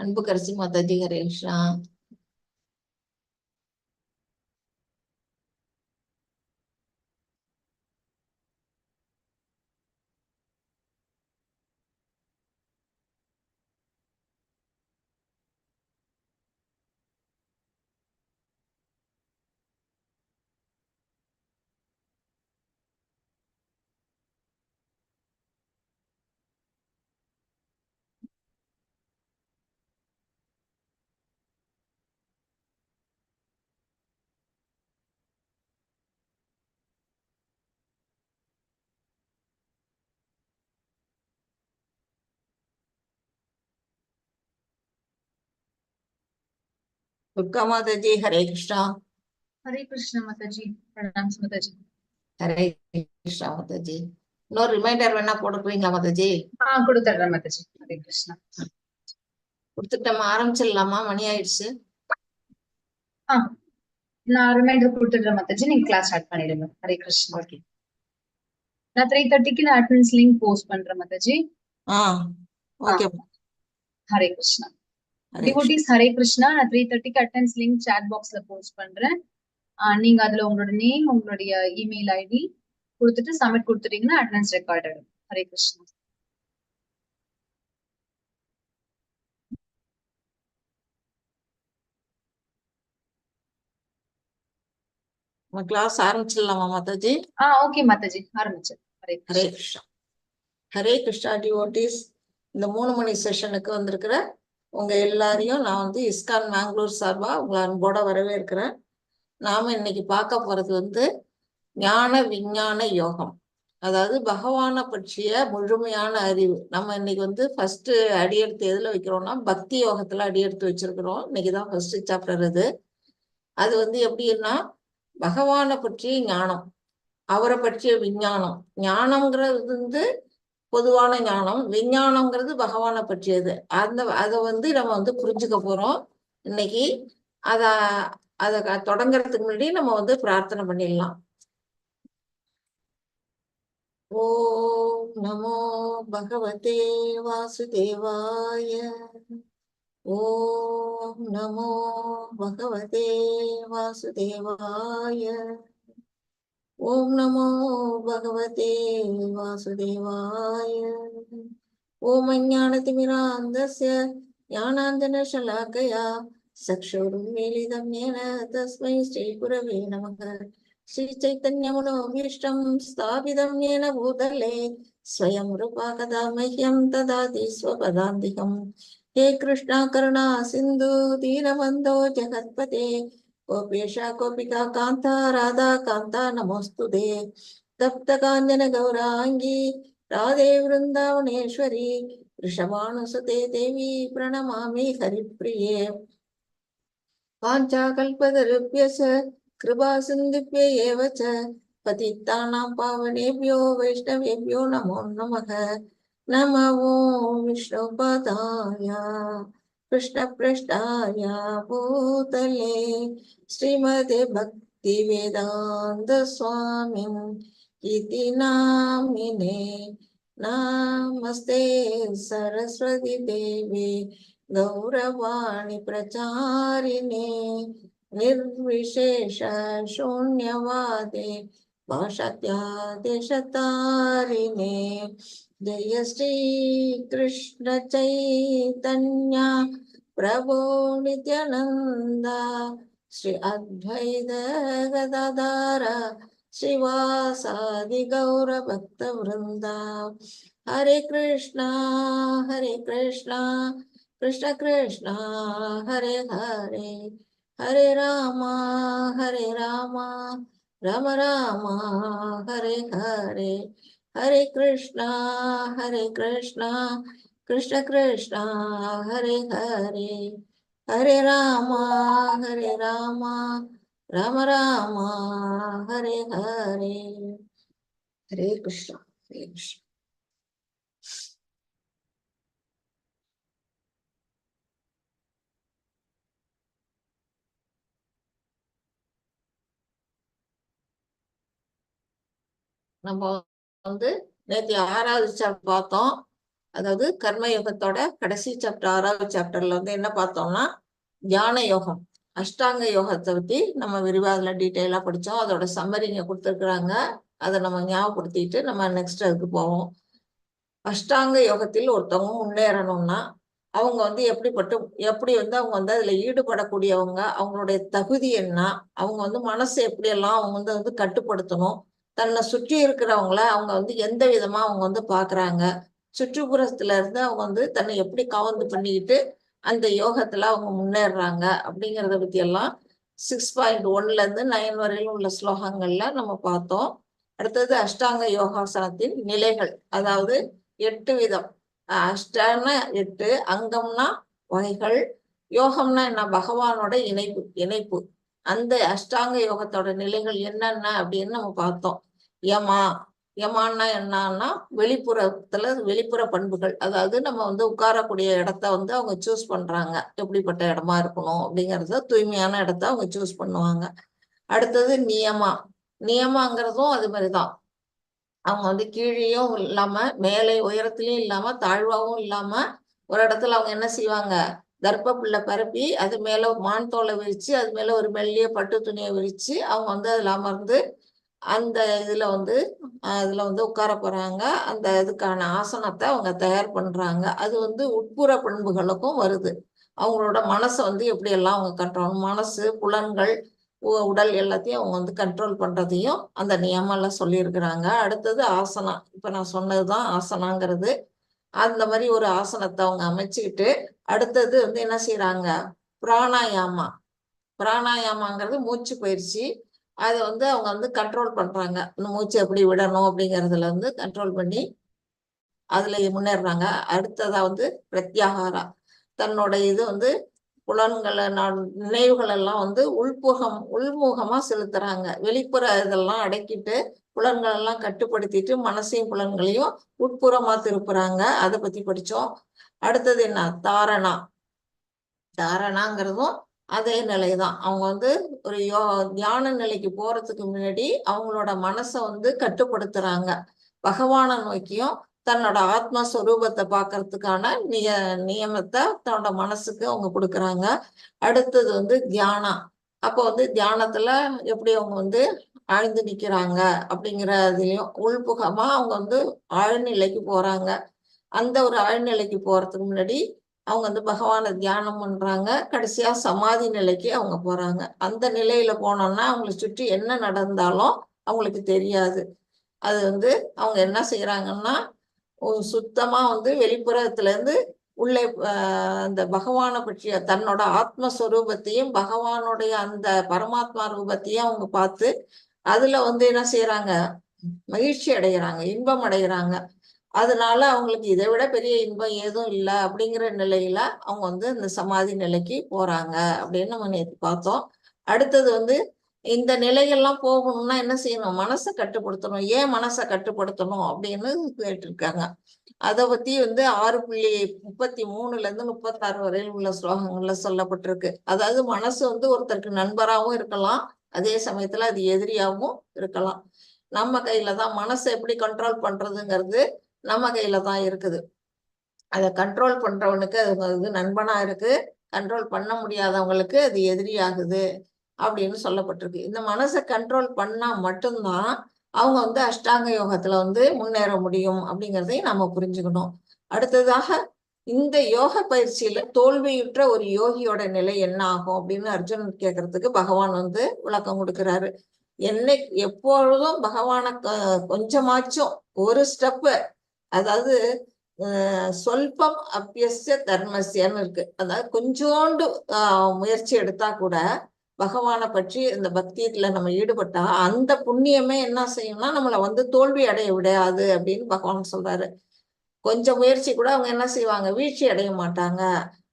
அன்புக்கரசி மாதாஜி ஹரே கிருஷ்ணா. துர்கா மாதாஜி ஹரே கிருஷ்ணா. हरे कृष्ण माता जी, प्रणाम माता जी। ஹரே கிருஷ்ணா மாதாஜி. இன்னொரு ரிமைண்டர் வேணா போட்டுக்கிறீங்களா மாதாஜி? கொடுத்துட்றேன் माता जी। हरे कृष्णा। கொடுத்துட்டு நம்ம ஆரம்பிச்சிடலாமா? மணி ஆயிடுச்சு. நான் ரிமைண்டர் கொடுத்துட்றேன் माता जी, நீங்க கிளாஸ் ஸ்டார்ட் பண்ணிடுங்க। हरे कृष्णा। ஓகே. நான் 3:30க்கு நான் அட்டெண்டன்ஸ் லிங்க் போஸ்ட் பண்றேன் माता जी। ஓகே. हरे कृष्णा। ஹரே கிருஷ்ணா. டிவோட்டிஸ் ஹரே கிருஷ்ணா, நான் 3:30க்கு அட்டெண்டன்ஸ் லிங்க் சாட் பாக்ஸ்ல போஸ்ட் பண்றேன்। நீங்க அதுல உங்களோட நேம், உங்களுடைய இமெயில் ஐடி கொடுத்துட்டு சப்மிட் கொடுத்துட்டீங்கன்னா அட்டெண்டன்ஸ் ரெக்கார்ட் ஆகும்। हरे कृष्णा। நம்ம கிளாஸ் ஆரம்பிச்சிடலாமா மாதாஜி? ஓகே माता जी, ஆரம்பிச்சு। हरे ஹரே कृष्णा। கிருஷ்ணா. ஹரே கிருஷ்ணா டிவோட்டிஸ். இந்த 3 மணி செஷனுக்கு வந்திருக்கிற உங்க எல்லாரையும் நான் வந்து இஸ்கான் மேங்களூர் சார்பா உங்களை அன்போட வரவேற்கிறேன். நாம இன்னைக்கு பார்க்க போறது ஞான விஞ்ஞான யோகம். அதாவது பகவானை பற்றிய முழுமையான அறிவு. நம்ம இன்னைக்கு ஃபர்ஸ்ட் அடியெடுத்து எதுல வைக்கிறோம்னா பக்தி யோகத்துல அடியெடுத்து வச்சிருக்கிறோம். இன்னைக்குதான் ஃபர்ஸ்ட் சாப்டர் அது. அது எப்படின்னா பகவானை பற்றிய ஞானம், அவரை பற்றிய விஞ்ஞானம். ஞானம்ங்கிறது பொதுவான ஞானம், விஞ்ஞானம்ங்கிறது பகவானை பற்றியது. அதை நம்ம புரிஞ்சுக்க போறோம் இன்னைக்கு. அத அதை தொடங்குறதுக்கு முன்னாடி நம்ம பிரார்த்தனை பண்ணிடலாம். ஓம் நமோ பகவதே வாசுதேவாய. ஓம் நமோ பகவதே வாசுதேவாய. ஓம் நமோ பகவதே வாசுதேவாய. ஓம் அஞ்ஞானதிமிராந்தஸ்ய ஞானாஞ்சனசலாக்கயா சக்ஷுருன்மீலிதம் येन तस्मै श्रीगुरवे नमः। श्रीचैतन्यमनोभीष्टं स्थापितं येन भूतले स्वयं रूपा कदा मह्यं ददाति स्वपदान्तिकम्। हे कृष्णा करुणा सिन्धु दीनबन्धो जगत्पते गोपेशा गोपिका कान्ता राधा कान्ता नमोस्तुते। तप्त काञ्चन गौरांगी राधे वृन्दावनेश्वरी वृषभानुसुते देवी प्रणमामि हरिप्रिये। वाञ्छाकल्पतरुभ्यश्च कृपा सिन्धुभ्य एव च पतितानां पावनेभ्यो वैष्णवेभ्यो नमो नमः। नमो विष्णुपदाय कृष्णपृष्ठाय भूतले श्रीमते भक्तिवेदान्त स्वामिन् इति नामिने। नमस्ते सरस्वती देवी गौरवाणी प्रचारिणे निर्विशेष शून्यवादे भाषात्यादेशतारिणे। जय श्री कृष्ण चैतन्य प्रभो नित्यानंद श्री अद्वैत गदाधर श्रीवासादि गौर भक्त वृंदा। हरे कृष्णा कृष्ण कृष्ण हरे हरे हरे राम राम राम हरे हरे। हरे कृष्णा कृष्ण कृष्ण हरे हरे हरे राम राम राम हरे हरे। हरे कृष्ण हरे कृष्ण। நம்ம நேற்று 6வது சாப்டர் பார்த்தோம். அதாவது கர்ம யோகத்தோட கடைசி சாப்டர் 6வது சாப்டர்ல வந்து என்ன பார்த்தோம்னா தியான யோகம், அஷ்டாங்க யோகத்தை பத்தி நம்ம விரிவா அதுல டீட்டெயிலா படிச்சோம். அதோட சம்மரி இங்க கொடுத்துருக்குறாங்க. அதை நம்ம ஞாபகப்படுத்திட்டு நம்ம நெக்ஸ்ட் அதுக்கு போவோம். அஷ்டாங்க யோகத்தில் ஒருத்தவங்க முன்னேறணும்னா அவங்க வந்து எப்படி வந்து அவங்க வந்து அதுல ஈடுபடக்கூடியவங்க, அவங்களுடைய தகுதி என்ன, அவங்க வந்து மனசு எப்படியெல்லாம் அவங்க வந்து கட்டுப்படுத்தணும், தன்னை சுற்றி இருக்கிறவங்கள அவங்க வந்து எந்த விதமா அவங்க வந்து பாக்குறாங்க, சுற்றுப்புறத்துல இருந்து அவங்க வந்து தன்னை எப்படி கவர்ந்து பண்ணிக்கிட்டு அந்த யோகத்துல அவங்க முன்னேறுறாங்க அப்படிங்கிறத பத்தி எல்லாம் 6.1ல இருந்து 9 வரையிலும் உள்ள ஸ்லோகங்கள்ல நம்ம பார்த்தோம். அடுத்தது அஷ்டாங்க யோகாசனத்தின் நிலைகள், அதாவது 8 விதம். அஷ்டம்னா 8, அங்கம்னா வகைகள், யோகம்னா என்ன, பகவானோட இணைப்பு. அந்த அஷ்டாங்க யோகத்தோட நிலைகள் என்னென்ன அப்படின்னு நம்ம பார்த்தோம். யமான்னா என்னன்னா வெளிப்புற பண்புகள், அதாவது நம்ம வந்து உட்காரக்கூடிய இடத்த வந்து அவங்க சூஸ் பண்றாங்க, எப்படிப்பட்ட இடமா இருக்கணும் அப்படிங்கறத, தூய்மையான இடத்த அவங்க சூஸ் பண்ணுவாங்க. அடுத்தது நியமாங்கிறதும் அது மாதிரிதான். அவங்க வந்து கீழேயும் இல்லாம மேலே உயரத்திலயும் இல்லாம தாழ்வாவும் இல்லாம ஒரு இடத்துல அவங்க என்ன செய்வாங்க, தர்ப்ப புல்லை பரப்பி அது மேல மான் தோலை விரிச்சு அது மேல ஒரு மெல்லிய பட்டு துணியை விரிச்சு அவங்க வந்து அதுல அமர்ந்து அந்த இதுல வந்து உட்கார போறாங்க. அந்த இதுக்கான ஆசனத்தை அவங்க தயார் பண்றாங்க. அது வந்து உட்புற பண்புகளுக்கும் வருது. அவங்களோட மனசை வந்து எப்படி எல்லாம் அவங்க கண்ட்ரோல், மனசு புலன்கள் உடல் எல்லாத்தையும் அவங்க வந்து கண்ட்ரோல் பண்றதையும் அந்த நியமெல்லாம் சொல்லியிருக்கிறாங்க. அடுத்தது ஆசனம், இப்ப நான் சொன்னதுதான் ஆசனாங்கிறது. அந்த மாதிரி ஒரு ஆசனத்தை அவங்க அமைச்சுக்கிட்டு அடுத்தது வந்து என்ன செய்யறாங்க, பிராணாயாமாங்கிறது மூச்சு பயிற்சி. அதை வந்து அவங்க வந்து கண்ட்ரோல் பண்றாங்க, இந்த மூச்சு எப்படி விடணும் அப்படிங்கறதுல வந்து கண்ட்ரோல் பண்ணி அதுல முன்னேறாங்க. அடுத்ததா வந்து பிரத்யாகாரா, தன்னோட இது வந்து புலன்களை நினைவுகள் எல்லாம் வந்து உள்முகமா செலுத்துறாங்க. வெளிப்புற இதெல்லாம் அடக்கிட்டு புலன்கள் எல்லாம் கட்டுப்படுத்திட்டு மனசையும் புலன்களையும் உட்புறமா திருப்புறாங்க. அதை பத்தி படிச்சோம். அடுத்தது என்ன, தாரணாங்கிறதும் அதே நிலைதான். அவங்க வந்து ஒரு தியான நிலைக்கு போறதுக்கு முன்னாடி அவங்களோட மனசை வந்து கட்டுப்படுத்துறாங்க. பகவானை நோக்கியும் தன்னோட ஆத்மஸ்வரூபத்தை பார்க்கறதுக்கான நியமத்தை தன்னோட மனசுக்கு அவங்க கொடுக்குறாங்க. அடுத்தது வந்து தியானம். அப்போ வந்து தியானத்துல எப்படி அவங்க வந்து ஆழ்ந்து நிக்கிறாங்க அப்படிங்கிறதுலயும் உள்புகமா அவங்க வந்து ஆழ்நிலைக்கு போறாங்க. அந்த ஒரு ஆழ்நிலைக்கு போறதுக்கு முன்னாடி அவங்க வந்து பகவானை தியானம் பண்றாங்க. கடைசியா சமாதி நிலைக்கு அவங்க போறாங்க. அந்த நிலையில போனோம்னா அவங்களை சுற்றி என்ன நடந்தாலும் அவங்களுக்கு தெரியாது. அது வந்து அவங்க என்ன செய்யறாங்கன்னா சுத்தமா வந்து வெளிப்புறத்துல இருந்து உள்ளே அந்த பகவானை பற்றிய தன்னோட ஆத்மஸ்வரூபத்தையும் பகவானுடைய அந்த பரமாத்மா ரூபத்தையும் அவங்க பார்த்து அதுல வந்து என்ன செய்யறாங்க, மகிழ்ச்சி அடைகிறாங்க, இன்பம் அடைகிறாங்க. அதனால அவங்களுக்கு இதை விட பெரிய இன்பம் ஏதும் இல்லை அப்படிங்கிற நிலையில அவங்க வந்து இந்த சமாதி நிலைக்கு போறாங்க அப்படின்னு நம்ம நேற்று பார்த்தோம். அடுத்தது வந்து இந்த நிலைகள்லாம் போகணும்னா என்ன செய்யணும், மனசை கட்டுப்படுத்தணும். ஏன் மனசை கட்டுப்படுத்தணும் அப்படின்னு கேட்டிருக்காங்க. அதை பத்தி வந்து 6.33ல இருந்து 36 வரையில் உள்ள ஸ்லோகங்கள்ல சொல்லப்பட்டிருக்கு. அதாவது மனசு வந்து ஒருத்தருக்கு நண்பராகவும் இருக்கலாம், அதே சமயத்துல அது எதிரியாகவும் இருக்கலாம். நம்ம கையில தான் மனசை எப்படி கண்ட்ரோல் பண்றதுங்கிறது நம்ம கையில தான் இருக்குது. அதை கண்ட்ரோல் பண்றவனுக்கு அது நண்பனா இருக்கு, கண்ட்ரோல் பண்ண முடியாதவங்களுக்கு அது எதிரியாகுது அப்படின்னு சொல்லப்பட்டிருக்கு. இந்த மனசை கண்ட்ரோல் பண்ணா மட்டும்தான் அவங்க வந்து அஷ்டாங்க யோகத்துல வந்து முன்னேற முடியும் அப்படிங்கிறதையும் நம்ம புரிஞ்சுக்கணும். அடுத்ததாக இந்த யோக பயிற்சியில தோல்வியுற்ற ஒரு யோகியோட நிலை என்ன ஆகும் அப்படின்னு அர்ஜுனன் கேட்கறதுக்கு பகவான் வந்து விளக்கம் கொடுக்கிறாரு. எப்பொழுதும் பகவான கொஞ்சமாச்சும் ஒரு ஸ்டெப், அதாவது சொல்பம் அபியஸ்ய தர்மஸ்யன்னு இருக்கு, அதாவது கொஞ்சோண்டு முயற்சி எடுத்தா கூட பகவானை பற்றி இந்த பக்தியில நம்ம ஈடுபட்டா அந்த புண்ணியமே என்ன செய்யும்னா நம்மளை வந்து தோல்வி அடைய விடாது அப்படின்னு பகவான் சொல்றாரு. கொஞ்சம் முயற்சி கூட அவங்க என்ன செய்வாங்க, வீழ்ச்சி அடைய மாட்டாங்க.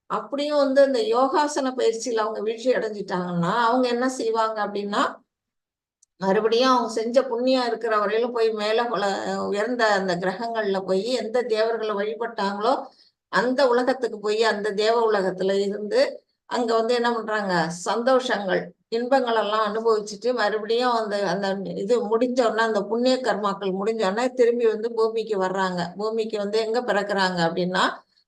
அப்படியும் வந்து இந்த யோகாசன பயிற்சியில அவங்க வீழ்ச்சி அடைஞ்சிட்டாங்கன்னா அவங்க என்ன செய்வாங்க அப்படின்னா மறுபடியும் அவங்க செஞ்ச புண்ணியம் இருக்கிற வரையிலும் போய் மேல உயர்ந்த அந்த கிரகங்கள்ல போய் எந்த தேவர்களை வழிபட்டாங்களோ அந்த உலகத்துக்கு போய் அந்த தேவ உலகத்துல இருந்து அங்க வந்து என்ன பண்றாங்க, சந்தோஷங்கள் இன்பங்கள் எல்லாம் அனுபவிச்சுட்டு மறுபடியும் அந்த அந்த இது முடிஞ்ச உடனே, அந்த புண்ணிய கர்மாக்கள் முடிஞ்ச உடனே திரும்பி வந்து பூமிக்கு வர்றாங்க. பூமிக்கு வந்து எங்க பிறக்குறாங்க அப்படின்னா,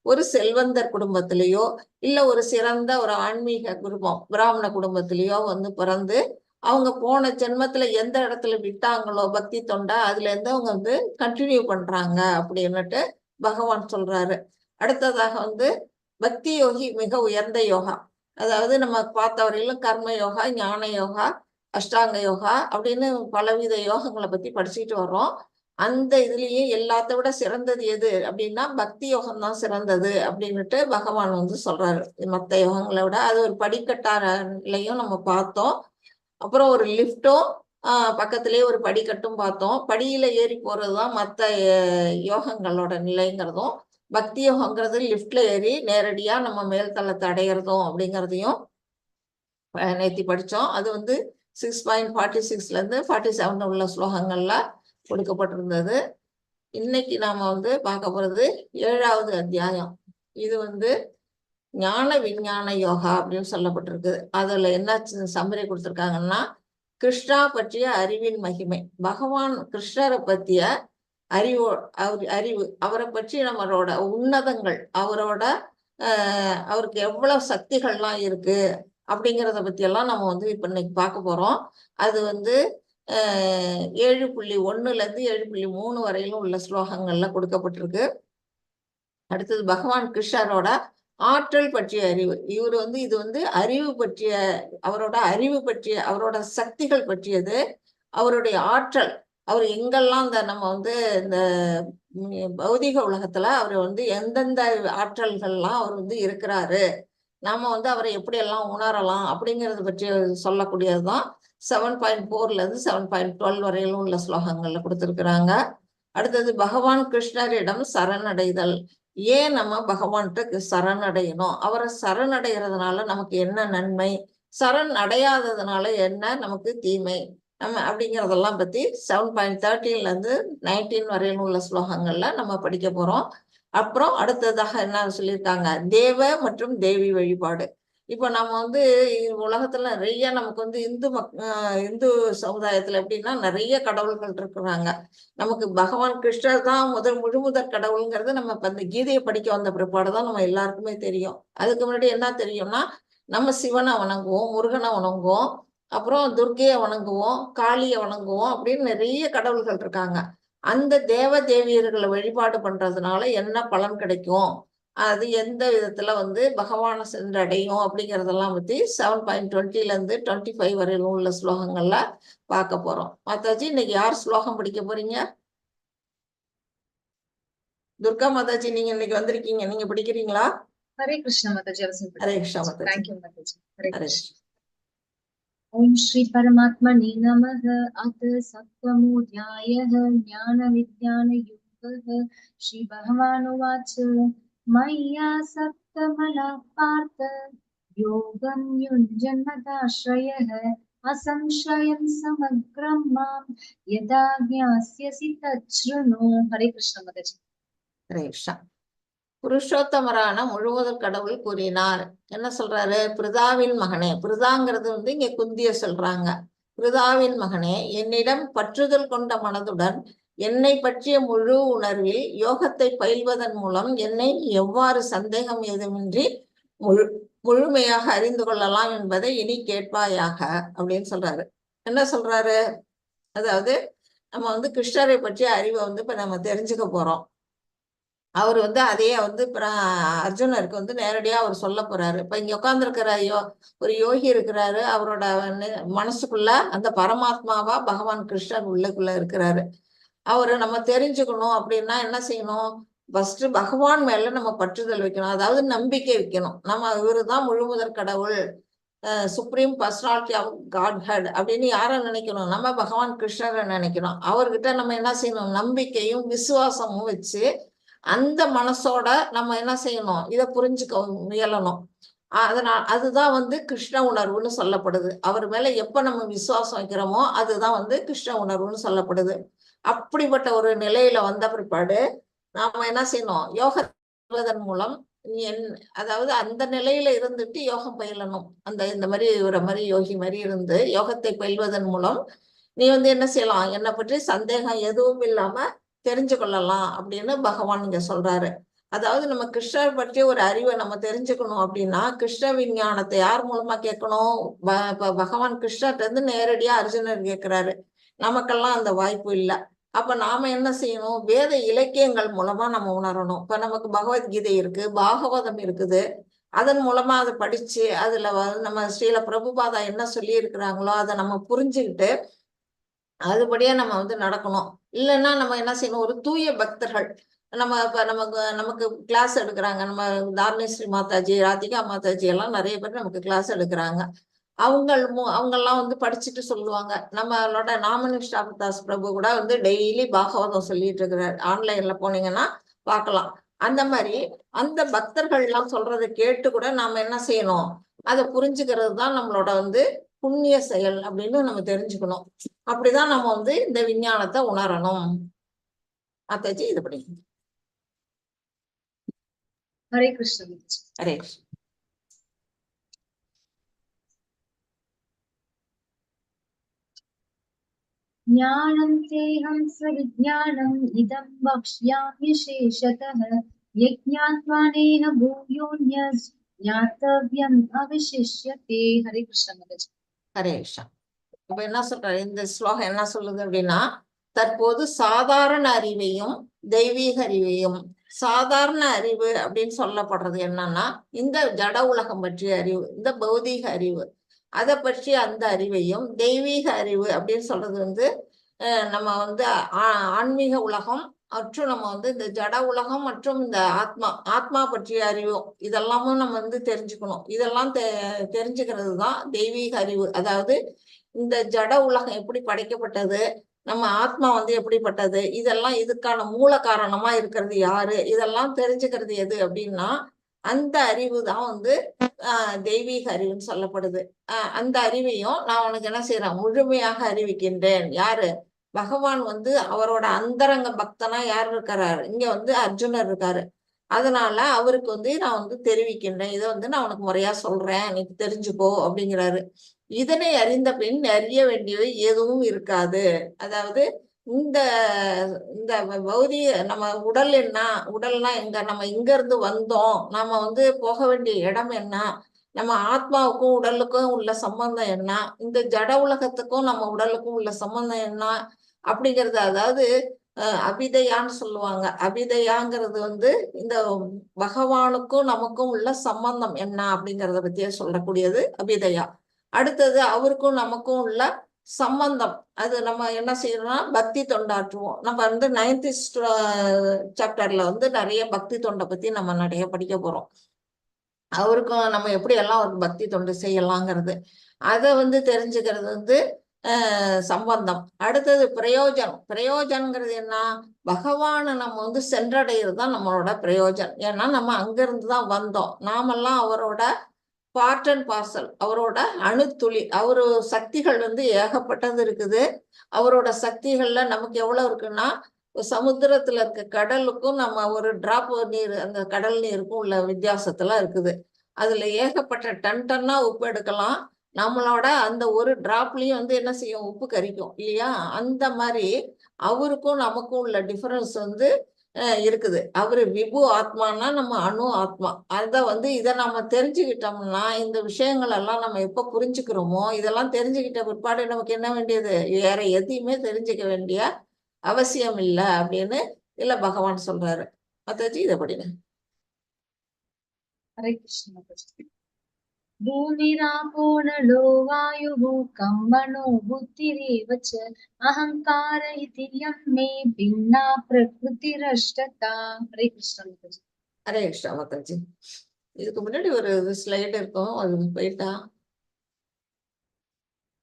ஒரு செல்வந்தர் குடும்பத்திலேயோ இல்ல ஒரு சிறந்த ஒரு ஆன்மீக குடும்பம் பிராமண குடும்பத்திலேயோ வந்து பிறந்து, அவங்க போன ஜென்மத்துல எந்த இடத்துல விட்டாங்களோ பக்தி தொண்டை, அதுல இருந்து அவங்க வந்து கண்டினியூ பண்றாங்க அப்படின்னுட்டு பகவான் சொல்றாரு. அடுத்ததாக வந்து பக்தி யோகி மிக உயர்ந்த யோகா. அதாவது நம்ம பார்த்த வரையிலும் கர்ம யோகா, ஞான யோகா, அஷ்டாங்க யோகா அப்படின்னு பலவித யோகங்களை பத்தி படிச்சுட்டு வர்றோம். அந்த இதுலயே எல்லாத்த விட சிறந்தது எது அப்படின்னா பக்தி யோகம் தான் சிறந்தது அப்படின்னுட்டு பகவான் வந்து சொல்றாரு. மற்ற யோகங்களை விட அது ஒரு படிக்கட்டாலையும் நம்ம பார்த்தோம். அப்புறம் ஒரு லிஃப்டும் பக்கத்திலேயே ஒரு படிக்கட்டும் பார்த்தோம். படியில ஏறி போறதுதான் மற்ற யோகங்களோட நிலைங்கிறதும், பக்தி யோகங்கிறது லிஃப்ட்ல ஏறி நேரடியா நம்ம மேல்தளத்தை அடையிறதும் அப்படிங்கிறதையும் நேத்தி படிச்சோம். அது வந்து 6.46 இருந்து 47 உள்ள ஸ்லோகங்கள்ல கொடுக்கப்பட்டிருந்தது. இன்னைக்கு நாம வந்து பார்க்க போறது 7வது அத்தியாயம். இது வந்து ஞான விஞ்ஞான யோகா அப்படின்னு சொல்லப்பட்டிருக்கு. அதுல என்ன சம்மரி கொடுத்திருக்காங்கன்னா, கிருஷ்ணா பற்றிய அறிவின் மகிமை. பகவான் கிருஷ்ணரை பற்றிய அறிவு, அவரை பற்றி நம்மளோட உன்னதங்கள், அவரோட அவருக்கு எவ்வளவு சக்திகள்லாம் இருக்கு அப்படிங்கிறத பத்தி எல்லாம் நம்ம வந்து இப்ப இன்னைக்கு பார்க்க போறோம். அது வந்து 7.1 இருந்து 7.3 வரையிலும் உள்ள ஸ்லோகங்கள்ல கொடுக்கப்பட்டிருக்கு. அடுத்தது பகவான் கிருஷ்ணரோட ஆற்றல் பற்றிய அறிவு. இவர் வந்து இது வந்து அறிவு பற்றிய, அவரோட அறிவு பற்றிய, அவரோட சக்திகள் பற்றியது, அவருடைய ஆற்றல். அவர் எங்கெல்லாம் நம்ம வந்து இந்த பௌதிக உலகத்துல அவர் வந்து எந்தெந்த ஆற்றல்கள்லாம் அவர் வந்து இருக்கிறாரு, நாம வந்து அவரை எப்படியெல்லாம் உணரலாம் அப்படிங்கிறத பற்றி சொல்லக்கூடியதுதான் 7.4 இருந்து 7.12 வரையிலும் உள்ள ஸ்லோகங்கள்ல கொடுத்திருக்கிறாங்க. அடுத்தது பகவான் கிருஷ்ணரிடம் சரணடைதல். ஏன் நம்ம பகவான்கிட்ட சரணடையணும், அவரை சரணடைகிறதுனால நமக்கு என்ன நன்மை, சரண் அடையாததுனால என்ன நமக்கு தீமை, நம்ம அப்படிங்கிறதெல்லாம் பத்தி 7.13 இருந்து 19 வரையிலும் உள்ள ஸ்லோகங்கள்ல நம்ம படிக்க போறோம். அப்புறம் அடுத்ததாக என்ன சொல்லியிருக்காங்க, தேவ மற்றும் தேவி வழிபாடு. இப்போ நம்ம வந்து உலகத்துல நிறைய நமக்கு வந்து இந்து சமுதாயத்துல எப்படின்னா நிறைய கடவுள்கள் இருக்கிறாங்க. நமக்கு பகவான் கிருஷ்ணர் தான் முழுமுதற் கடவுளுங்கிறது நம்ம இப்ப இந்த கீதையை படிக்க வந்த பிற்பாடுதான் நம்ம எல்லாருக்குமே தெரியும். அதுக்கு முன்னாடி என்ன தெரியும்னா, நம்ம சிவனை வணங்குவோம், முருகனை வணங்குவோம், அப்புறம் துர்க்கையை வணங்குவோம், காளியை வணங்குவோம் அப்படின்னு நிறைய கடவுள்கள் இருக்காங்க. அந்த தேவ தேவியர்களை வழிபாடு பண்றதுனால என்ன பலன் கிடைக்கும், அது எந்த விதத்துல வந்து பகவானை சென்றடையும் அப்படிங்கிறதெல்லாம் பத்தி 7.20 இருந்து 25 வரையிலும் உள்ள ஸ்லோகங்கள்ல பார்க்க போறோம். மாதாஜி இன்னைக்கு யார் ஸ்லோகம் படிக்க போறீங்க? துர்கா மாதாஜி நீங்க இன்னைக்கு வந்திருக்கீங்க, நீங்க படிக்கிறீங்களா? ஹரே கிருஷ்ணா மாதாஜி. ஹரே கிருஷ்ணா மாதாஜி. தேங்க்யூ மாதாஜி. ஹரே ஹரே கிருஷ்ணா. ஓம் ஸ்ரீ பரமாத்மனே நமः. அத் சப்தமோऽध्यायः ஞானவிஞ்ஞானயோகः. ஸ்ரீ பகவானுவாच மய்யா சப்தமனः பார்த்த யோகம் யுஞ்சன்மதாஸ்ரயः அசம்சயம் சமக்ரம் மாம் யதா ஞாஸ்யசி தச்ருணு. ஹரே கிருஷ்ணா மாதாஜி. ஹரே கிருஷ்ணா. புருஷோத்தமரான முழுவதற் கடவுள் கூறினார். என்ன சொல்றாரு? பிருதாவின் மகனே, பிருதாங்கிறது வந்து இங்க குந்திய சொல்றாங்க. பிருதாவின் மகனே, என்னிடம் பற்றுதல் கொண்ட மனதுடன் என்னை பற்றிய முழு உணர்வில் யோகத்தை பயில்வதன் மூலம் என்னை எவ்வாறு சந்தேகம் ஏதுமின்றி முழுமையாக அறிந்து கொள்ளலாம் என்பதை இனி கேட்பாயாக அப்படின்னு சொல்றாரு. என்ன சொல்றாரு? அதாவது நம்ம வந்து கிருஷ்ணரை பற்றிய அறிவை வந்து இப்ப நம்ம தெரிஞ்சுக்க போறோம். அவர் வந்து அதையே வந்து அர்ஜுனருக்கு வந்து நேரடியா அவர் சொல்ல போறாரு. இப்ப இங்க உட்கார்ந்துருக்கிற ஒரு யோகி இருக்கிறாரு, அவரோட மனசுக்குள்ள அந்த பரமாத்மாவா பகவான் கிருஷ்ணர் உள்ளுக்குள்ள இருக்கிறாரு. அவரை நம்ம தெரிஞ்சுக்கணும் அப்படின்னா என்ன செய்யணும்? ஃபர்ஸ்ட் பகவான் மேல நம்ம பற்றுதல் வைக்கணும், அதாவது நம்பிக்கை வைக்கணும். நம்ம இவருதான் முழுமுதற் கடவுள், சுப்ரீம் பர்சனாலிட்டி ஆஃப் காட்ஹெட் அப்படின்னு யாரை நினைக்கணும்? நம்ம பகவான் கிருஷ்ணரை நினைக்கணும். அவர்கிட்ட நம்ம என்ன செய்யணும்? நம்பிக்கையும் விசுவாசமும் வச்சு அந்த மனசோட நம்ம என்ன செய்யணும்? இதை புரிஞ்சுக்க முயலணும். அதனால அதுதான் வந்து கிருஷ்ண உணர்வுன்னு சொல்லப்படுது. அவர் மேல எப்ப நம்ம விசுவாசம் வைக்கிறோமோ அதுதான் வந்து கிருஷ்ண உணர்வுன்னு சொல்லப்படுது. அப்படிப்பட்ட ஒரு நிலையில வந்த பிற்பாடு நாம என்ன செய்யணும்? யோகத்தின் மூலம் நீ அதாவது அந்த நிலையில இருந்துட்டு யோகம் பயிலணும். இந்த மாதிரி ஒரு மாதிரி யோகி மாதிரி இருந்து யோகத்தை பயில்வதன் மூலம் நீ என்ன செய்யலாம், என்னை பற்றி சந்தேகம் எதுவும் இல்லாம தெரிஞ்சு கொள்ளலாம் அப்படின்னு பகவான் இங்க சொல்றாரு. அதாவது நம்ம கிருஷ்ணர் பற்றி ஒரு அறிவை நம்ம தெரிஞ்சுக்கணும் அப்படின்னா கிருஷ்ண விஞ்ஞானத்தை யார் மூலமா கேட்கணும்? பகவான் கிருஷ்ணர்ட்ட இருந்து நேரடியா அர்ஜுனர் கேட்கிறாரு. நமக்கெல்லாம் அந்த வாய்ப்பு இல்லை. அப்ப நாம என்ன செய்யணும்? வேத இலக்கியங்கள் மூலமா நம்ம உணரணும். இப்ப நமக்கு பகவத்கீதை இருக்கு, பாகவதம் இருக்குது. அதன் மூலமா அதை படிச்சு அதுல நம்ம ஸ்ரீல பிரபுபாதா என்ன சொல்லி இருக்கிறாங்களோ அதை நம்ம புரிஞ்சுக்கிட்டு அதுபடியா நம்ம நடக்கணும். இல்லைன்னா நம்ம என்ன செய்யணும்? ஒரு தூய பக்தர்கள் நம்ம இப்ப நமக்கு கிளாஸ் எடுக்கிறாங்க. நம்ம தாரணேஸ்வரி மாதாஜி, ராதிகா மாதாஜி எல்லாம் நிறைய பேர் நமக்கு கிளாஸ் எடுக்கிறாங்க. அவங்கெல்லாம் படிச்சுட்டு சொல்லுவாங்க. நம்மளோட நாமனிஷ்டா தாஸ் பிரபு கூட டெய்லி பாகவதம் சொல்லிட்டு இருக்கிறார். ஆன்லைன்ல போனீங்கன்னா பார்க்கலாம். அந்த மாதிரி அந்த பக்தர்கள் எல்லாம் சொல்றதை கேட்டு கூட நாம என்ன செய்யணும்? அதை புரிஞ்சுக்கிறது தான் நம்மளோட புண்ணிய செயல் அப்படின்னு நம்ம தெரிஞ்சுக்கணும். அப்படிதான் நம்ம இந்த விஞ்ஞானத்தை உணரணும். மாதாஜி இது படி. ஹரே கிருஷ்ண. ஹரே கிருஷ்ண. ஞானம் தேஹம் சவிஜ்ஞானம் இதம் வக்ஷ்யாமி சேஷதः யஜ்ஞாத்வானேன பூயோன்யஸ் ஞாத்தவ்யம் அவிசிஷ்யதே. ஹரே கிருஷ்ண மாதாஜி. ஹரே கிருஷ்ணா. இப்ப என்ன சொல்றாரு இந்த ஸ்லோகம்? என்ன சொல்லுது அப்படின்னா, தற்போது சாதாரண அறிவையும் தெய்வீக அறிவையும், சாதாரண அறிவு அப்படின்னு சொல்லப்படுறது என்னன்னா இந்த ஜட உலகம் பற்றிய அறிவு, இந்த பௌதீக அறிவு, அதை பற்றிய அந்த அறிவையும், தெய்வீக அறிவு அப்படின்னு சொல்றது நம்ம ஆன்மீக உலகம் மற்றும் நம்ம இந்த ஜட உலகம் மற்றும் இந்த ஆத்மா பற்றிய அறிவும் இதெல்லாமும் நம்ம தெரிஞ்சுக்கணும். இதெல்லாம் தெரிஞ்சுக்கிறது தான் தெய்வீக அறிவு. அதாவது இந்த ஜட உலகம் எப்படி படைக்கப்பட்டது, நம்ம ஆத்மா எப்படிப்பட்டது, இதெல்லாம் இதுக்கான மூல காரணமா இருக்கிறது யாரு, இதெல்லாம் தெரிஞ்சுக்கிறது எது அப்படின்னா அந்த அறிவு தான் தெய்வீக அறிவுன்னு சொல்லப்படுது. அந்த அறிவையும் நான் உனக்கு என்ன செய்யறேன்? முழுமையாக அறிவிக்கின்றேன். யாரு? பகவான் அவரோட அந்தரங்க பக்தனா யார் இருக்கிறாரு? இங்க அர்ஜுனர் இருக்காரு. அதனால அவருக்கு நான் தெரிவிக்கின்றேன். இதை நான் உனக்கு முறையா சொல்றேன், நீ தெரிஞ்சுக்கோ அப்படிங்கிறாரு. இதனை அறிந்த பின் அறிய வேண்டியது எதுவும் இருக்காது. அதாவது இந்த இந்த பௌதிக நம்ம உடல் என்ன, உடல்னா எங்க, நம்ம இங்க இருந்து வந்தோம், நாம போக வேண்டிய இடம் என்ன, நம்ம ஆத்மாவுக்கும் உடலுக்கும் உள்ள சம்பந்தம் என்ன, இந்த ஜட உலகத்துக்கும் நம்ம உடலுக்கும் உள்ள சம்பந்தம் என்ன அப்படிங்கிறது, அதாவது அபிதயான்னு சொல்லுவாங்க. அபிதயாங்கிறது இந்த பகவானுக்கும் நமக்கும் உள்ள சம்பந்தம் என்ன அப்படிங்கிறத பத்தியே சொல்லக்கூடியது அபிதயா. அடுத்தது அவருக்கும் நமக்கும் உள்ள சம்பந்தம், அது நம்ம என்ன செய்யறோம்னா பக்தி தொண்டாற்றுவோம். நம்ம 9th சாப்டர்ல நிறைய பக்தி தொண்டை பத்தி நம்ம நிறைய படிக்க போறோம். அவருக்கும் நம்ம எப்படி எல்லாம் ஒரு பக்தி தொண்டு செய்யலாங்கிறது, அதை தெரிஞ்சுக்கிறது சம்பந்தம். அடுத்தது பிரயோஜனம். பிரயோஜனங்கிறது என்ன? பகவானை நம்ம சென்றடைகிறது தான் நம்மளோட பிரயோஜனம். ஏன்னா நம்ம அங்கிருந்து தான் வந்தோம். நாமெல்லாம் அவரோட பார்ட் அண்ட் பார்சல், அவரோட அணுத்துளி. அவரு சக்திகள் ஏகப்பட்டது இருக்குது. அவரோட சக்திகள்ல நமக்கு எவ்வளவு இருக்குன்னா, சமுத்திரத்துல இருக்க கடலுக்கும் நம்ம ஒரு டிராப் நீர், அந்த கடல் நீருக்கும் உள்ள வித்தியாசத்துல இருக்குது. அதுல ஏகப்பட்ட டன்னா உப்பு எடுக்கலாம். நம்மளோட அந்த ஒரு டிராப்லயும் என்ன செய்யும்? உப்பு கரிக்கும் இல்லையா? அந்த மாதிரி அவருக்கும் நமக்கும் உள்ள டிஃபரன்ஸ் இருக்குது. அவரு விபு ஆத்மானா நம்ம அணு ஆத்மா. இதை நம்ம தெரிஞ்சுக்கிட்டோம்னா, இந்த விஷயங்கள் எல்லாம் நம்ம எப்ப புரிஞ்சுக்கிறோமோ, இதெல்லாம் தெரிஞ்சுக்கிட்ட பிற்பாடு நமக்கு என்ன வேண்டியது? வேற எதையுமே தெரிஞ்சுக்க வேண்டிய அவசியம் இல்லை அப்படின்னு இல்ல பகவான் சொல்றாரு. மாதாஜி இதை படிங்க. ஹரே கிருஷ்ண. பூமிராபோ நலோ வாயுः கம் மனோ புத்திரேவ ச அஹங்கார இதி யம் மே பின்னா பிரகிருதிரஷ்டதா. ஹரே கிருஷ்ண. ஹரே கிருஷ்ணா. மாதாஜி இதுக்கு முன்னாடி ஒரு ஸ்லைடு இருக்கும், அது போயிட்டா?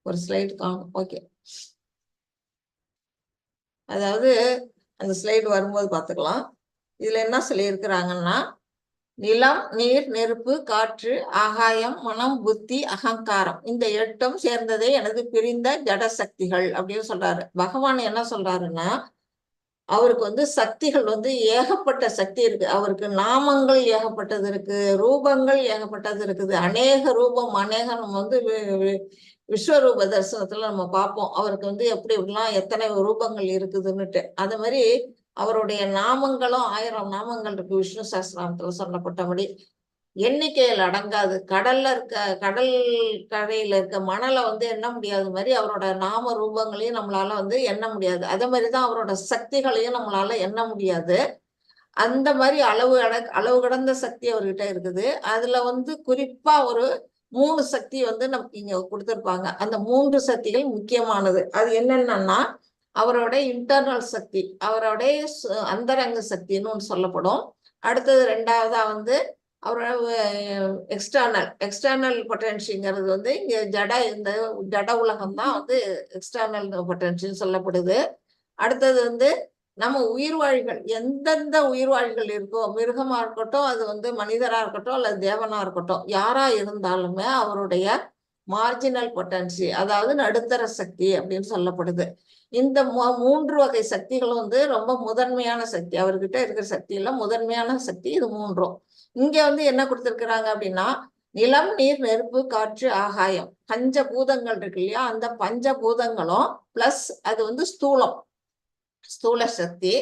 ஒரு ஸ்லைடு காணும். ஓகே, அதாவது அந்த ஸ்லைடு வரும்போது பார்த்துக்கலாம். இதுல என்ன சொல்லியிருக்கிறாங்கன்னா, நிலம், நீர், நெருப்பு, காற்று, ஆகாயம், மனம், புத்தி, அகங்காரம், இந்த 8ம் சேர்ந்ததே எனது பிரிந்த ஜட சக்திகள் அப்படின்னு சொல்றாரு. பகவான் என்ன சொல்றாருன்னா, அவருக்கு வந்து சக்திகள் வந்து ஏகப்பட்ட சக்தி இருக்கு. அவருக்கு நாமங்கள் ஏகப்பட்டது இருக்கு, ரூபங்கள் ஏகப்பட்டது இருக்குது. அநேக ரூபம், நம்ம வந்து விஸ்வரூப தரிசனத்துல நம்ம பார்ப்போம். அவருக்கு வந்து எப்படி இப்படிலாம் எத்தனை ரூபங்கள் இருக்குதுன்னுட்டு. அது மாதிரி அவருடைய நாமங்களும் 1000 நாமங்கள் இருக்கு விஷ்ணு சஹஸ்ரநாமத்துல சொல்லப்பட்டபடி. எண்ணிக்கையில் அடங்காது. கடல் கரையில இருக்க மணலை வந்து எண்ண முடியாத மாதிரி அவரோட நாம ரூபங்களையும் நம்மளால வந்து எண்ண முடியாது. அதே மாதிரிதான் அவரோட சக்திகளையும் நம்மளால எண்ண முடியாது. அந்த மாதிரி அளவு கடந்த சக்தி அவர்கிட்ட இருக்குது. அதுல வந்து குறிப்பா ஒரு 3 சக்தி வந்து நமக்கு இங்க கொடுத்திருப்பாங்க. அந்த 3 சக்திகள் முக்கியமானது. அது என்னென்னன்னா, அவரோட இன்டர்னல் சக்தி, அவரோட அந்தரங்க சக்தின்னு ஒன்று சொல்லப்படும். அடுத்தது 2வதா வந்து அவரோட எக்ஸ்டர்னல் பொட்டன்ஷிங்கிறது வந்து இங்க இந்த ஜட உலகம் தான் வந்து எக்ஸ்டர்னல் பொட்டன்ஷியல் சொல்லப்படுது. அடுத்தது வந்து நம்ம உயிர்வாழிகள், எந்தெந்த உயிர்வாழிகள் இருக்கோ, மிருகமா இருக்கட்டும், அது வந்து மனிதரா இருக்கட்டும் அல்லது தேவனா இருக்கட்டும், யாரா இருந்தாலுமே அவருடைய மார்ஜினல் பொட்டன்சி, அதாவது நடுத்தர சக்தி அப்படின்னு சொல்லப்படுது. இந்த 3 வகை சக்திகளும் வந்து ரொம்ப முதன்மையான சக்தி. அவர்கிட்ட இருக்கிற சக்தியில முதன்மையான சக்தி இது 3ம். இங்க வந்து என்ன கொடுத்திருக்கிறாங்க அப்படின்னா, நிலம், நீர், நெருப்பு, காற்று, ஆகாயம், பஞ்சபூதங்கள் இருக்கு இல்லையா, அந்த பஞ்சபூதங்களும் பிளஸ் அது வந்து ஸ்தூல சக்தி,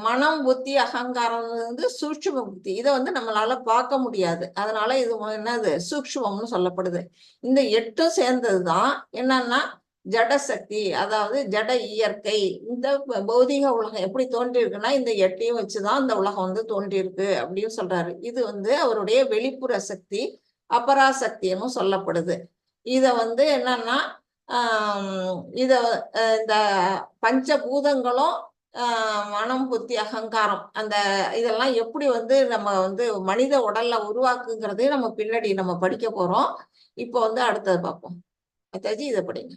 மனம், புத்தி, அகங்காரம் வந்து சூட்சும புத்தி. இதை வந்து நம்மளால பார்க்க முடியாது. அதனால இது என்னது சூக்ஷ்மம்னு சொல்லப்படுது. இந்த 8ம் சேர்ந்ததுதான் என்னன்னா ஜட சக்தி, அதாவது ஜட இயற்கை. இந்த பௌதிக உலகம் எப்படி தோன்றியிருக்குன்னா இந்த 8ஐயும் வச்சுதான் இந்த உலகம் வந்து தோன்றியிருக்கு அப்படின்னு சொல்றாரு. இது வந்து அவருடைய வெளிப்புற சக்தி, அபராசக்தின்னு சொல்லப்படுது. இத வந்து என்னன்னா இத இந்த பஞ்சபூதங்களும் மனம், புத்தி, அகங்காரம், இதெல்லாம் எப்படி வந்து நம்ம வந்து மனித உடல்ல உருவாக்குங்கிறதையும் நம்ம பின்னாடி நம்ம படிக்க போறோம். இப்போ வந்து அடுத்தது பார்ப்போம். அத்தாஜி இதை படிங்க.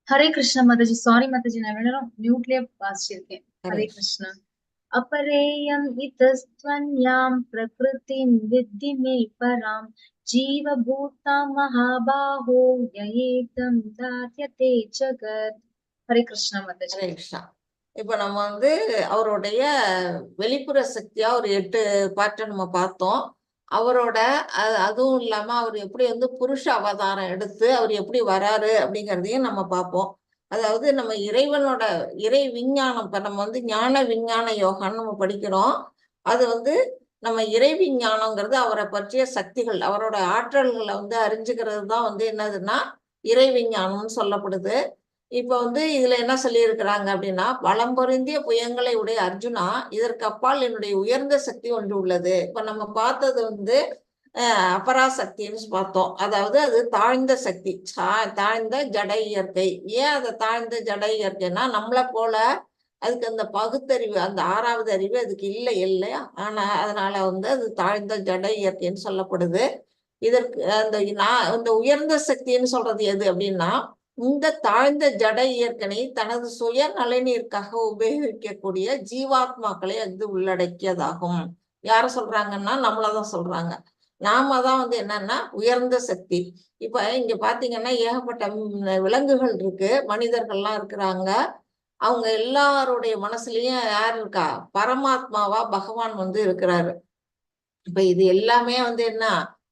ஹரே கிருஷ்ணா மாதாஜி. சாரி மாதாஜி, நான் வேணும் மியூட்லயே வாசிச்சிருக்கேன். ஹரே கிருஷ்ணா. अपरेयम् इतस्त्वन्यां प्रकृतिं विद्धि मे परां जीवभूतां महाबाहो ययेदं दार्यते जगत्. हरे कृष्णा माताजी. ஹரே கிருஷ்ணா. இப்ப நம்ம வந்து அவருடைய வெளிப்புற சக்தியா ஒரு 8 பாட்டை நம்ம பார்த்தோம். அவரோட அதுவும் இல்லாம அவர் எப்படி வந்து புருஷ அவதாரம் எடுத்து அவர் எப்படி வராரு அப்படிங்கிறதையும் நம்ம பார்ப்போம். அதாவது நம்ம இறைவனோட இறை விஞ்ஞானம், இப்ப நம்ம வந்து ஞான விஞ்ஞான யோகான்னு நம்ம படிக்கிறோம். அது வந்து நம்ம இறை விஞ்ஞானங்கிறது அவரை பற்றிய சக்திகள், அவரோட ஆற்றல்களை வந்து அறிஞ்சுக்கிறது தான் வந்து என்னதுன்னா இறை விஞ்ஞானம்னு சொல்லப்படுது. இப்ப வந்து இதுல என்ன சொல்லியிருக்கிறாங்க அப்படின்னா, வளம் பொருந்திய புயங்களை உடைய அர்ஜுனா, இதற்கு அப்பால் என்னுடைய உயர்ந்த சக்தி ஒன்று உள்ளது. இப்ப நம்ம பார்த்தது வந்து அபராசக்தின்னு பார்த்தோம். அதாவது அது தாழ்ந்த சக்தி, தாழ்ந்த ஜட இயற்கை. ஏன் அதை தாழ்ந்த ஜட இயற்கைன்னா, நம்மளை போல அதுக்கு அந்த பகுத்தறிவு, அந்த 6வது அறிவு அதுக்கு இல்லை இல்லையா. ஆனா அதனால வந்து அது தாழ்ந்த ஜட இயற்கைன்னு சொல்லப்படுது. இதற்கு இந்த உயர்ந்த சக்தின்னு சொல்றது எது அப்படின்னா, இந்த தாழ்ந்த ஜட இயற்கனை தனது சுய நலனிற்காக உபயோகிக்கக்கூடிய ஜீவாத்மாக்களை அது உள்ளடக்கியதாகும். யார சொல்றாங்கன்னா நம்மளதான் சொல்றாங்க. நாம தான் வந்து என்னன்னா உயர்ந்த சக்தி. இப்ப இங்க பாத்தீங்கன்னா ஏகப்பட்ட விலங்குகள் இருக்கு, மனிதர்கள்லாம் இருக்கிறாங்க. அவங்க எல்லாருடைய மனசுலயும் யார் இருக்கா? பரமாத்மாவா பகவான் வந்து இருக்கிறாரு. இப்ப இது எல்லாமே வந்து என்ன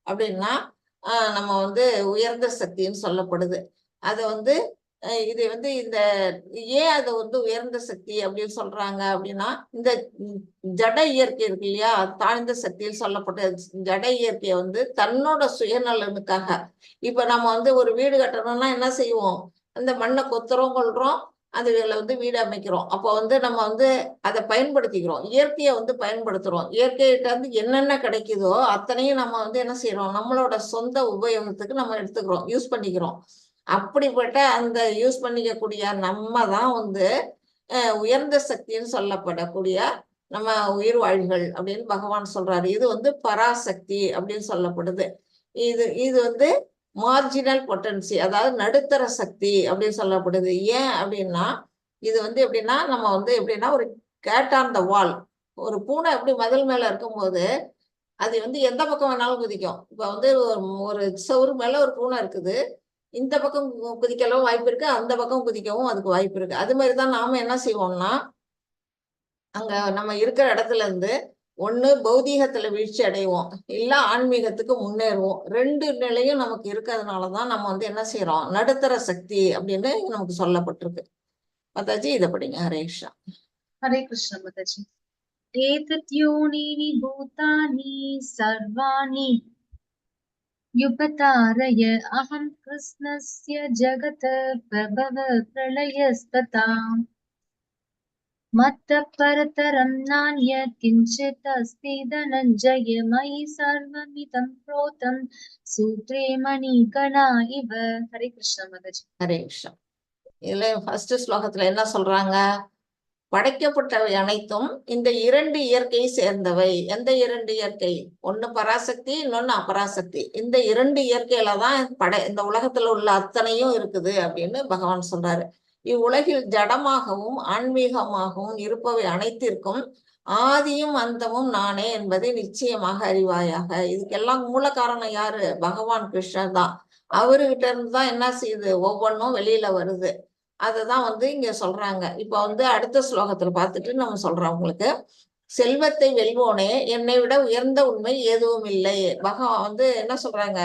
அப்படின்னா நம்ம வந்து உயர்ந்த சக்தின்னு சொல்லப்படுது. அதை வந்து இது வந்து ஏன் அதை வந்து உயர்ந்த சக்தி அப்படின்னு சொல்றாங்க அப்படின்னா, இந்த ஜட இயற்கை இருக்கு இல்லையா, தாழ்ந்த சக்தியில் சொல்லப்பட்ட ஜட இயற்கையை வந்து தன்னோட சுயநலனுக்காக, இப்ப நம்ம வந்து ஒரு வீடு கட்டணும்னா என்ன செய்வோம்? அந்த மண்ணை கொள்றோம், அதுல வந்து வீடு அமைக்கிறோம். அப்போ வந்து நம்ம வந்து அதை பயன்படுத்திக்கிறோம், இயற்கையை வந்து பயன்படுத்துறோம். இயற்கையிட்ட வந்து என்னென்ன கிடைக்குதோ அத்தனையும் நம்ம வந்து என்ன செய்யறோம், நம்மளோட சொந்த உபயோகத்துக்கு நம்ம எடுத்துக்கிறோம், யூஸ் பண்ணிக்கிறோம். அப்படிப்பட்ட அந்த யூஸ் பண்ணிக்கக்கூடிய நம்ம தான் வந்து உயர்ந்த சக்தின்னு சொல்லப்படக்கூடிய நம்ம உயிர் வாழ்கள் அப்படின்னு பகவான் சொல்றாரு. இது வந்து பராசக்தி அப்படின்னு சொல்லப்படுது. இது வந்து மார்ஜினல் பொட்டன்சி, அதாவது நடுத்தர சக்தி அப்படின்னு சொல்லப்படுது. ஏன் அப்படின்னா இது வந்து எப்படின்னா நம்ம வந்து எப்படின்னா ஒரு கேட் ஆன் த வால், ஒரு பூனை எப்படி மதில் மேல இருக்கும்போது அது வந்து எந்த பக்கம் வேணாலும் குதிக்கும். இப்ப வந்து ஒரு செவுரு மேல ஒரு பூனை இருக்குது, இந்த பக்கம் குதிக்கவும் வாய்ப்பு இருக்கு, அந்த பக்கம் குதிக்கவும் அதுக்கு வாய்ப்பு இருக்கு. அது மாதிரிதான் நாம என்ன செய்வோம்னா அங்க நம்ம இருக்கிற இடத்துல இருந்து ஒண்ணு பௌதீகத்துல வீழ்ச்சி அடைவோம், இல்ல ஆன்மீகத்துக்கு முன்னேறுவோம். 2 நிலையும் நமக்கு இருக்கிறதுனாலதான் நம்ம வந்து என்ன செய்யறோம், நடுத்தர சக்தி அப்படின்னு நமக்கு சொல்லப்பட்டிருக்கு. மாதாஜி இதை படிங்க. ஹரே கிருஷ்ணா. ஹரே கிருஷ்ண மாதாஜி. ஏதத் யோனீனி பூதானி சர்வாணி யுபதாரய அஹம் கிருஷ்ணஸ்ய ஜகத பிரபவ பிரளயஸ்ததா மத்த பரதரம் நான்யத் கிஞ்சித் அஸ்தி தனஞ்சய மயி சர்வமிதம் ப்ரோதம் சூத்ரே மணிகணா இவ. ஹரே கிருஷ்ண மாதாஜி. ஹரே கிருஷ்ணா. இதுல ஃபர்ஸ்ட் ஸ்லோகத்துல என்ன சொல்றாங்க, படைக்கப்பட்டவை அனைத்தும் இந்த 2 இயற்கையை சேர்ந்தவை. எந்த 2 இயற்கை? ஒண்ணு பராசக்தி, இன்னொன்னு அபராசக்தி. இந்த 2 இயற்கையில தான் இந்த உலகத்துல உள்ள அத்தனையும் இருக்குது அப்படின்னு பகவான் சொல்றாரு. இவ்வுலகில் ஜடமாகவும் ஆன்மீகமாகவும் இருப்பவை அனைத்திற்கும் ஆதியும் அந்தமும் நானே என்பதை நிச்சயமாக அறிவாயாக. இதுக்கெல்லாம் மூல காரணம் யாரு? பகவான் கிருஷ்ணர் தான். அவர்கிட்ட இருந்து தான் என்ன செய்யுது, ஒவ்வொன்றும் வெளியில வருது. அததான் வந்து இங்க சொல்றாங்க. இப்ப வந்து அடுத்த ஸ்லோகத்துல பார்த்துட்டு நம்ம சொல்றோம் உங்களுக்கு. செல்வத்தை வெல்வோனே, என்னை விட உயர்ந்த உண்மை எதுவும் இல்லை. பகவான் வந்து என்ன சொல்றாங்க,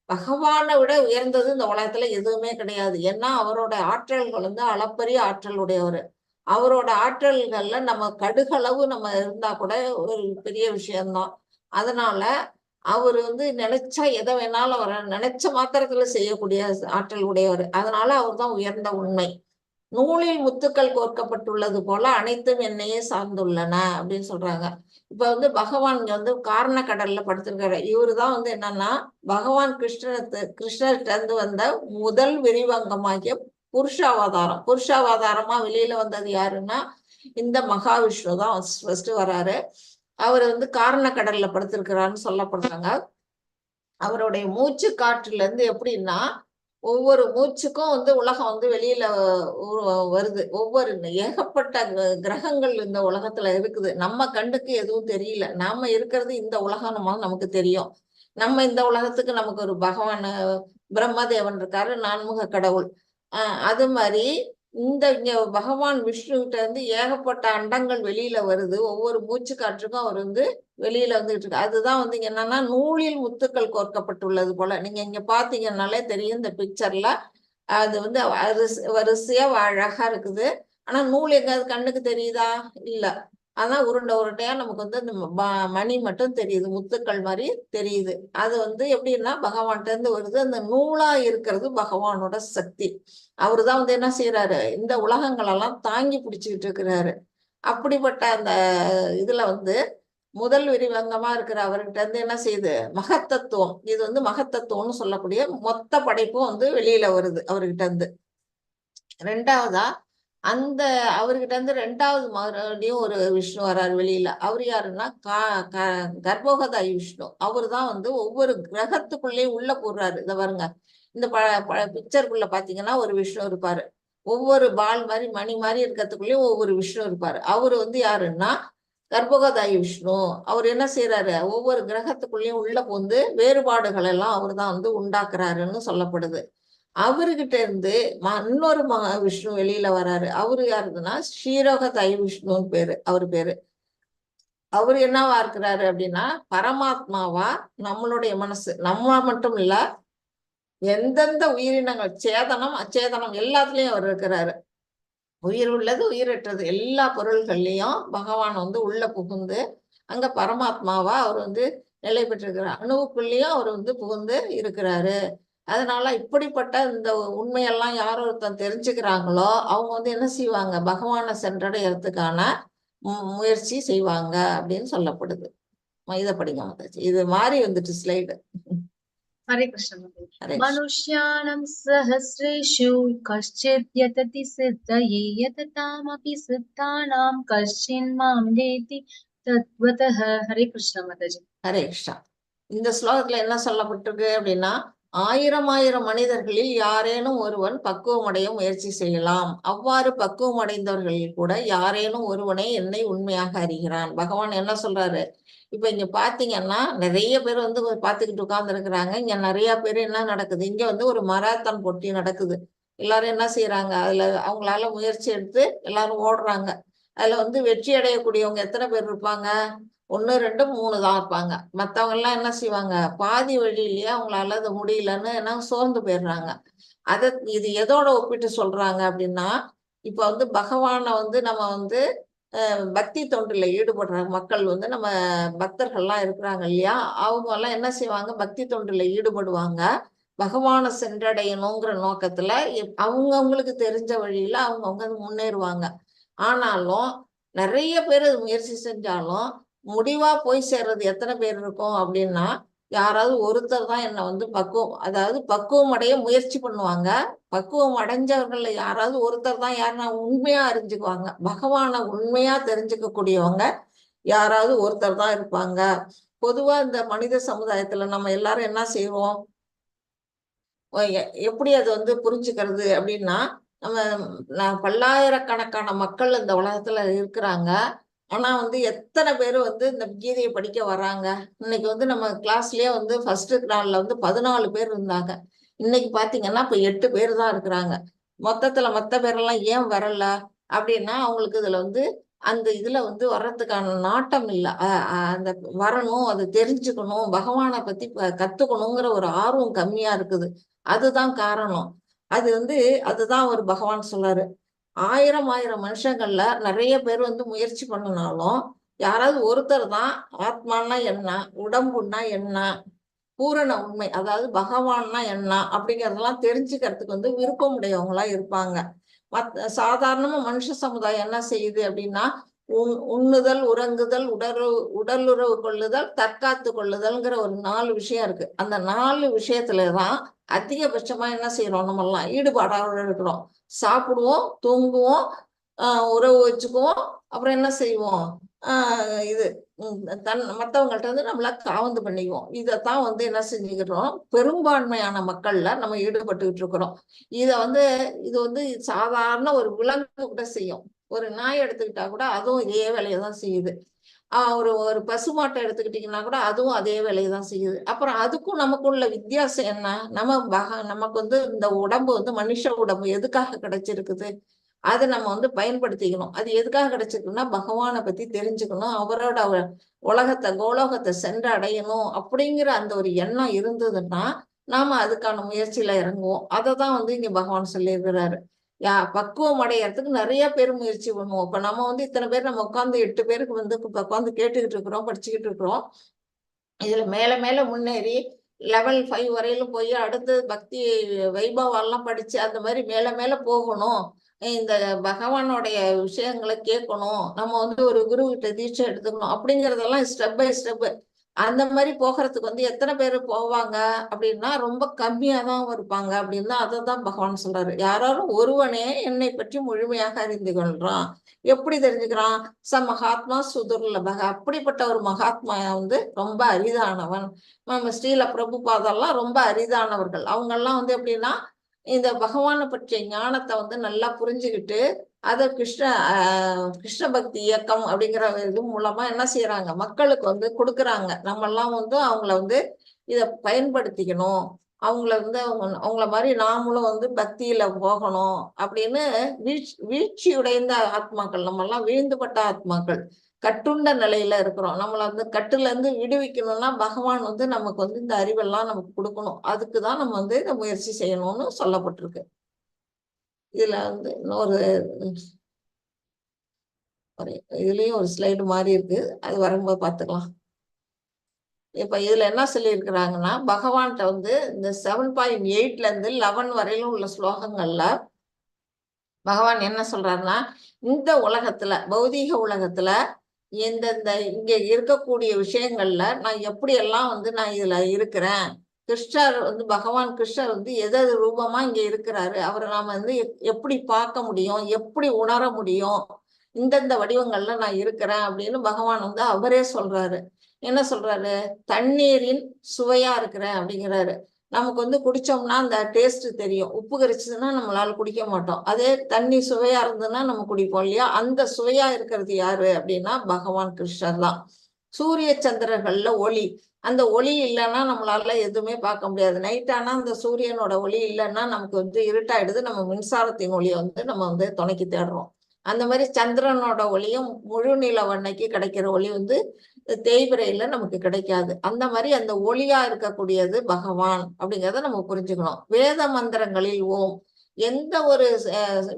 பகவானை விட உயர்ந்தது இந்த உலகத்துல எதுவுமே கிடையாது. ஏன்னா அவரோட ஆற்றல்கள் வந்து அளப்பரிய ஆற்றல் உடையவர். அவரோட ஆற்றல்கள்ல நம்ம கடுகளவு நம்ம இருந்தா கூட ஒரு பெரிய விஷயம்தான். அதனால அவர் வந்து நினைச்சா எதை வேணாலும் அவர் நினைச்ச மாத்திரத்துல செய்யக்கூடிய ஆற்றல் உடையவர். அதனால அவர் தான் உயர்ந்த உண்மை. நூலில் முத்துக்கள் கோர்க்கப்பட்டுள்ளது போல அனைத்தும் என்னையே சார்ந்துள்ளன அப்படின்னு சொல்றாங்க. இப்ப வந்து பகவான் இங்க வந்து காரண கடல்ல படுத்திருக்காரு. இவருதான் வந்து என்னன்னா பகவான் கிருஷ்ணர்கிட்ட இருந்து வந்த முதல் விரிவங்கமாகிய புருஷாவதாரம். புருஷாவதாரமா வெளியில வந்தது யாருன்னா இந்த மகாவிஷ்ணு தான் ஃபர்ஸ்ட் வராரு. அவர் வந்து காரண கடல்ல படுத்திருக்கிறாருன்னு சொல்லப்படுறாங்க. அவருடைய மூச்சு காற்றுல இருந்து எப்படின்னா ஒவ்வொரு மூச்சுக்கும் வந்து உலகம் வந்து வெளியில வருது. ஒவ்வொரு ஏகப்பட்ட கிரகங்கள் இந்த உலகத்துல இருக்குது. நம்ம கண்ணுக்கு எதுவும் தெரியல. நாம இருக்கிறது இந்த உலகம் நமக்கு தெரியும். நம்ம இந்த உலகத்துக்கு நமக்கு ஒரு பகவான் பிரம்மதேவன் இருக்காரு, நான்முக கடவுள். அது மாதிரி இங்க பகவான் விஷ்ணு கிட்ட இருந்து ஏகப்பட்ட அண்டங்கள் வெளியில வருது. ஒவ்வொரு மூச்சு காற்றுக்கும் அவர் வந்து வெளியில வந்துட்டு இருக்கு. அதுதான் வந்து என்னன்னா நூலில் முத்துக்கள் கோர்க்கப்பட்டுள்ளது போல. நீங்க இங்க பாத்தீங்கன்னாலே தெரியும் இந்த பிக்சர்ல. அது வந்து வரிசையா அழகா இருக்குது. ஆனா நூல் எங்காவது கண்ணுக்கு தெரியுதா? இல்ல. அதான் உருண்டை உருண்டையா நமக்கு வந்து அந்த மணி மட்டும் தெரியுது, முத்துக்கள் மாதிரி தெரியுது. அது வந்து எப்படின்னா பகவான்கிட்ட இருந்து வருது. அந்த நூலா இருக்கிறது பகவானோட சக்தி. அவருதான் வந்து என்ன செய்யறாரு, இந்த உலகங்கள் எல்லாம் தாங்கி பிடிச்சுக்கிட்டு இருக்கிறாரு. அப்படிப்பட்ட அந்த இதுல வந்து முதல் விரிவங்கமா இருக்கிற அவர்கிட்ட இருந்து என்ன செய்யுது, மகத்தத்துவம். இது வந்து மகத்தத்துவம்னு சொல்லக்கூடிய மொத்த படைப்பும் வந்து வெளியில வருது அவர்கிட்ட இருந்து. ரெண்டாவதா அந்த அவர்கிட்ட இருந்து ரெண்டாவது மறுபடியும் ஒரு விஷ்ணு வர்றாரு வெளியில. அவர் யாருன்னா கர்ப்போகதாயி விஷ்ணு. அவரு தான் வந்து ஒவ்வொரு கிரகத்துக்குள்ளேயும் உள்ள போடுறாரு. இதை பாருங்க, இந்த பிக்சருக்குள்ள பாத்தீங்கன்னா ஒரு விஷ்ணு இருப்பாரு. ஒவ்வொரு பால் மாதிரி மணி மாதிரி இருக்கிறதுக்குள்ளேயும் ஒவ்வொரு விஷ்ணு இருப்பாரு. அவரு வந்து யாருன்னா கர்ப்போகதாயி விஷ்ணு. அவர் என்ன செய்யறாரு, ஒவ்வொரு கிரகத்துக்குள்ளேயும் உள்ள போந்து வேறுபாடுகள் எல்லாம் அவர் தான் வந்து உண்டாக்குறாருன்னு சொல்லப்படுது. அவர்கிட்ட இருந்து இன்னொரு விஷ்ணு வெளியில வராரு. அவரு யாருதுன்னா ஸ்ரீரோகதாயி விஷ்ணுன்னு பேரு. அவரு பேரு. அவரு என்னவா இருக்கிறாரு அப்படின்னா பரமாத்மாவா நம்மளுடைய மனசு, நம்ம மட்டும் இல்ல எந்தெந்த உயிரினங்கள் சேதனம் அச்சேதனம் எல்லாத்துலயும் அவர் இருக்கிறாரு. உயிர் உள்ளது உயிரற்றது எல்லா பொருள்கள்லயும் பகவான் வந்து உள்ள புகுந்து அங்க பரமாத்மாவா அவர் வந்து நிலை பெற்றிருக்கிறார். அணுவுக்குள்ளேயும் அவர் வந்து புகுந்து இருக்கிறாரு. அதனால இப்படிப்பட்ட இந்த உண்மையெல்லாம் யார் ஒருத்தன் தெரிஞ்சுக்கிறாங்களோ அவங்க வந்து என்ன செய்வாங்க, பகவானை சென்றடையறதுக்கான முயற்சி செய்வாங்க அப்படின்னு சொல்லப்படுது. இதை படிங்க மாதாஜி. இது மாதிரி வந்துட்டு ஸ்லைடு. ஹரே கிருஷ்ண. மனுஷ்யாணம் சஹஸ்ரேஷு கஷ்சித் யததி சித்தயே யததாமபி சித்தானாம் கஷ்சின் மாம் வேதி தத்வதஹ. ஹரே கிருஷ்ண மாதாஜி. ஹரே கிருஷ்ணா. இந்த ஸ்லோகத்துல என்ன சொல்லப்பட்டிருக்கு அப்படின்னா ஆயிரம் மனிதர்களில் யாரேனும் ஒருவன் பக்குவமடைய முயற்சி செய்யலாம். அவ்வாறு பக்குவம் அடைந்தவர்களில் கூட யாரேனும் ஒருவனே என்னை உண்மையாக அறிகிறான். பகவான் என்ன சொல்றாரு? இப்ப இங்க பாத்தீங்கன்னா நிறைய பேர் வந்து பாத்துக்கிட்டு உட்கார்ந்து இருக்கிறாங்க. இங்க நிறைய பேர் என்ன நடக்குது? இங்க வந்து ஒரு மராத்தான் போட்டி நடக்குது. எல்லாரும் என்ன செய்யறாங்க? அதுல அவங்களால முயற்சி எடுத்து எல்லாரும் ஓடுறாங்க. அதுல வந்து வெற்றி அடையக்கூடியவங்க எத்தனை பேர் இருப்பாங்க? 1, 2, 3 தான் இருப்பாங்க. மத்தவங்க எல்லாம் என்ன செய்வாங்க? பாதி வழியிலேயே அவங்களால அது முடியலன்னு என்ன சோர்ந்து போயிடுறாங்க. இது எதோட ஒப்பிட்டு சொல்றாங்க அப்படின்னா, இப்ப வந்து பகவானை வந்து நம்ம வந்து பக்தி தொண்டுல ஈடுபடுற மக்கள் வந்து நம்ம பக்தர்கள்லாம் இருக்கிறாங்க இல்லையா? அவங்க எல்லாம் என்ன செய்வாங்க? பக்தி தொண்டுல ஈடுபடுவாங்க. பகவானை சென்றடையணுங்கிற நோக்கத்துல அவங்கவங்களுக்கு தெரிஞ்ச வழியில அவங்கவங்க முன்னேறுவாங்க. ஆனாலும் நிறைய பேர் முயற்சி செஞ்சாலும் முடிவா போய் சேர்றது எத்தனை பேர் இருக்கும் அப்படின்னா, யாராவது ஒருத்தர் தான் என்னை வந்து பக்குவம் அடைய முயற்சி பண்ணுவாங்க. பக்குவம் அடைஞ்சவர்கள்ல யாராவது ஒருத்தர் தான் யாருன்னா உண்மையா அறிஞ்சுக்குவாங்க. பகவானை உண்மையா தெரிஞ்சுக்க கூடியவங்க யாராவது ஒருத்தர் தான் இருப்பாங்க. பொதுவா இந்த மனித சமுதாயத்துல நம்ம எல்லாரும் என்ன செய்வோம்? எப்படி அது வந்து புரிஞ்சுக்கிறது அப்படின்னா, பல்லாயிரக்கணக்கான மக்கள் இந்த உலகத்துல இருக்கிறாங்க. ஆனா வந்து எத்தனை பேர் வந்து இந்த கீதையை படிக்க வர்றாங்க? இன்னைக்கு வந்து நம்ம கிளாஸ்லயே வந்து ஃபர்ஸ்ட் நாள்ல வந்து 14 பேர் இருந்தாங்க. இன்னைக்கு பாத்தீங்கன்னா இப்ப 8 பேர் தான் இருக்கிறாங்க. மொத்தத்துல மத்த பேரெல்லாம் ஏன் வரல அப்படின்னா, அவங்களுக்கு இதுல வந்து வர்றதுக்கான நாட்டம் இல்ல. அந்த வரணும், அதை தெரிஞ்சுக்கணும், பகவானை பத்தி கத்துக்கணுங்கிற ஒரு ஆர்வம் கம்மியா இருக்குது. அதுதான் காரணம். அதுதான் ஒரு பகவான் சொல்றாரு. ஆயிரம் மனுஷங்கள்ல நிறைய பேர் வந்து முயற்சி பண்ணினாலும் யாராவது ஒருத்தர் தான் ஆத்மான்னா என்ன, உடம்புன்னா என்ன, பூரண உண்மை அதாவது பகவான்னா என்ன அப்படிங்கறதெல்லாம் தெரிஞ்சுக்கிறதுக்கு வந்து விருப்பம் உடையவங்களா இருப்பாங்க. சாதாரணமா மனுஷ சமுதாயம் என்ன செய்யுது அப்படின்னா, உண்ணுதல், உறங்குதல், உடலுறவு கொள்ளுதல், தற்காத்து கொள்ளுதல்ங்கிற ஒரு 4 விஷயம் இருக்கு. அந்த 4 விஷயத்துலதான் அதிகபட்சமா என்ன செய்யறோம்? நம்ம எல்லாம் ஈடுபாடோட இருக்கிறோம். சாப்பிடுவோம், தூங்குவோம், உறவு வச்சுக்குவோம், அப்புறம் என்ன செய்வோம்? இது மற்றவங்கள்ட்ட வந்து நம்மள காவந்து பண்ணிக்குவோம். இதைத்தான் வந்து என்ன செஞ்சுக்கிறோம்? பெரும்பான்மையான மக்கள்ல நம்ம ஈடுபட்டுக்கிட்டு இருக்கிறோம். இது வந்து சாதாரண ஒரு விலங்கு கூட செய்யும். ஒரு நாய் எடுத்துக்கிட்டா கூட அதுவும் இதே வேலையை தான் செய்யுது. ஒரு பசுமாட்டை எடுத்துக்கிட்டீங்கன்னா கூட அதுவும் அதே வேலையை தான் செய்யுது. அப்புறம் அதுக்கும் நமக்குள்ள வித்தியாசம் என்ன? நமக்கு வந்து இந்த உடம்பு வந்து மனுஷ உடம்பு எதுக்காக கிடைச்சிருக்குது? அதை நம்ம வந்து பயன்படுத்திக்கணும். அது எதுக்காக கிடைச்சிருக்குன்னா பகவானை பத்தி தெரிஞ்சுக்கணும், அவரோட கோலோகத்தை சென்று அடையணும் அப்படிங்கிற அந்த ஒரு எண்ணம் இருந்ததுன்னா நாம அதுக்கான முயற்சியில இறங்குவோம். அதை தான் வந்து இங்க பகவான் சொல்லியிருக்கிறாரு. பக்குவம் அடையறதுக்கு நிறைய பேர் முயற்சி பண்ணுவோம். இப்ப நம்ம வந்து இத்தனை பேர் நம்ம உட்காந்து 8 பேருக்கு வந்து உட்காந்து கேட்டுக்கிட்டு இருக்கிறோம், படிச்சுக்கிட்டு இருக்கிறோம். இதுல மேல மேல முன்னேறி லெவல் 5 வரையிலும் போய் அடுத்து பக்தி வைபவெல்லாம் படிச்சு அந்த மாதிரி மேல மேல போகணும். இந்த பகவானுடைய விஷயங்களை கேட்கணும், நம்ம வந்து ஒரு குரு கிட்ட தீட்சை எடுத்துக்கணும் அப்படிங்கறதெல்லாம் ஸ்டெப் பை ஸ்டெப். அந்த மாதிரி போகிறதுக்கு வந்து எத்தனை பேர் போவாங்க அப்படின்னா ரொம்ப கம்மியா தான் இருப்பாங்க அப்படின்னு அதை தான் பகவான் சொல்றாரு. யாராலும் ஒருவனே என்னை பற்றி முழுமையாக அறிந்து கொள்றான். எப்படி தெரிஞ்சுக்கிறான்? மகாத்மா சுதுர்லபக, அப்படிப்பட்ட ஒரு மகாத்மா வந்து ரொம்ப அரிதானவன். நம்ம ஸ்ரீல பிரபுபாதெல்லாம் ரொம்ப அரிதானவர்கள். அவங்கெல்லாம் வந்து எப்படின்னா இந்த பகவானை பற்றிய ஞானத்தை வந்து நல்லா புரிஞ்சுக்கிட்டு அதை கிருஷ்ண பக்தி இயக்கம் அப்படிங்கிற இது மூலமா என்ன செய்யறாங்க? மக்களுக்கு வந்து கொடுக்குறாங்க. நம்ம எல்லாம் வந்து அவங்கள வந்து இத பயன்படுத்திக்கணும், அவங்கள மாதிரி நாமளும் வந்து பக்தியில போகணும் அப்படின்னு வீழ்ச்சியுடைந்த ஆத்மாக்கள், நம்ம எல்லாம் வீழ்ந்துபட்ட ஆத்மாக்கள், கட்டுண்ட நிலையில இருக்கிறோம். நம்மள வந்து கட்டுல இருந்து விடுவிக்கணும்னா பகவான் வந்து நமக்கு வந்து இந்த அறிவெல்லாம் நமக்கு கொடுக்கணும். அதுக்குதான் நம்ம வந்து இந்த முயற்சி செய்யணும்னு சொல்லப்பட்டிருக்கு. இதுல வந்து இன்னொரு இதுலயும் ஒரு ஸ்லைடு மாதிரி இருக்கு, அது வரும்போது பார்த்துக்கலாம். இப்ப இதுல என்ன சொல்லி இருக்கிறாங்கன்னா, பகவான்கிட்ட வந்து இந்த 7.8ல இருந்து 11 வரையிலும் உள்ள ஸ்லோகங்கள்ல பகவான் என்ன சொல்றாருன்னா, இந்த உலகத்துல பௌதீக உலகத்துல இங்க இருக்கக்கூடிய விஷயங்கள்ல நான் எப்படியெல்லாம் வந்து நான் இதுல இருக்கிறேன், பகவான் கிருஷ்ணர் வந்து எது ரூபமா இங்க இருக்கிறாரு, அவரை நாம வந்து எப்படி பார்க்க முடியும், எப்படி உணர முடியும், இந்தந்த வடிவங்கள்ல நான் இருக்கிறேன் அப்படின்னு பகவான் வந்து அவரே சொல்றாரு. என்ன சொல்றாரு? தண்ணீரின் சுவையா இருக்கிறேன் அப்படிங்கிறாரு. நமக்கு வந்து குடிச்சோம்னா அந்த டேஸ்ட் தெரியும். உப்பு கரிச்சதுன்னா நம்மளால குடிக்க மாட்டோம். அதே தண்ணி சுவையா இருந்ததுன்னா நம்ம குடிப்போம் இல்லையா? அந்த சுவையா இருக்கிறது யாரு அப்படின்னா பகவான் கிருஷ்ணர் தான். சூரிய சந்திரர்கள்ல ஒளி, அந்த ஒளி இல்லைன்னா நம்மளால எதுவுமே பார்க்க முடியாது. நைட் ஆனா அந்த சூரியனோட ஒளி இல்லைன்னா நமக்கு வந்து இருட்டாயிடுது. நம்ம மின்சாரத்தின் ஒளியை வந்து நம்ம வந்து துணைக்கு தேடுறோம். அந்த மாதிரி சந்திரனோட ஒளியும் முழு நிலவன்னைக்கு கிடைக்கிற ஒளி வந்து தேய்பிரையில நமக்கு கிடைக்காது. அந்த மாதிரி அந்த ஒளியா இருக்கக்கூடியது பகவான் அப்படிங்கிறத நம்ம புரிஞ்சுக்கணும். வேத மந்திரங்களில் ஓம், எந்த ஒரு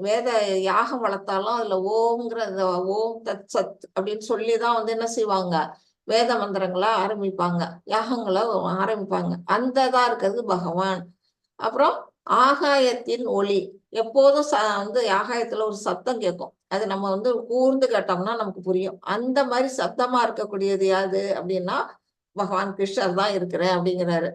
வேத யாகம் வளர்த்தாலும் அதுல ஓம்ங்கிற ஓம் தத் சத் அப்படின்னு சொல்லிதான் வந்து என்ன செய்வாங்க, வேத மந்திரங்களை ஆரம்பிப்பாங்க, யாகங்களை ஆரம்பிப்பாங்க. அந்த தான் இருக்கிறது பகவான். அப்புறம் ஆகாயத்தின் ஒளி, எப்போதும் வந்து ஆகாயத்துல ஒரு சத்தம் கேட்கும். அது நம்ம வந்து கூர்ந்து கேட்டோம்னா நமக்கு புரியும். அந்த மாதிரி சத்தமா இருக்கக்கூடியது யாது அப்படின்னா பகவான் கிருஷ்ணர் தான் இருக்கிறேன் அப்படிங்கிறாரு.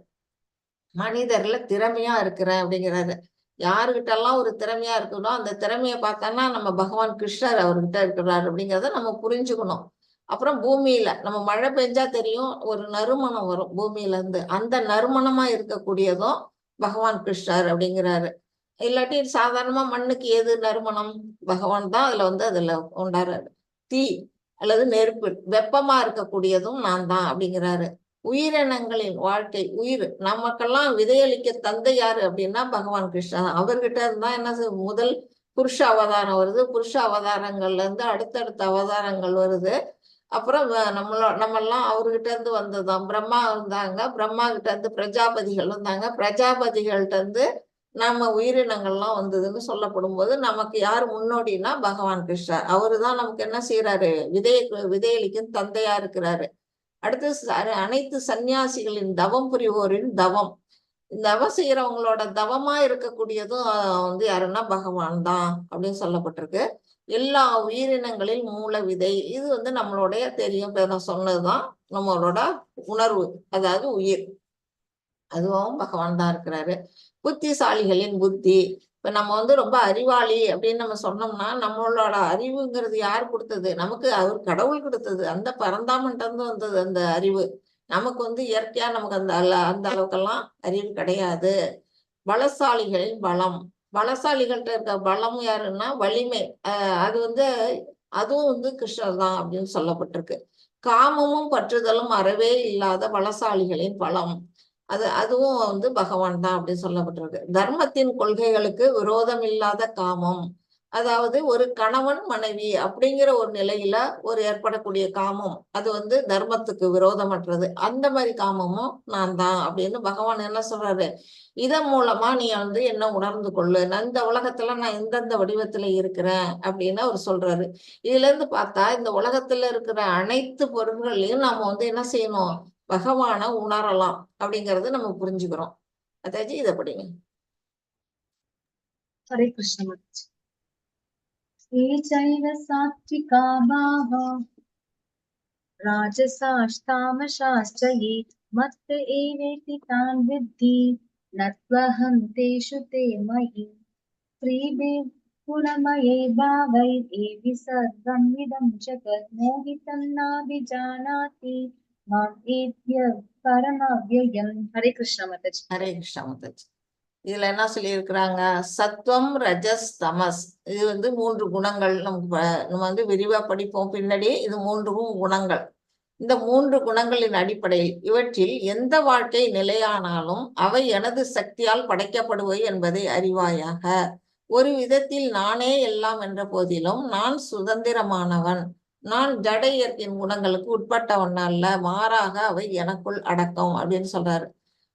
மனிதர்ல திறமையா இருக்கிறேன் அப்படிங்கிறாரு. யாருகிட்ட எல்லாம் ஒரு திறமையா இருக்கணும், அந்த திறமையை பார்த்தோம்னா நம்ம பகவான் கிருஷ்ணர் அவர்கிட்ட இருக்கிறாரு அப்படிங்கிறத நம்ம புரிஞ்சுக்கணும். அப்புறம் பூமியில நம்ம மழை பெஞ்சா தெரியும், ஒரு நறுமணம் வரும் பூமியில இருந்து. அந்த நறுமணமா இருக்கக்கூடியதும் பகவான் கிருஷ்ணர் அப்படிங்கிறாரு. இல்லாட்டி சாதாரணமா மண்ணுக்கு ஏது நறுமணம், பகவான் தான் அதுல வந்து அதுல உண்டாறாரு. தீ அல்லது நெருப்பு, வெப்பமா இருக்கக்கூடியதும் நான் தான் அப்படிங்கிறாரு. உயிரினங்களின் வாழ்க்கை, உயிர் நமக்கெல்லாம் விதையளிக்க தந்தை யாரு அப்படின்னா பகவான் கிருஷ்ணன். அவர்கிட்ட இருந்தா என்ன முதல் புருஷ அவதாரம் வருது. புருஷ அவதாரங்கள்ல இருந்து அடுத்தடுத்த அவதாரங்கள் வருது. அப்புறம் நம்மெல்லாம் அவர்கிட்ட இருந்து வந்ததுதான். பிரம்மா இருந்தாங்க, பிரம்மா கிட்ட இருந்து பிரஜாபதிகள் வந்தாங்க, பிரஜாபதிகள்கிட்ட இருந்து நம்ம உயிரினங்கள்லாம் வந்ததுன்னு சொல்லப்படும் போது நமக்கு யார் முன்னோடினா பகவான் கிருஷ்ணர். அவருதான் நமக்கு என்ன செய்யறாரு, விதையளிக்கும் தந்தையா இருக்கிறாரு. அடுத்து அனைத்து சன்னியாசிகளின் தவம் புரிவோரின் தவம், தவம் செய்யறவங்களோட தவமா இருக்கக்கூடியதும் வந்து யாருன்னா பகவான் தான் அப்படின்னு சொல்லப்பட்டிருக்கு. எல்லா உயிரினங்களில் மூல விதை, இது வந்து நம்மளுடைய தெரியும், நான் சொன்னதுதான் நம்மளோட உணர்வு, அதாவது உயிர், அதுவும் பகவான் தான் இருக்கிறாரு. புத்திசாலிகளின் புத்தி, இப்ப நம்ம வந்து ரொம்ப அறிவாளி அப்படின்னு நம்ம சொன்னோம்னா நம்மளோட அறிவுங்கிறது யார் கொடுத்தது, நமக்கு அவர் கடவுள் கொடுத்தது. அந்த பரந்தாமன்ட்டு இருந்து வந்தது அந்த அறிவு. நமக்கு வந்து இயற்கையா நமக்கு அந்த அந்த அளவுக்கெல்லாம் அறிவு கிடையாது. பலசாலிகளின் பலம், பலசாலிகள்கிட்ட இருக்க பலம் யாருன்னா வலிமை, அது வந்து அதுவும் வந்து கிருஷ்ணர் தான் அப்படின்னு சொல்லப்பட்டிருக்கு. காமமும் பற்றுதலும் அறவே இல்லாத பலசாலிகளின் பலம், அதுவும் வந்து பகவான் தான் அப்படின்னு சொல்லப்பட்டிருக்கு. தர்மத்தின் கொள்கைகளுக்கு விரோதம் இல்லாத காமம், அதாவது ஒரு கணவன் மனைவி அப்படிங்கிற ஒரு நிலையில ஒரு ஏற்படக்கூடிய காமம், அது வந்து தர்மத்துக்கு விரோதமற்றது. அந்த மாதிரி காமமும் நான் தான் அப்படின்னு பகவான் என்ன சொல்றாரு, இதன் மூலமா நீ வந்து என்ன உணர்ந்து கொள்ளு, நான் இந்த உலகத்துல நான் எந்தெந்த வடிவத்துல இருக்கிறேன் அப்படின்னு அவர் சொல்றாரு. இதுல இருந்து பார்த்தா இந்த உலகத்துல இருக்கிற அனைத்து பொருள்களையும் நாம வந்து என்ன செய்யணும், பகவான உணரலாம் அப்படிங்கறது நம்ம புரிஞ்சுக்கிறோம். அதாச்சு இதை படிங்க. ஹரே கிருஷ்ண. சாத்விகா பாவா ராஜசாஸ்தாமசாஸ்ச யே மத் ஏவேதி தான் வித்தி நத்வஹம் தேஷு தே மயி ஸ்ரீபே குணமயே பாவை ஏவி சர்வம் இதம் ஜகத் மோகிதம் நாபிஜானாதி மாம் ஏத்ய பரமவ்யயம். ஹரே கிருஷ்ண மாதாஜி. ஹரே கிருஷ்ண மாதாஜி. இதுல என்ன சொல்லியிருக்கிறாங்க, சத்வம் ரஜஸ் தமஸ், இது வந்து 3 குணங்கள். நம்ம வந்து விரிவா படிப்போம் பின்னாடி. இது 3 குணங்கள். இந்த 3 குணங்களின் அடிப்படையில் இவற்றில் எந்த வாழ்க்கை நிலையானாலும் அவை எனது சக்தியால் படைக்கப்படுவை என்பதை அறிவாயாக. ஒரு விதத்தில் நானே எல்லாம் என்ற போதிலும் நான் சுதந்திரமானவன். நான் ஜட இயற்கையின் குணங்களுக்கு உட்பட்டவன் அல்ல, மாறாக அவை எனக்குள் அடக்கம் அப்படின்னு சொல்றாரு.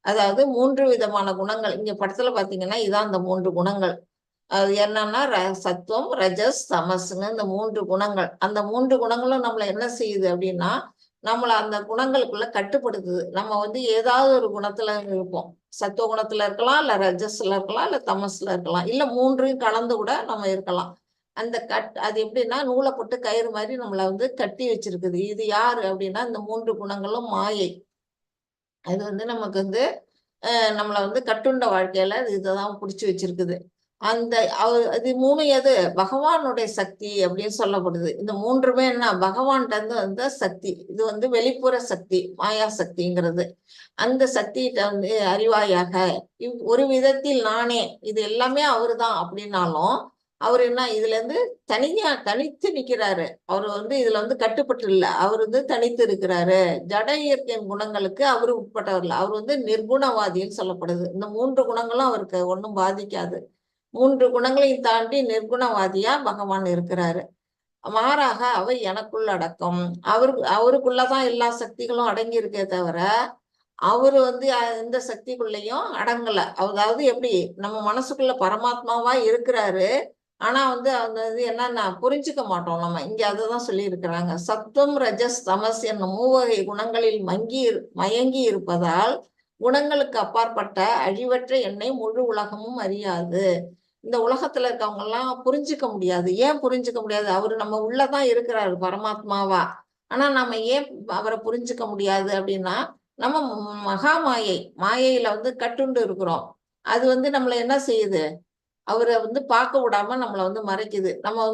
அதாவது 3 விதமான குணங்கள் இங்க படத்துல பாத்தீங்கன்னா இதான் அந்த 3 குணங்கள். அது என்னன்னா சத்துவம் ரஜஸ் தமஸ்ன்னு இந்த 3 குணங்கள். அந்த 3 குணங்களும் நம்மள என்ன செய்யுது அப்படின்னா நம்மள அந்த குணங்களுக்குள்ள கட்டுப்படுத்துது. நம்ம வந்து ஏதாவது ஒரு குணத்துல இருப்போம். சத்துவ குணத்துல இருக்கலாம், இல்ல ரஜஸ்ல இருக்கலாம், இல்ல தமஸ்ல இருக்கலாம், இல்ல 3யும் கலந்து கூட நம்ம இருக்கலாம். அந்த அது எப்படின்னா நூலை போட்டு கயிறு மாதிரி நம்மள வந்து கட்டி வச்சிருக்குது. இது யாரு அப்படின்னா இந்த 3 குணங்களும் மாயை. அது வந்து நமக்கு வந்து நம்மளை வந்து கட்டுண்ட வாழ்க்கையில இதுதான் பிடிச்சி வச்சிருக்குது. அந்த அது மூணு எது பகவானுடைய சக்தி அப்படின்னு சொல்லப்படுது. இந்த மூன்றுமே என்ன பகவான்கிட்ட இருந்து வந்த சக்தி. இது வந்து வெளிப்புற சக்தி, மாயா சக்திங்கிறது. அந்த சக்திகிட்ட வந்து அறிவாயாக ஒரு விதத்தில் நானே இது எல்லாமே அவரு தான் அப்படின்னாலும் அவர் என்ன இதுல இருந்து தனித்து நிக்கிறாரு. அவர் வந்து இதுல வந்து கட்டுப்பட்டு இல்லை, அவர் வந்து தனித்து இருக்கிறாரு. ஜட இயற்கையின் குணங்களுக்கு அவரு உட்பட்டவர் இல்லை, அவர் வந்து நிர்குணவாதின்னு சொல்லப்படுது. இந்த மூன்று குணங்களும் அவருக்கு ஒன்றும் பாதிக்காது. மூன்று குணங்களையும் தாண்டி நிர்குணவாதியா பகவான் இருக்கிறாரு. மாறாக அவை எனக்குள்ள அடக்கம். அவருக்குள்ளதான் எல்லா சக்திகளும் அடங்கி இருக்கே தவிர அவரு வந்து எந்த சக்திக்குள்ளேயும் அடங்கல. அதாவது எப்படி நம்ம மனசுக்குள்ள பரமாத்மாவா இருக்கிறாரு. ஆனா வந்து அந்த இது என்னன்னா புரிஞ்சுக்க மாட்டோம் நம்ம. இங்க அததான் சொல்லி இருக்கிறாங்க. சத்துவம் ரஜஸ் தமஸ் என்னும் மூவகை குணங்களில் மயங்கி இருப்பதால் குணங்களுக்கு அப்பாற்பட்ட அழிவற்ற என்னை முழு உலகமும் அறியாது. இந்த உலகத்துல இருக்கவங்க எல்லாம் புரிஞ்சுக்க முடியாது. ஏன் புரிஞ்சுக்க முடியாது? அவரு நம்ம உள்ளதான் இருக்கிறாரு பரமாத்மாவா. ஆனா நம்ம ஏன் அவரை புரிஞ்சுக்க முடியாது அப்படின்னா நம்ம மாயையில வந்து கட்டுண்டு இருக்கிறோம். அது வந்து நம்மள என்ன செய்யுது? அவரை வந்து பார்க்க விடாம நம்மளை வந்து மறைக்குது. நம்ம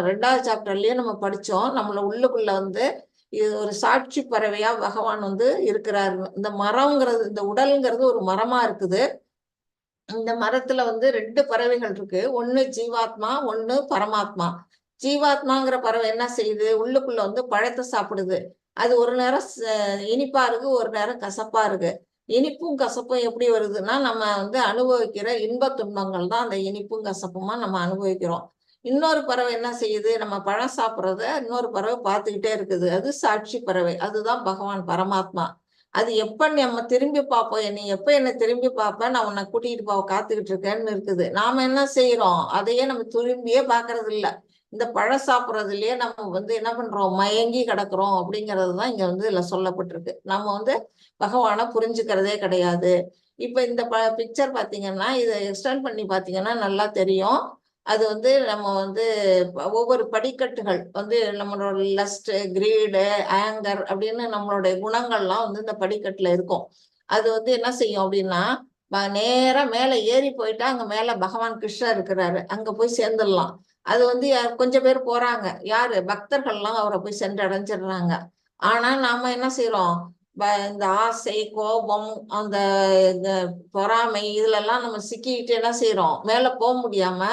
2வது சாப்டர்லயே நம்ம படிச்சோம். நம்மள உள்ளுக்குள்ள வந்து இது ஒரு சாட்சி பறவையா பகவான் வந்து இருக்கிறாரு. இந்த மரம்ங்கிறது, இந்த உடல்ங்கிறது ஒரு மரமா இருக்குது. இந்த மரத்துல வந்து 2 பறவைகள் இருக்கு. ஒண்ணு ஜீவாத்மா, ஒண்ணு பரமாத்மா. ஜீவாத்மாங்கிற பறவை என்ன செய்யுது? உள்ளுக்குள்ள வந்து பழத்தை சாப்பிடுது. அது ஒரு நேரம் இனிப்பா இருக்கு, ஒரு நேரம் கசப்பா இருக்கு. இனிப்பும் கசப்பும் எப்படி வருதுன்னா நம்ம வந்து அனுபவிக்கிற இன்ப துன்பங்கள் தான் அந்த இனிப்பும் கசப்புமா நம்ம அனுபவிக்கிறோம். இன்னொரு பறவை என்ன செய்யுது? நம்ம பழம் சாப்பிட்றத இன்னொரு பறவை பார்த்துக்கிட்டே இருக்குது. அது சாட்சி பறவை. அதுதான் பகவான் பரமாத்மா. அது எப்ப நம்ம திரும்பி பார்ப்போம், நீ எப்ப என்னை திரும்பி பார்ப்ப, நான் உன்னை கூட்டிகிட்டு போக காத்துக்கிட்டு இருக்கேன்னு இருக்குது. நாம என்ன செய்யறோம்? அதையே நம்ம திரும்பியே பார்க்கறது இல்லை. இந்த பழம் சாப்பிட்றதுலயே நம்ம வந்து என்ன பண்றோம்? மயங்கி கிடக்குறோம் அப்படிங்கிறது தான் இங்க வந்து இதுல சொல்லப்பட்டிருக்கு. நம்ம வந்து பகவானை புரிஞ்சுக்கிறதே கிடையாது. இப்ப இந்த பிக்சர் பாத்தீங்கன்னா இதை எக்ஸ்டெண்ட் பண்ணி பாத்தீங்கன்னா நல்லா தெரியும். அது வந்து நம்ம வந்து ஒவ்வொரு படிக்கட்டுகள் வந்து நம்மளோட லஸ்ட், கிரீடு, ஆங்கர் அப்படின்னு நம்மளுடைய குணங்கள்லாம் வந்து இந்த படிக்கட்டுல இருக்கும். அது வந்து என்ன செய்யும் அப்படின்னா நேரா மேல ஏறி போயிட்டா அங்க மேல பகவான் கிருஷ்ணர் இருக்கிறாரு, அங்க போய் சேர்ந்துடலாம். அது வந்து கொஞ்சம் பேர் போறாங்க, யாரு பக்தர்கள்லாம் அவரை போய் சென்று அடைஞ்சிடுறாங்க. ஆனா நாம என்ன செய்யறோம்? இந்த ஆசை, கோபம், அந்த பொறாமை இதுல எல்லாம் நம்ம சிக்கிக்கிட்டு என்ன செய்யறோம்? மேல போக முடியாம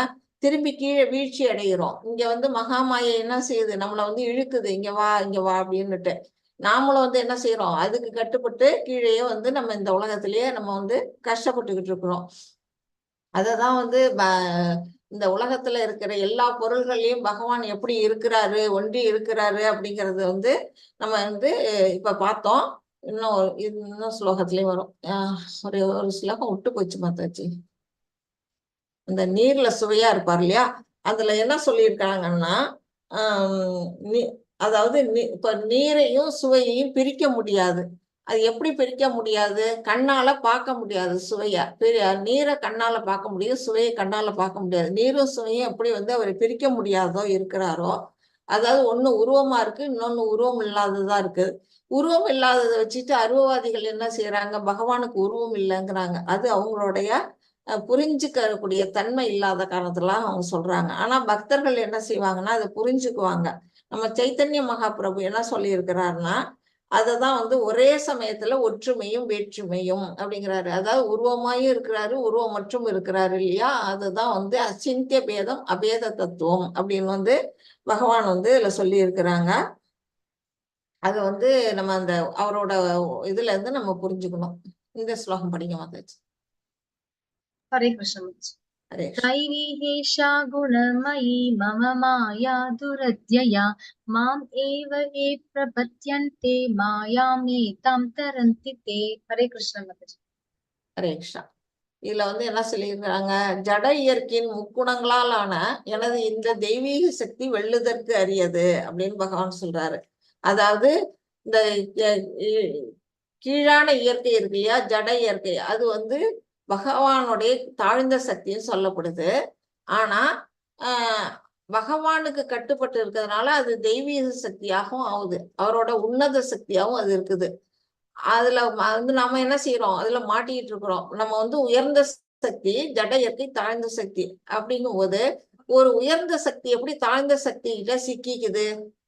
திரும்பி கீழே வீழ்ச்சி அடைகிறோம். இங்க வந்து மகாமாயை என்ன செய்யுது? நம்மளை வந்து இழுக்குது, இங்க வா இங்க வா அப்படின்னுட்டு. நாமளும் வந்து என்ன செய்யறோம்? அதுக்கு கட்டுப்பட்டு கீழேயே வந்து நம்ம இந்த உலகத்திலேயே நம்ம வந்து கஷ்டப்பட்டுக்கிட்டு இருக்கிறோம். அததான் வந்து இந்த உலகத்துல இருக்கிற எல்லா பொருள்கள்லயும் பகவான் எப்படி இருக்கிறாரு, ஒன்றி இருக்கிறாரு அப்படிங்கறது வந்து நம்ம வந்து இப்ப பார்த்தோம். இன்னும் ஸ்லோகத்திலயும் வரும். ஒரு ஸ்லோகம் விட்டு போச்சு மாத்தாச்சு. இந்த நீர்ல சுவையா இருப்பார் இல்லையா? அதுல என்ன சொல்லியிருக்காங்கன்னா அதாவது இப்ப நீரையும் சுவையையும் பிரிக்க முடியாது. அது எப்படி பிரிக்க முடியாது? கண்ணால பார்க்க முடியாது சுவையா. நீரை கண்ணால பார்க்க முடியும், சுவையை கண்ணால பார்க்க முடியாது. நீரும் சுவையும் எப்படி வந்து அவரை பிரிக்க முடியாதோ இருக்கிறாரோ, அதாவது ஒண்ணு உருவமா இருக்கு, இன்னொன்னு உருவம் இல்லாததா இருக்கு. உருவம் இல்லாததை வச்சுட்டு அருவவாதிகள் என்ன செய்யறாங்க? பகவானுக்கு உருவம் இல்லைங்கிறாங்க. அது அவங்களுடைய புரிஞ்சுக்கக்கூடிய தன்மை இல்லாத காரணத்துல அவங்க சொல்றாங்க. ஆனா பக்தர்கள் என்ன செய்வாங்கன்னா அதை புரிஞ்சுக்குவாங்க. நம்ம சைத்தன்ய மகாபிரபு என்ன சொல்லி இருக்கிறாருன்னா அததான் வந்து ஒரே சமயத்துல ஒற்றுமையும் வேற்றுமையும் அப்படிங்கிறாரு. அதாவது உருவமாயும் இருக்கிறாரு, உருவம் மற்றும் இருக்கிறாரு இல்லையா? அதுதான் வந்து அச்சிந்திய பேதம் அபேத தத்துவம் அப்படின்னு வந்து பகவான் வந்து இதுல சொல்லி இருக்கிறாங்க. அது வந்து நம்ம அந்த அவரோட இதுல இருந்து நம்ம புரிஞ்சுக்கணும். இந்த ஸ்லோகம் படிக்க மாத்தாச்சு. ஹரே கிருஷ்ண. தைவீஹேஷா குணமயி மம மாயா துரத்யயா மாம் ஏவ ஏ பிரபத்யந்தே மாயாம் ஏதாம் தரந்தி தே. ஹரே கிருஷ்ண மாதாஜி. ஹரே கிருஷ்ணா. இதுல வந்து என்ன சொல்லியிருக்கிறாங்க? ஜட இயற்கையின் முக்குணங்களால் ஆன எனது இந்த தெய்வீக சக்தி வெல்லுதற்கு அரியது அப்படின்னு பகவான் சொல்றாரு. அதாவது இந்த கீழான இயற்கை இருக்கு இல்லையா, ஜட இயற்கை, அது வந்து பகவானுடைய தாழ்ந்த சக்தியும் சொல்லப்படுது. ஆனா பகவானுக்கு கட்டுப்பட்டு இருக்கிறதுனால அது தெய்வீக சக்தியாகவும் ஆகுது, அவரோட உன்னத சக்தியாகவும் அது இருக்குது. அதுல வந்து நம்ம என்ன செய்யறோம்? அதுல மாட்டிக்கிட்டு இருக்கிறோம். நம்ம வந்து உயர்ந்த சக்தி, ஜட இயற்கை தாழ்ந்த சக்தி. அப்படிங்கும் போது ஒரு உயர்ந்த சக்தி எப்படி தாழ்ந்த சக்தி கிட்ட சிக்கிக்குது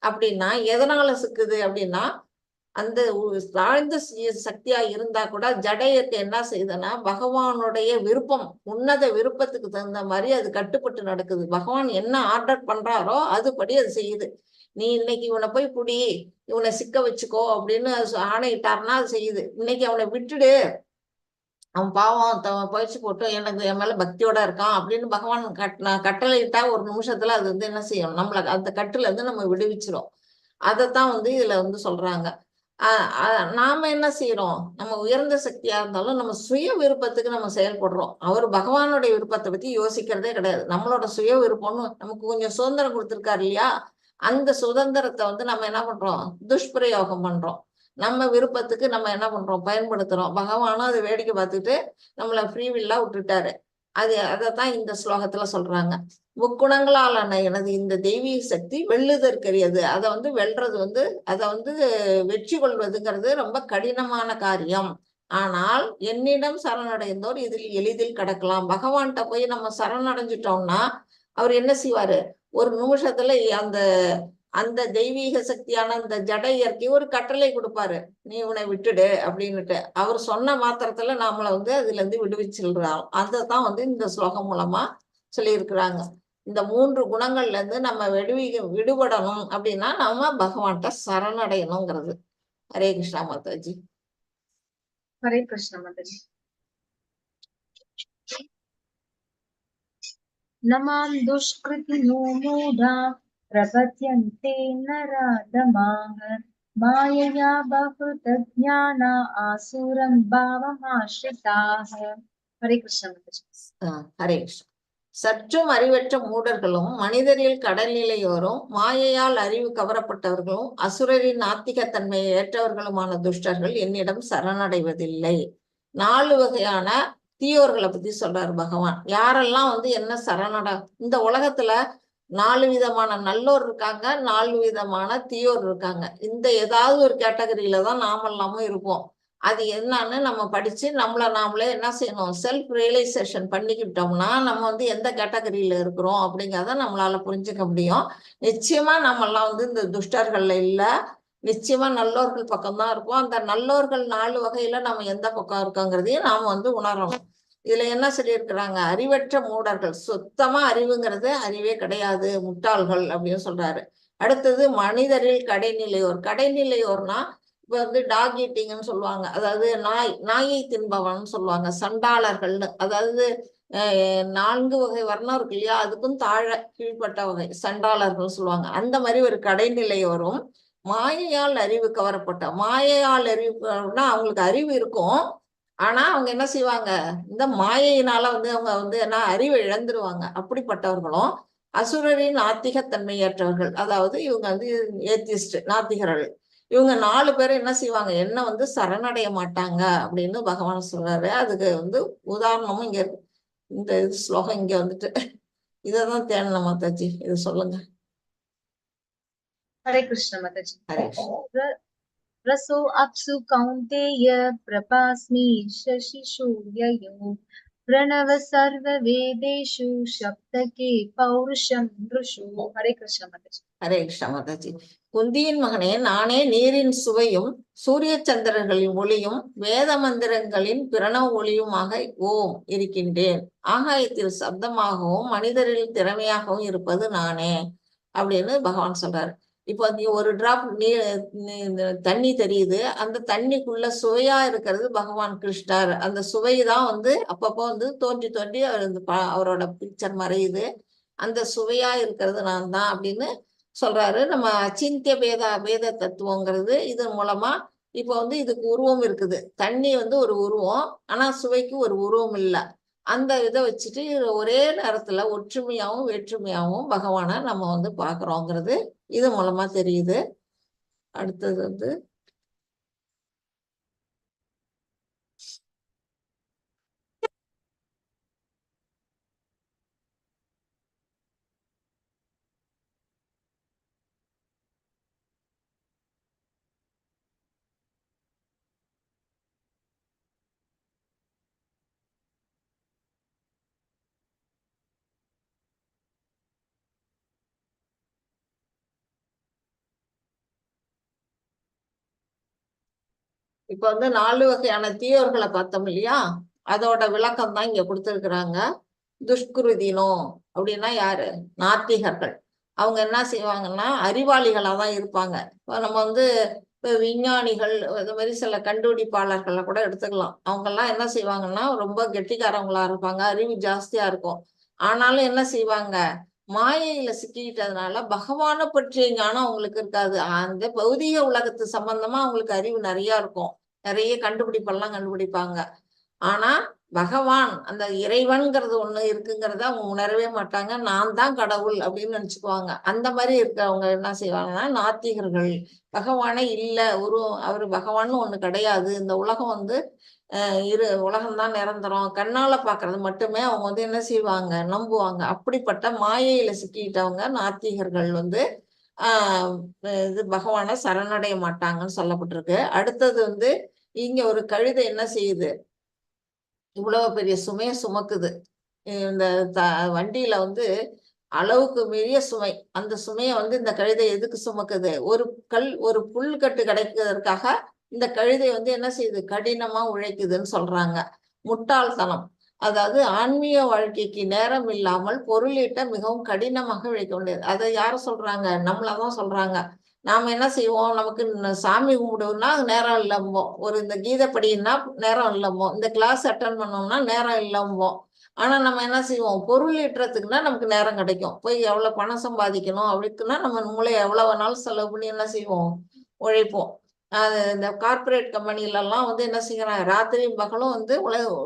அப்படின்னா, எதனால சிக்குது அப்படின்னா, அந்த தாழ்ந்த சக்தியா இருந்தா கூட ஜட இயற்கை என்ன செய்யுதுன்னா, பகவானுடைய விருப்பம், உன்னத விருப்பத்துக்கு தகுந்த மாதிரி அது கட்டுப்பட்டு நடக்குது. பகவான் என்ன ஆர்டர் பண்றாரோ அதுபடி அது செய்யுது. நீ இன்னைக்கு இவனை போய் புடி, இவனை சிக்க வச்சுக்கோ அப்படின்னு ஆணையிட்டாருன்னா அது செய்யுது. இன்னைக்கு அவனை விட்டுடு, அவன் பாவம் பயிற்சி போட்டு எனக்கு என் மேல பக்தியோட இருக்கான் அப்படின்னு பகவான் கட்டளையிட்டா ஒரு நிமிஷத்துல அது வந்து என்ன செய்யும், நம்மள அந்த கட்டுல இருந்து நம்ம விடுவிச்சிரும். அதைத்தான் வந்து இதுல வந்து சொல்றாங்க. நாம என்ன செய்யறோம், நம்ம உயர்ந்த சக்தியா இருந்தாலும் நம்ம சுய விருப்பத்துக்கு நம்ம செயல்படுறோம். அவர் பகவானுடைய விருப்பத்தை பத்தி யோசிக்கிறதே கிடையாது. நம்மளோட சுய விருப்பம்னு நமக்கு கொஞ்சம் சுதந்திரம் கொடுத்திருக்காரு இல்லையா, அந்த சுதந்திரத்தை வந்து நம்ம என்ன பண்றோம், துஷ்பிரயோகம் பண்றோம். நம்ம விருப்பத்துக்கு நம்ம என்ன பண்றோம், பயன்படுத்துறோம். பகவானும் அதை வேடிக்கை பார்த்துட்டு நம்மள ஃப்ரீவில்லா விட்டுட்டாரு. அதைத்தான் இந்த ஸ்லோகத்துல சொல்றாங்க. முக்குணங்களாலான எனது இந்த தெய்வீக சக்தி வெல்லுதற்கரியது. அதை வந்து வெல்றது வந்து, அதை வந்து வெற்றி கொள்வதுங்கிறது ரொம்ப கடினமான காரியம். ஆனால் என்னிடம் சரணடைந்தோர் இதில் எளிதில் கடக்கலாம். பகவான்கிட்ட போய் நம்ம சரணடைஞ்சிட்டோம்னா அவர் என்ன செய்வாரு, ஒரு நிமிஷத்துல அந்த அந்த தெய்வீக சக்தியான அந்த ஜட இயற்கை ஒரு கட்டளை கொடுப்பாரு, நீ உன்னை விட்டுடு அப்படின்னுட்டு. அவர் சொன்ன மாத்திரத்துல நாமளை வந்து அதுல இருந்து விடுவிச்சிடுறோம். அதைத்தான் வந்து இந்த ஸ்லோகம் மூலமா சொல்லியிருக்கிறாங்க. இந்த 3 குணங்கள்ல இருந்து நம்ம விடுபடணும் அப்படின்னா நம்ம பகவான்கிட்ட சரணடையணுங்கிறது. ஹரே கிருஷ்ணா மாதாஜி. ஹரே கிருஷ்ணா மாதாஜி. நமாம் துஷ்கிருதினோ மூடா பிரபத்யந்தே நராதமாக மாயையா பஹுத ஞானா ஆசுரம் பாவமாஸ்ரிதாக. ஹரே கிருஷ்ணா மாதாஜி. ஹரே கிருஷ்ணா. சற்றும் அறிவற்ற மூடர்களும் மனிதரில் கடல்நிலையோரும் மாயையால் அறிவு கவரப்பட்டவர்களும் அசுரரின் நாத்திகத்தன்மையை ஏற்றவர்களுமான துஷ்டர்கள் என்னிடம் சரணடைவதில்லை. 4 வகையான தீயோர்களை பத்தி சொல்றாரு பகவான். யாரெல்லாம் வந்து என்ன இந்த உலகத்துல 4 விதமான நல்லோர் இருக்காங்க, 4 விதமான தீயோர் இருக்காங்க. இந்த ஏதாவது ஒரு கேட்டகரியில தான் நாமெல்லாமும் இருப்போம். அது என்னன்னு நம்ம படிச்சு நம்மளை நாமளே என்ன செய்யணும், செல்ஃப் ரியலைசேஷன் பண்ணிக்கிட்டோம்னா நம்ம வந்து எந்த கேட்டகரியில இருக்கிறோம் அப்படிங்கிறத நம்மளால புரிஞ்சுக்க முடியும். நிச்சயமா நம்மெல்லாம் வந்து இந்த துஷ்டர்கள்ல இல்ல, நிச்சயமா நல்லோர்கள் பக்கம்தான் இருப்போம். அந்த நல்லோர்கள் 4 வகையில நம்ம எந்த பக்கம் இருக்கோங்கிறதையும் நாம வந்து உணரணும். இதுல என்ன சொல்லியிருக்கிறாங்க, அறிவற்ற மூடர்கள், சுத்தமா அறிவுங்கிறது அறிவே கிடையாது, முட்டாள்கள் அப்படின்னு சொல்றாரு. அடுத்தது மனிதரில் கடைநிலையோர். கடைநிலையோர்னா இப்ப வந்து டாக் ஈட்டிங்னு சொல்லுவாங்க, அதாவது நாயை தின்பவன் சொல்லுவாங்க, சண்டாளர்கள்னு. அதாவது 4 வகை வர்ணம் இருக்கு இல்லையா, அதுக்கும் கீழ்பட்ட வகை சண்டாளர்கள் சொல்லுவாங்க. அந்த மாதிரி ஒரு கடைநிலையோரும் மாயையால் அறிவு கவரப்பட்ட, மாயையால் அறிவுனா அவங்களுக்கு அறிவு இருக்கும், ஆனா அவங்க என்ன செய்வாங்க, இந்த மாயையினால வந்து அவங்க வந்து என்ன அறிவை இழந்துருவாங்க. அப்படிப்பட்டவர்களும் அசுரரின் நாத்திகத்தன்மையற்றவர்கள், அதாவது இவங்க வந்து ஏத்திஸ்ட், நாத்திகர்கள். இவங்க 4 பேரும் என்ன செய்வாங்க, என்ன வந்து சரணடைய மாட்டாங்க அப்படின்னு பகவான் சொல்றாரு. அதுக்கு வந்து உதாரணமும் இங்க இருக்கு. இந்த ஸ்லோகம் இங்க வந்துட்டு இததான் தேடணும் மாதாஜி, இது சொல்லுங்க. ஹரே கிருஷ்ண மாதாஜி. ஹரே கிருஷ்ணா. ரசோ அப்சு கௌந்தேய பிரபாஸ்மி சசிசூர்யயோ பிரணவ சர்வ வேதேஷு சப்தகே பௌருஷம் ருஷு. ஹரே கிருஷ்ண மாதாஜி. ஹரே கிருஷ்ணா மாதாஜி. குந்தியின் மகனே, நானே நீரின் சுவையும் சூரிய சந்திரர்களின் ஒளியும் வேத மந்திரங்களின் பிரணவ ஒளியுமாக ஓம் இருக்கின்றேன். ஆகாயத்தில் சப்தமாகவும் மனிதரில் திறமையாகவும் இருப்பது நானே அப்படின்னு பகவான் சொல்றாரு. இப்போ நீ ஒரு டிராப் தண்ணி தெரியுது, அந்த தண்ணிக்குள்ள சுவையா இருக்கிறது பகவான் கிருஷ்ணர். அந்த சுவை தான் வந்து அப்பப்போ வந்து தோன்றி தோன்றி அவரோட பிக்சர் மறையுது. அந்த சுவையா இருக்கிறது நான் தான் அப்படின்னு சொல்றாரு. நம்ம அச்சிந்திய பேத தத்துவங்கிறது இது மூலமா இப்போ வந்து இதுக்கு உருவம் இருக்குது. தண்ணி வந்து ஒரு உருவம், ஆனா சுவைக்கு ஒரு உருவம் இல்லை. அந்த இதை வச்சுட்டு ஒரே நேரத்துல ஒற்றுமையாவும் வேற்றுமையாவும் பகவானை நம்ம வந்து பாக்குறோங்கிறது இது மூலமா தெரியுது. அடுத்தது வந்து இப்ப வந்து 4 வகையான தீயோர்களை பார்த்தோம் இல்லையா? அதோட விளக்கம் தான் இங்க கொடுத்திருக்கிறாங்க. துஷ்குருதினோ அப்படின்னா யாரு? நாத்திகர்கள். அவங்க என்ன செய்வாங்கன்னா அறிவாளிகளா தான் இருப்பாங்க. இப்ப நம்ம வந்து இப்ப விஞ்ஞானிகள் இந்த மாதிரி சில கண்டுபிடிப்பாளர்களை கூட எடுத்துக்கலாம். அவங்கெல்லாம் என்ன செய்வாங்கன்னா ரொம்ப கெட்டிக்காரவங்களா இருப்பாங்க, அறிவு ஜாஸ்தியா இருக்கும். ஆனாலும் என்ன செய்வாங்க? மாயையில சிக்கிக்கிட்டதுனால பகவானை பற்றிய ஞானம் அவங்களுக்கு இருக்காது. அந்த பௌதீக உலகத்து சம்பந்தமா அவங்களுக்கு அறிவு நிறைய இருக்கும். நிறைய கண்டுபிடிப்பெல்லாம் கண்டுபிடிப்பாங்க. ஆனா பகவான் அந்த இறைவன்கிறது ஒண்ணு இருக்குங்கிறத அவங்க உணரவே மாட்டாங்க. நான் தான் கடவுள் அப்படின்னு நினைச்சுக்குவாங்க. அந்த மாதிரி இருக்கிறவங்க என்ன செய்வாங்கன்னா நாத்திகர்கள். பகவானே இல்ல, அவரு பகவான்னு ஒண்ணு கிடையாது. இந்த உலகம் வந்து உலகம்தான் நிரந்தரம். கண்ணால பாக்குறது மட்டுமே அவங்க வந்து என்ன செய்வாங்க? நம்புவாங்க. அப்படிப்பட்ட மாயையில சிக்கிட்டவங்க நாத்திகர்கள் வந்து ஆஹ் இது பகவானை சரணடைய மாட்டாங்கன்னு சொல்லப்பட்டிருக்கு. அடுத்தது வந்து இங்க ஒரு கழுதை என்ன செய்யுது? இவ்வளவு பெரிய சுமையை சுமக்குது. இந்த வண்டியில வந்து அளவுக்கு மீறிய சுமை. அந்த சுமையை வந்து இந்த கழுதை எதுக்கு சுமக்குது? ஒரு புல்கட்டு கிடைக்கிறதுக்காக இந்த கழுதை வந்து என்ன செய்யுது? கடினமா உழைக்குதுன்னு சொல்றாங்க. முட்டாள்தனம். அதாவது ஆன்மீக வாழ்க்கைக்கு நேரம் இல்லாமல் பொருளீட்ட மிகவும் கடினமாக உழைக்க வேண்டியது. அதை யார சொல்றாங்க? நம்மளதான் சொல்றாங்க. நாம என்ன செய்வோம்? நமக்கு சாமி கும்பிடுவோம்னா நேரம் இல்லம்போம். இந்த கீதை படின்னா நேரம் இல்லம்போம். இந்த கிளாஸ் அட்டன் பண்ணோம்னா நேரம் இல்லம்போம். ஆனா நம்ம என்ன செய்வோம்? பொருள் ஈட்டுறதுக்குன்னா நமக்கு நேரம் கிடைக்கும். போய் எவ்வளவு பணம் சம்பாதிக்கணும் அப்படின்னா நம்ம மூளையை எவ்வளவு வேணாலும் செலவு பண்ணி என்ன செய்வோம்? உழைப்போம். இந்த கார்பரேட் கம்பெனில எல்லாம் வந்து என்ன செய்யறாங்க? ராத்திரியும் பகலும் வந்து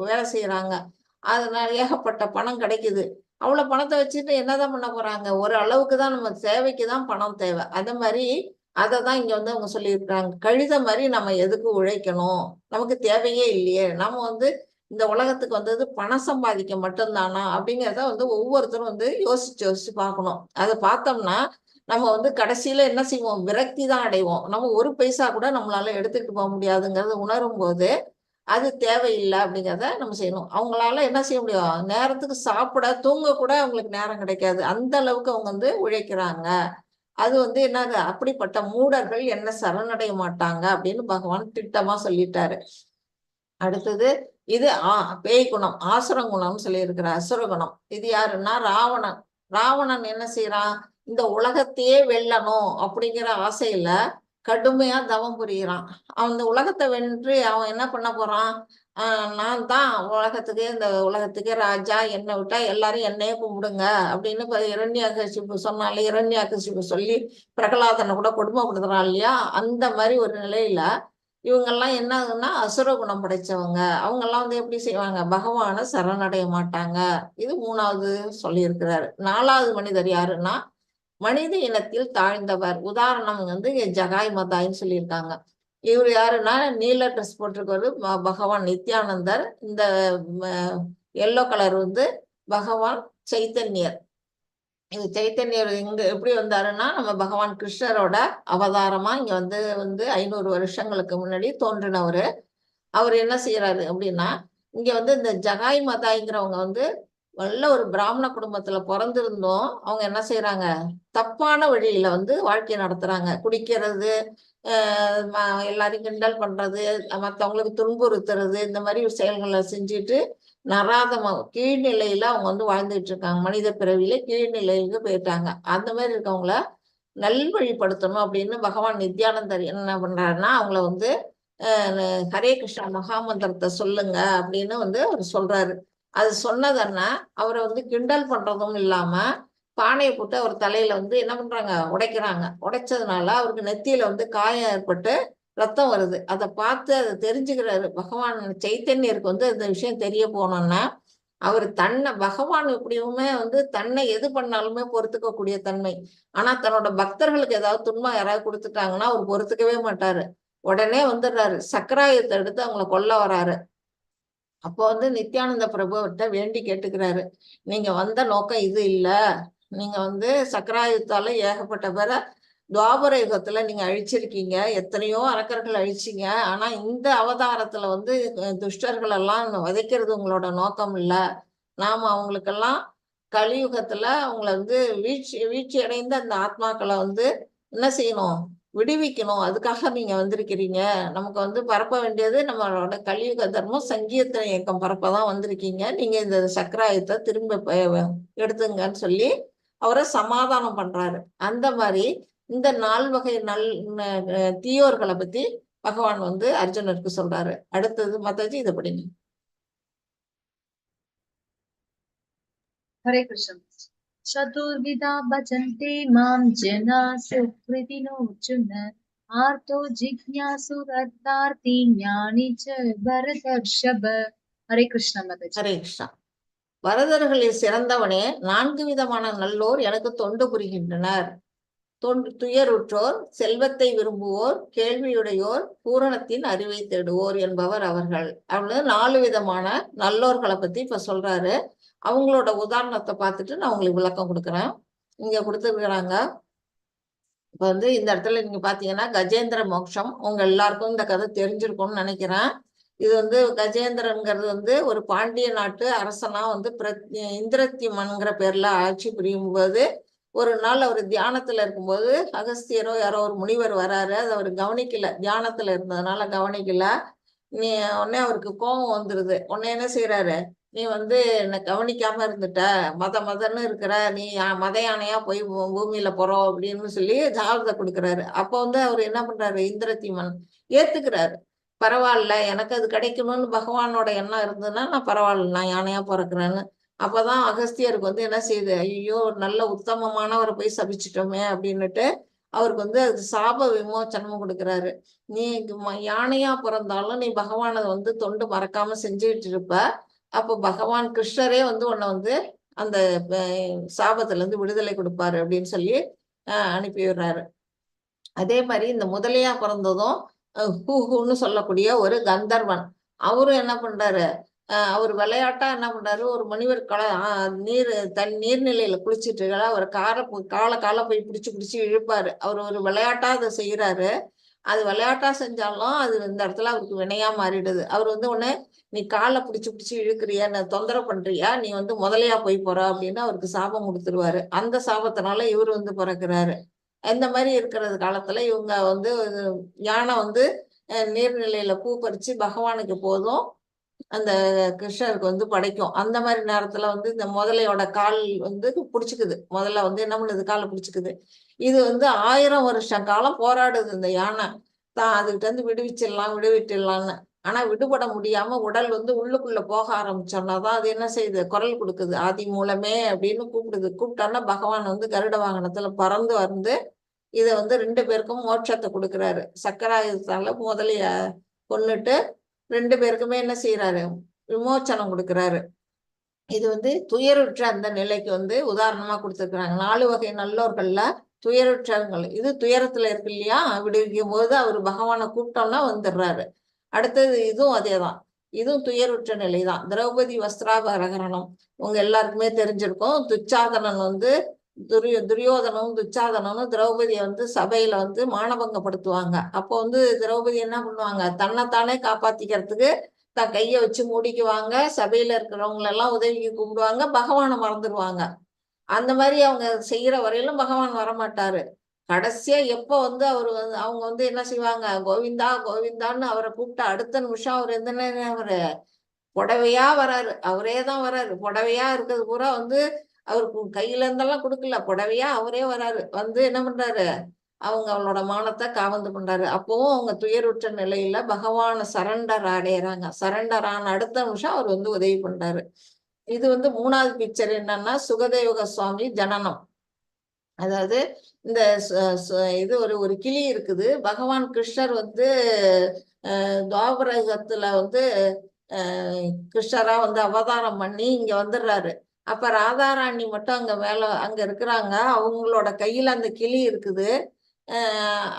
வேலை செய்யறாங்க. அதனால ஏகப்பட்ட பணம் கிடைக்குது. அவ்வளவு பணத்தை வச்சுட்டு என்னதான் பண்ண போறாங்க? ஒரு அளவுக்கு தான் நம்ம தேவைக்கு தான் பணம் தேவை. அதே மாதிரி அததான் இங்க வந்து அவங்க சொல்லியிருக்காங்க. கழுத மாதிரி நம்ம எதுக்கு உழைக்கணும்? நமக்கு தேவையே இல்லையே. நம்ம வந்து இந்த உலகத்துக்கு வந்தது பணம் சம்பாதிக்க மட்டும்தானா அப்படிங்கிறத வந்து ஒவ்வொருத்தரும் வந்து யோசிச்சு யோசிச்சு பார்க்கணும். அதை பார்த்தோம்னா நம்ம வந்து கடைசியில என்ன செய்வோம்? விரக்தி தான் அடைவோம். நம்ம ஒரு பைசா கூட நம்மளால எடுத்துட்டு போக முடியாதுங்கிறத உணரும் போது அது தேவையில்லை அப்படிங்கிறத நம்ம செய்யணும். அவங்களால என்ன செய்ய முடியும்? நேரத்துக்கு சாப்பிட தூங்க கூட அவங்களுக்கு நேரம் கிடைக்காது. அந்த அளவுக்கு அவங்க வந்து உழைக்கிறாங்க. அது வந்து என்னது? அப்படிப்பட்ட மூடர்கள் என்ன சரணடைய மாட்டாங்க அப்படின்னு பகவான் திட்டமா சொல்லிட்டாரு. அடுத்தது இது பேய் குணம், ஆசுர குணம்னு சொல்லியிருக்கிற அசுர குணம். இது யாருன்னா ராவணன். ராவணன் என்ன செய்யறான்? இந்த உலகத்தையே வெல்லணும் அப்படிங்கிற ஆசையில கடுமையா தவம் புரிகிறான். அந்த உலகத்தை வென்று அவன் என்ன பண்ண போறான்? நான் தான் இந்த உலகத்துக்கே ராஜா, என்னை விட்டா எல்லாரும் என்னையே கும்பிடுங்க அப்படின்னு இப்ப இரண்யாகசிபு சொன்னாலே, இரண்யாகசிபு சொல்லி பிரகலாதனை கூட கொடுமைப்படுத்துறான் இல்லையா? அந்த மாதிரி ஒரு நிலையில இவங்கெல்லாம் என்ன ஆகுதுன்னா அசுர குணம் படைச்சவங்க. அவங்கெல்லாம் வந்து எப்படி செய்வாங்க? பகவானை சரணடைய மாட்டாங்க. இது 3வது சொல்லியிருக்கிறாரு. 4வது மனிதர் யாருன்னா மனித இனத்தில் தாழ்ந்தவர். உதாரணம் வந்து ஜகாய் மதாயின்னு சொல்லியிருக்காங்க. இவர் யாருன்னா நீல ட்ரெஸ் போட்டிருக்கவர் பகவான் நித்யானந்தர். இந்த எல்லோ கலர் வந்து பகவான் சைத்தன்யர். இது சைத்தன்யர் இங்க எப்படி வந்தாருன்னா நம்ம பகவான் கிருஷ்ணரோட அவதாரமா இங்க வந்து 500 வருஷங்களுக்கு முன்னாடி தோன்றினவரு. அவர் என்ன செய்யறாரு அப்படின்னா இங்க வந்து இந்த ஜகாய் மதாய்ங்கிறவங்க வந்து நல்ல ஒரு பிராமண குடும்பத்துல பிறந்திருந்தோம். அவங்க என்ன செய்யறாங்க? தப்பான வழியில வந்து வாழ்க்கை நடத்துறாங்க. குடிக்கிறது, எல்லாரையும் கிண்டல் பண்றது, மற்றவங்களுக்கு துன்புறுத்துறது, இந்த மாதிரி செயல்களை செஞ்சுட்டு கீழ்நிலையில அவங்க வந்து வாழ்ந்துட்டு இருக்காங்க. மனித பிறவியில கீழ்நிலையில போயிட்டாங்க. அந்த மாதிரி இருக்கவங்கள நல்வழிப்படுத்தணும் அப்படின்னு பகவான் நித்யானந்தர் என்ன பண்றாருன்னா அவங்கள வந்து ஹரே கிருஷ்ணா மகாமந்திரத்தை சொல்லுங்க அப்படின்னு வந்து அவர் சொல்றாரு. அது சொன்னதன்னா அவரை வந்து கிண்டல் பண்றதும் இல்லாம பானையை போட்டு அவர் தலையில வந்து என்ன பண்றாங்க? உடைக்கிறாங்க. உடைச்சதுனால அவருக்கு நெத்தியில வந்து காயம் ஏற்பட்டு ரத்தம் வருது. அதை பார்த்து அதை தெரிஞ்சுக்கிறாரு. பகவான் சைத்தன்யருக்கு வந்து இந்த விஷயம் தெரிய போனோம்னா அவர் பகவான் எப்படியுமே வந்து தன்னை எது பண்ணாலுமே பொறுத்துக்கக்கூடிய தன்மை. ஆனா தன்னோட பக்தர்களுக்கு ஏதாவது துன்பம் யாராவது கொடுத்துட்டாங்கன்னா அவர் பொறுத்துக்கவே மாட்டாரு. உடனே வந்துடுறாரு. சக்கராயத்தை எடுத்து அவங்கள கொல்ல வராரு. அப்போ வந்து நித்யானந்த பிரபு அவர்கிட்ட வேண்டி கேட்டுக்கிறாரு. நீங்க வந்த நோக்கம் இது இல்ல. நீங்க வந்து சக்கராயுத்தால ஏகப்பட்ட பேரை துவாபர யுகத்துல நீங்க அழிச்சிருக்கீங்க. எத்தனையோ அரக்கர்கள் அழிச்சிங்க. ஆனா இந்த அவதாரத்துல வந்து துஷ்டர்கள் எல்லாம் வதைக்கிறது உங்களோட நோக்கம் இல்ல. நாம அவங்களுக்கெல்லாம் கலியுகத்துல அவங்கள வந்து வீழ்ச்சி அடைந்த அந்த ஆத்மாக்களை வந்து என்ன செய்யணும்? விடுவிக்கணும், அதுக்காக நீங்க வந்திருக்கிறீங்க. நமக்கு வந்து பரப்ப வேண்டியது நம்மளோட கலியுக தர்மம் சங்கீர்த்தன இயக்கம் பரப்பதான் வந்திருக்கீங்க. நீங்க இந்த சக்கராயத்தை திரும்ப எடுத்துங்கன்னு சொல்லி அவரை சமாதானம் பண்றாரு. அந்த மாதிரி இந்த 4 வகை தீயோர்களை பத்தி பகவான் வந்து அர்ஜுனருக்கு சொல்றாரு. அடுத்தது மாதாஜி இதை படிங்க. ஹரே கிருஷ்ணா. சதுர்விதா பஜந்தே மாம் ஜனா சுக்ரிதினோர்ஜுன ஆர்த்தோ ஜிக்ஞாசுரர்த்தார்த்தி ஞானி ச பரதர்ஷப. ஹரே கிருஷ்ணா மாதாஜி. ஹரே கிருஷ்ணா. வரதர்களில் சிறந்தவனே, 4 விதமான நல்லோர் எனக்கு தொண்டு புரிகின்றனர். துயருற்றோர், செல்வத்தை விரும்புவோர், கேள்வியுடையோர், பூரணத்தின் அறிவை தேடுவோர் என்பவர் அவர்கள். அவங்க 4 விதமான நல்லோர்களை பத்தி இப்ப சொல்றாரு. அவங்களோட உதாரணத்தை பார்த்துட்டு நான் உங்களுக்கு விளக்கம் கொடுக்குறேன். இங்க கொடுத்துருக்குறாங்க. இப்ப வந்து இந்த இடத்துல நீங்க பாத்தீங்கன்னா கஜேந்திர மோட்சம், உங்க எல்லாருக்கும் இந்த கதை தெரிஞ்சிருக்கும்னு நினைக்கிறேன். இது வந்து கஜேந்திரன்கிறது வந்து ஒரு பாண்டிய நாட்டு அரசனா வந்து இந்திரத்யுமன்கிற பேர்ல ஆட்சி புரியும் போது ஒரு நாள் அவர் தியானத்துல இருக்கும்போது அகஸ்தியரோ யாரோ ஒரு முனிவர் வராரு. அதை அவர் கவனிக்கல, தியானத்துல இருந்ததுனால கவனிக்கல. உடனே அவருக்கு கோபம் வந்துருது. உடனே என்ன செய்யறாரு, நீ வந்து என்ன கவனிக்காம இருந்துட்ட, மதன்னு இருக்கிற, நீ மத யானையா போய் பூமியில போறோம் அப்படின்னு சொல்லி ஜாகிரதை கொடுக்குறாரு. அப்போ வந்து அவர் என்ன பண்றாரு, இந்திரத்யுமன் ஏத்துக்கிறாரு. பரவாயில்ல, எனக்கு அது கிடைக்கணும்னு பகவானோட எண்ணம் இருந்ததுன்னா நான் பரவாயில்ல, நான் யானையா பிறக்கிறேன்னு. அப்பதான் அகஸ்தியருக்கு வந்து என்ன செய்யுது, ஐயோ நல்ல உத்தமமானவரை போய் சபிச்சிட்டோமே அப்படின்னுட்டு அவருக்கு வந்து அது சாப விமோச்சனமும் கொடுக்குறாரு. நீ யானையா பிறந்தாலும் நீ பகவானை வந்து தொண்டு மறக்காம செஞ்சுக்கிட்டு இருப்ப. அப்போ பகவான் கிருஷ்ணரே வந்து உன்னை வந்து அந்த சாபத்துல இருந்து விடுதலை கொடுப்பாரு அப்படின்னு சொல்லி அனுப்பி விடுறாரு. அதே மாதிரி இந்த முதலையா பிறந்ததும் ஹூஹூன்னு சொல்லக்கூடிய ஒரு கந்தர்வன், அவரும் என்ன பண்றாரு, அவர் விளையாட்டா என்ன பண்றாரு, ஒரு முனிவர் நீர்நிலையில குளிச்சுட்டு இருக்கா, அவர் காலை போய் பிடிச்சு இழுப்பாரு. அவர் ஒரு விளையாட்டா அதை செய்யறாரு. அது விளையாட்டா செஞ்சாலும் அது இந்த இடத்துல அவருக்கு வினையா மாறிடுது. அவர் வந்து உடனே நீ காலை பிடிச்சு இழுக்கிறியா, நான் தொந்தரவு பண்றியா, நீ வந்து முதலையா போய் போற அப்படின்னு அவருக்கு சாபம் கொடுத்துருவாரு. அந்த சாபத்தினால இவர் வந்து பிறக்கிறாரு. இந்த மாதிரி இருக்கிறது காலத்துல இவங்க வந்து யானை வந்து நீர்நிலையில பூ பறிச்சு பகவானுக்கு போதும் அந்த கிருஷ்ணருக்கு வந்து படைக்கும். அந்த மாதிரி நேரத்துல வந்து இந்த முதலையோட கால் வந்து பிடிச்சிக்குது. முதல்ல வந்து என்ன பண்ணுது, காலை பிடிச்சிக்குது. இது வந்து 1000 வருஷம் காலம் போராடுது இந்த யானை தான் அதுகிட்ட இருந்து விடுவிட்டுடலாம்னு. ஆனா விடுபட முடியாம உடல் வந்து உள்ளுக்குள்ள போக ஆரம்பிச்சோம்னாதான் அது என்ன செய்யுது, குரல் கொடுக்குது, ஆதி மூலமே அப்படின்னு கூப்பிடுது. கூப்பிட்டோன்னா பகவான் வந்து கருட வாகனத்துல பறந்து வந்து இதை வந்து 2 பேருக்கும் மோட்சத்தை கொடுக்குறாரு. சக்கராயுதத்தால முதலைய கொன்னுட்டு 2 பேருக்குமே என்ன செய்யறாரு, விமோச்சனம் கொடுக்குறாரு. இது வந்து துயருற்ற அந்த நிலைக்கு வந்து உதாரணமா கொடுத்துருக்குறாங்க. 4 வகை நல்லோர்கள்ல துயருற்றங்கள், இது துயரத்துல இருக்கு இல்லையா, விடுவிக்கும் போது அவர் பகவானை கூப்பிட்டோம்னா வந்துடுறாரு. அடுத்தது இதுவும் அதேதான், இதுவும் துயருற்ற நிலைதான். திரௌபதி வஸ்திராபரணம் உங்க எல்லாருக்குமே தெரிஞ்சிருக்கும். துச்சாதனன் வந்து துரியோதனும் துச்சாதனனும் திரௌபதியை வந்து சபையில வந்து மானபங்கப்படுத்துவாங்க. அப்போ வந்து திரௌபதி என்ன பண்ணுவாங்க, தன்னைத்தானே காப்பாத்திக்கிறதுக்கு தன் கையை வச்சு மூடிக்குவாங்க. சபையில இருக்கிறவங்க எல்லாம் உதவிக்கு கூப்பிடுவாங்க, பகவானை மறந்துடுவாங்க. அந்த மாதிரி அவங்க செய்யற வரையிலும் பகவான் வரமாட்டாரு. கடைசியா எப்ப வந்து அவங்க வந்து என்ன செய்வாங்க, கோவிந்தா கோவிந்தான்னு அவரை கூப்பிட்ட அடுத்த நிமிஷம் அவர் அவரு புடவையா வராரு. அவரே தான் வராரு. புடவையா இருக்கிறது பூரா வந்து அவருக்கு கையில இருந்தெல்லாம் கொடுக்கல, புடவையா அவரே வராரு. வந்து என்ன பண்றாரு, அவங்களோட மானத்தை காவந்து பண்றாரு. அப்பவும் அவங்க துயருற்ற நிலையில பகவான சரண்டர் அடையறாங்க. சரண்டர் ஆன அடுத்த நிமிஷம் அவர் வந்து உதவி பண்றாரு. இது வந்து 3வது பிக்சர் என்னன்னா சுகதேவ சுவாமி ஜனனம். அதாவது இந்த இது ஒரு கிளி இருக்குது. பகவான் கிருஷ்ணர் வந்து துவாபரகத்துல வந்து கிருஷ்ணரா வந்து அவதாரம் பண்ணி இங்க வந்துடுறாரு. அப்ப ராதாராணி மட்டும் அங்க இருக்கிறாங்க. அவங்களோட கையில அந்த கிளி இருக்குது.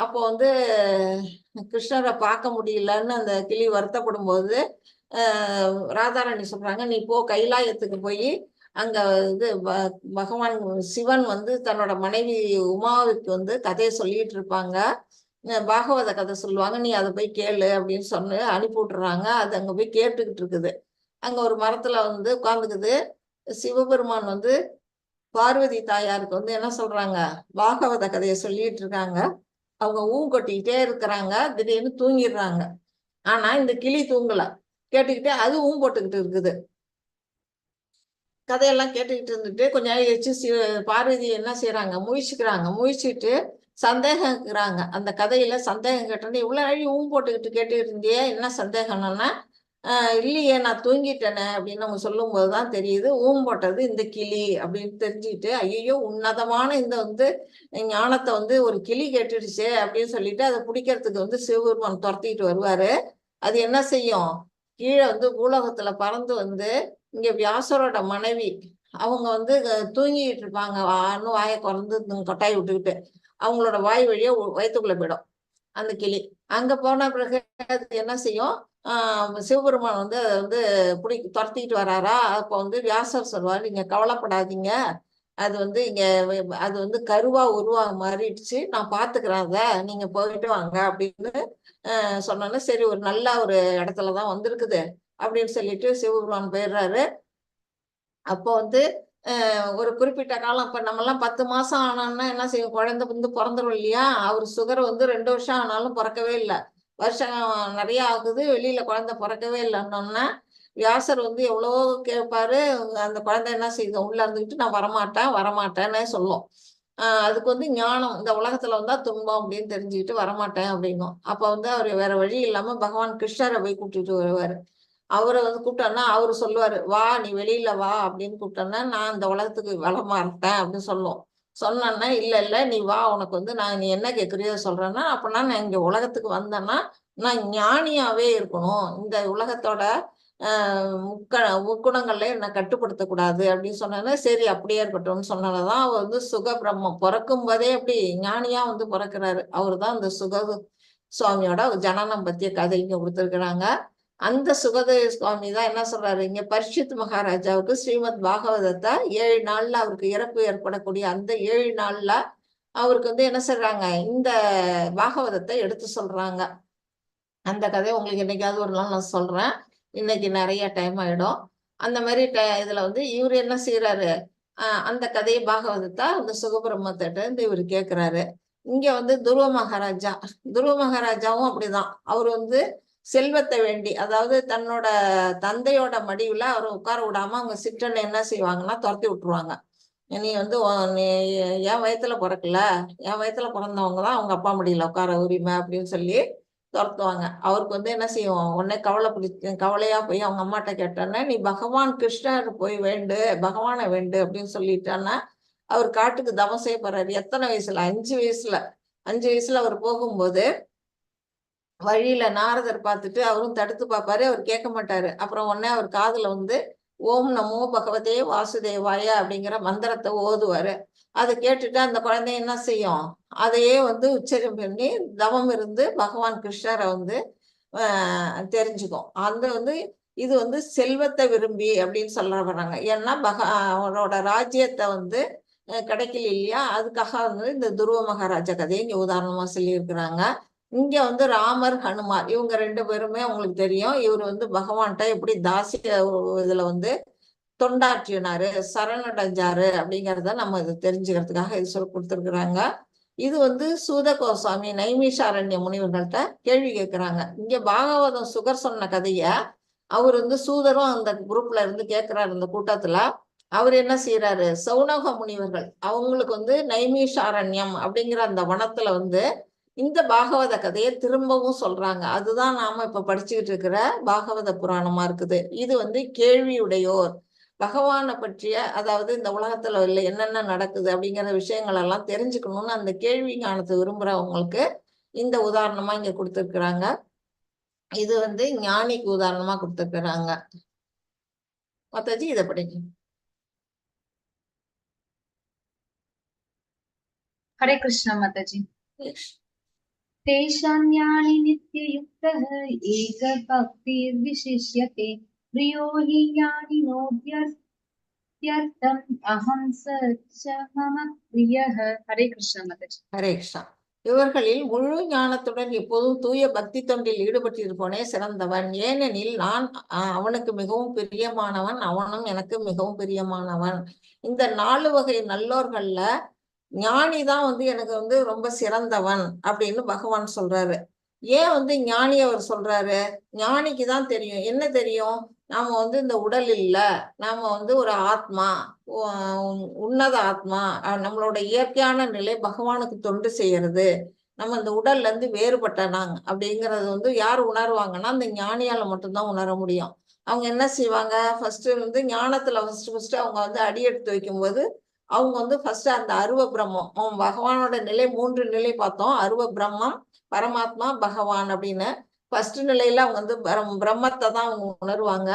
அப்போ வந்து கிருஷ்ணரை பார்க்க முடியலன்னு அந்த கிளி வருத்தப்படும் போது ராதாராணி சொல்றாங்க, நீ போ கைலாயத்துக்கு போய் அங்க இது பகவான் சிவன் வந்து தன்னோட மனைவி உமாவுக்கு வந்து கதையை சொல்லிட்டு இருப்பாங்க, பாகவத கதை சொல்லுவாங்க, நீ அதை போய் கேளு அப்படின்னு சொன்னு அனுப்பி விட்டுறாங்க. அது அங்க போய் கேட்டுக்கிட்டு இருக்குது. அங்க ஒரு மரத்துல வந்து உட்கார்ந்துக்குது. சிவபெருமான் வந்து பார்வதி தாயாருக்கு வந்து என்ன சொல்றாங்க, பாகவத கதையை சொல்லிட்டு இருக்காங்க. அவங்க கொட்டிக்கிட்டே இருக்கிறாங்க, திடீர்னு தூங்கிடுறாங்க. ஆனா இந்த கிளி தூங்கல, கேட்டுக்கிட்டே அது போட்டுக்கிட்டு இருக்குது. கதையெல்லாம் கேட்டுக்கிட்டு இருந்துட்டு கொஞ்ச நாள் கழிச்சு பார்வதி என்ன செய்யறாங்க, முழிச்சுட்டு சந்தேகங்கிறாங்க. அந்த கதையில சந்தேகம் கேட்டோன்னே, இவ்வளவு நாள் போட்டுக்கிட்டு கேட்டுக்கிட்டு இருந்தியே, என்ன சந்தேகம்னா, இல்லையே நான் தூங்கிட்டேனே அப்படின்னு அவங்க சொல்லும் போதுதான் தெரியுது, போட்டது இந்த கிளி அப்படின்னு தெரிஞ்சுக்கிட்டு, ஐயோ உன்னதமான இந்த ஞானத்தை ஒரு கிளி கேட்டுடுச்சே அப்படின்னு சொல்லிட்டு அதை பிடிக்கிறதுக்கு சிவபெருமான் துரத்திட்டு வருவாரு. அது என்ன செய்யும், கீழே பூலோகத்துல பறந்து இங்க வியாசரோட மனைவி அவங்க தூங்கிட்டு இருப்பாங்க, வாயை குறந்து கொட்டாய் விட்டுக்கிட்டு, அவங்களோட வாய் வழியா வயிற்றுக்குள்ள போயிடும் அந்த கிளி. அங்க போன பிறகு அது என்ன செய்யும், சிவபெருமான் அதை துரத்திட்டு வராரா. அப்போ வியாசர் சொல்வார், நீங்க கவலைப்படாதீங்க, அது இங்க அது கருவா உருவாக மாறிடுச்சு, நான் பாத்துக்கிறேன், அதை நீங்க போயிட்டு வாங்க அப்படின்னு சொன்னோன்னே, சரி ஒரு நல்ல ஒரு இடத்துலதான் வந்திருக்குது அப்படின்னு சொல்லிட்டு சிவபெருமான் போயிடுறாரு. அப்போ ஒரு குறிப்பிட்ட காலம், இப்ப நம்ம எல்லாம் 10 மாசம் ஆனோம்னா என்ன செய்யும், குழந்தை பிறந்துரும் இல்லையா. அவர் சுகர் 2 வருஷம் ஆனாலும் பிறக்கவே இல்லை, வருஷம் நிறைய ஆகுது, வெளியில குழந்தை பிறக்கவே இல்லைன்னொன்னா வியாசர் எவ்வளோ கேட்பாரு. அந்த குழந்தை என்ன செய்யுது, உள்ள இருந்துக்கிட்டு நான் வரமாட்டேன்னே சொல்லும். அதுக்கு ஞானம், இந்த உலகத்துல வந்தா துன்பம் அப்படின்னு தெரிஞ்சுக்கிட்டு வரமாட்டேன் அப்படின்னும். அப்ப அவர் வேற வழி இல்லாம பகவான் கிருஷ்ணரை போய் கூட்டிட்டு வருவாரு. அவரை கூப்பிட்டோன்னா அவரு சொல்லுவாரு, வா நீ வெளியில வா அப்படின்னு கூப்பிட்டோன்னா, நான் இந்த உலகத்துக்கு வரமாட்டேன் அப்படின்னு சொல்லும். சொன்னேன்னா, இல்ல நீ வா, உனக்கு நான் நீ என்ன கேட்குறியோ சொல்றேன்னா, அப்படின்னா நான் இங்க உலகத்துக்கு வந்தேன்னா நான் ஞானியாவே இருக்கணும், இந்த உலகத்தோட முக்குணங்கள்ல என்னை கட்டுப்படுத்தக்கூடாது அப்படின்னு சொன்னா, சரி அப்படியே இருக்கட்டும்னு சொன்னதான் அவர் சுகபிரம்மம் பிறக்கும் போதே அப்படி ஞானியா பிறக்கிறாரு. அவரு தான் இந்த சுக சுவாமியோட ஜனனம் பத்திய கதை இங்க கொடுத்துருக்குறாங்க. அந்த சுகதேவ சுவாமி தான் என்ன சொல்றாரு, இங்க பரீட்சித் மகாராஜாவுக்கு ஸ்ரீமத் பாகவதத்தை 7 நாள்ல அவருக்கு இறப்பு ஏற்படக்கூடிய அந்த 7 நாள்ல அவருக்கு என்ன சொல்றாங்க, இந்த பாகவதத்தை எடுத்து சொல்றாங்க. அந்த கதையை உங்களுக்கு என்னைக்காவது ஒரு நாள் நான் சொல்றேன், இன்னைக்கு நிறைய டைம் ஆயிடும். அந்த மாதிரி இதுல இவரு என்ன செய்யறாரு, அந்த கதையை பாகவதத்தை அந்த சுகபிரம்மத்திட்ட இவரு கேட்கிறாரு. இங்க துருவ மகாராஜாவும் அப்படிதான். அவர் செல்வத்தை வேண்டி, அதாவது தன்னோட தந்தையோட மடிவுல அவரை உட்கார விடாம அவங்க சிற்றனை என்ன செய்வாங்கன்னா துரத்தி விட்டுருவாங்க. நீ நீ என் வயத்துல பிறக்கல, என் வயத்துல பிறந்தவங்க தான் அவங்க அப்பா மடியில உட்கார உரிமை அப்படின்னு சொல்லி துரத்துவாங்க. அவருக்கு என்ன செய்வோம், உடனே கவலையா போய் அவங்க அம்மாட்ட கேட்டானே, நீ பகவான் கிருஷ்ணர் போய் வேண்டு, பகவானை வேண்டு அப்படின்னு சொல்லிட்டான்னா, அவர் காட்டுக்கு தவம் செய்ய போறாரு. எத்தனை வயசுல, 5 வயசுல அவர் போகும்போது வழியில நாரதர் பார்த்துட்டு அவரும் தடுத்து பார்ப்பாரு, அவர் கேட்க மாட்டாரு. அப்புறம் உடனே அவர் காதுல ஓம் நமோ பகவதே வாசுதேவாய அப்படிங்கிற மந்திரத்தை ஓதுவாரு. அதை கேட்டுட்டு அந்த குழந்தை என்ன செய்யும், அதையே உச்சரிப்பு பண்ணி தவம் இருந்து பகவான் கிருஷ்ணரை தெரிஞ்சுக்கும். அந்த இது செல்வத்தை விரும்பி அப்படின்னு சொல்ல வர்றாங்க. ஏன்னா அவரோட ராஜ்யத்தை கிடைக்கல இல்லையா, அதுக்காக இந்த துருவ மகாராஜா கதையை இங்க உதாரணமா சொல்லி இருக்கிறாங்க. இங்க ராமர் ஹனுமார் இவங்க 2 பேருமே உங்களுக்கு தெரியும். இவர் பகவான்கிட்ட எப்படி தாசிய இதுல தொண்டாற்றினாரு, சரணடைஞ்சாரு அப்படிங்கிறத நம்ம இது தெரிஞ்சுக்கிறதுக்காக இது சொல்லி கொடுத்துருக்குறாங்க. இது சூத கோஸ்வாமி நைமிஷாரண்ய முனிவர்கள்ட்ட கேள்வி கேட்கிறாங்க. இங்க பாகவதம் சுகர் சொன்ன கதைய அவர் சூதரும் அந்த குரூப்ல இருந்து கேட்கிறாரு. இந்த கூட்டத்துல அவர் என்ன செய்யறாரு, சௌனக முனிவர்கள் அவங்களுக்கு நைமிஷாரண்யம் அப்படிங்கிற அந்த வனத்துல இந்த பாகவத கதையை திரும்பவும் சொல்றாங்க. அதுதான் நாம இப்ப படிச்சுக்கிட்டு இருக்கிற பாகவத புராணமா இருக்குது. இது கேள்வியுடையோர் பகவானை பற்றிய, அதாவது இந்த உலகத்துல இல்லை என்னென்ன நடக்குது அப்படிங்கிற விஷயங்கள் எல்லாம் தெரிஞ்சுக்கணும்னு அந்த கேள்வி ஞானத்தை விரும்புறவங்களுக்கு இந்த உதாரணமா இங்க கொடுத்துருக்குறாங்க. இது ஞானிக்கு உதாரணமா கொடுத்துருக்குறாங்க. மாதாஜி இதை படிங்க. ஹரே கிருஷ்ணா மாதாஜி. தேஷாஞானி நித்யயுக்தः ஏக பக்திர் விசிஷ்யதே பிரியோ ஹி ஞானினோத்யர்த்தம் அஹம் சச்ச மம பிரியः. ஹரே கிருஷ்ணா மாதாஜி. ஹரே கிருஷ்ணா. இவர்களில் முழு ஞானத்துடன் எப்போதும் தூய பக்தி தொண்டில் ஈடுபட்டிருப்போனே சிறந்தவன், ஏனெனில் நான் அவனுக்கு மிகவும் பிரியமானவன், அவனும் எனக்கு மிகவும் பிரியமானவன். இந்த 4 வகை நல்லோர்கள்ல ஞானி தான் வந்து எனக்கு வந்து ரொம்ப சிறந்தவன் அப்படின்னு பகவான் சொல்றாரு. ஏன் வந்து ஞானி அவர் சொல்றாரு? ஞானிக்கு தான் தெரியும். என்ன தெரியும்? நாம வந்து இந்த உடல் இல்ல, நாம வந்து ஒரு ஆத்மா, உன்னத ஆத்மா, நம்மளோட இயற்கையான நிலை பகவானுக்கு தொண்டு செய்யறது, நம்ம இந்த உடல்ல இருந்து வேறுபட்ட நாங்க அப்படிங்கறது வந்து யார் உணர்வாங்கன்னா அந்த ஞானியால மட்டும்தான் உணர முடியும். அவங்க என்ன செய்வாங்க? ஃபர்ஸ்ட் வந்து ஞானத்துல ஃபர்ஸ்ட் அவங்க வந்து அடி எடுத்து வைக்கும்போது அவங்க வந்து ஃபர்ஸ்ட் அந்த அருவ பிரம்மம், பகவானோட நிலை 3 நிலை பார்த்தோம். அருவ பிரம்மம், பரமாத்மா, பகவான் அப்படின்னு. ஃபர்ஸ்ட் நிலையில அவங்க வந்து பிரம்மத்தை தான் அவங்க உணர்வாங்க.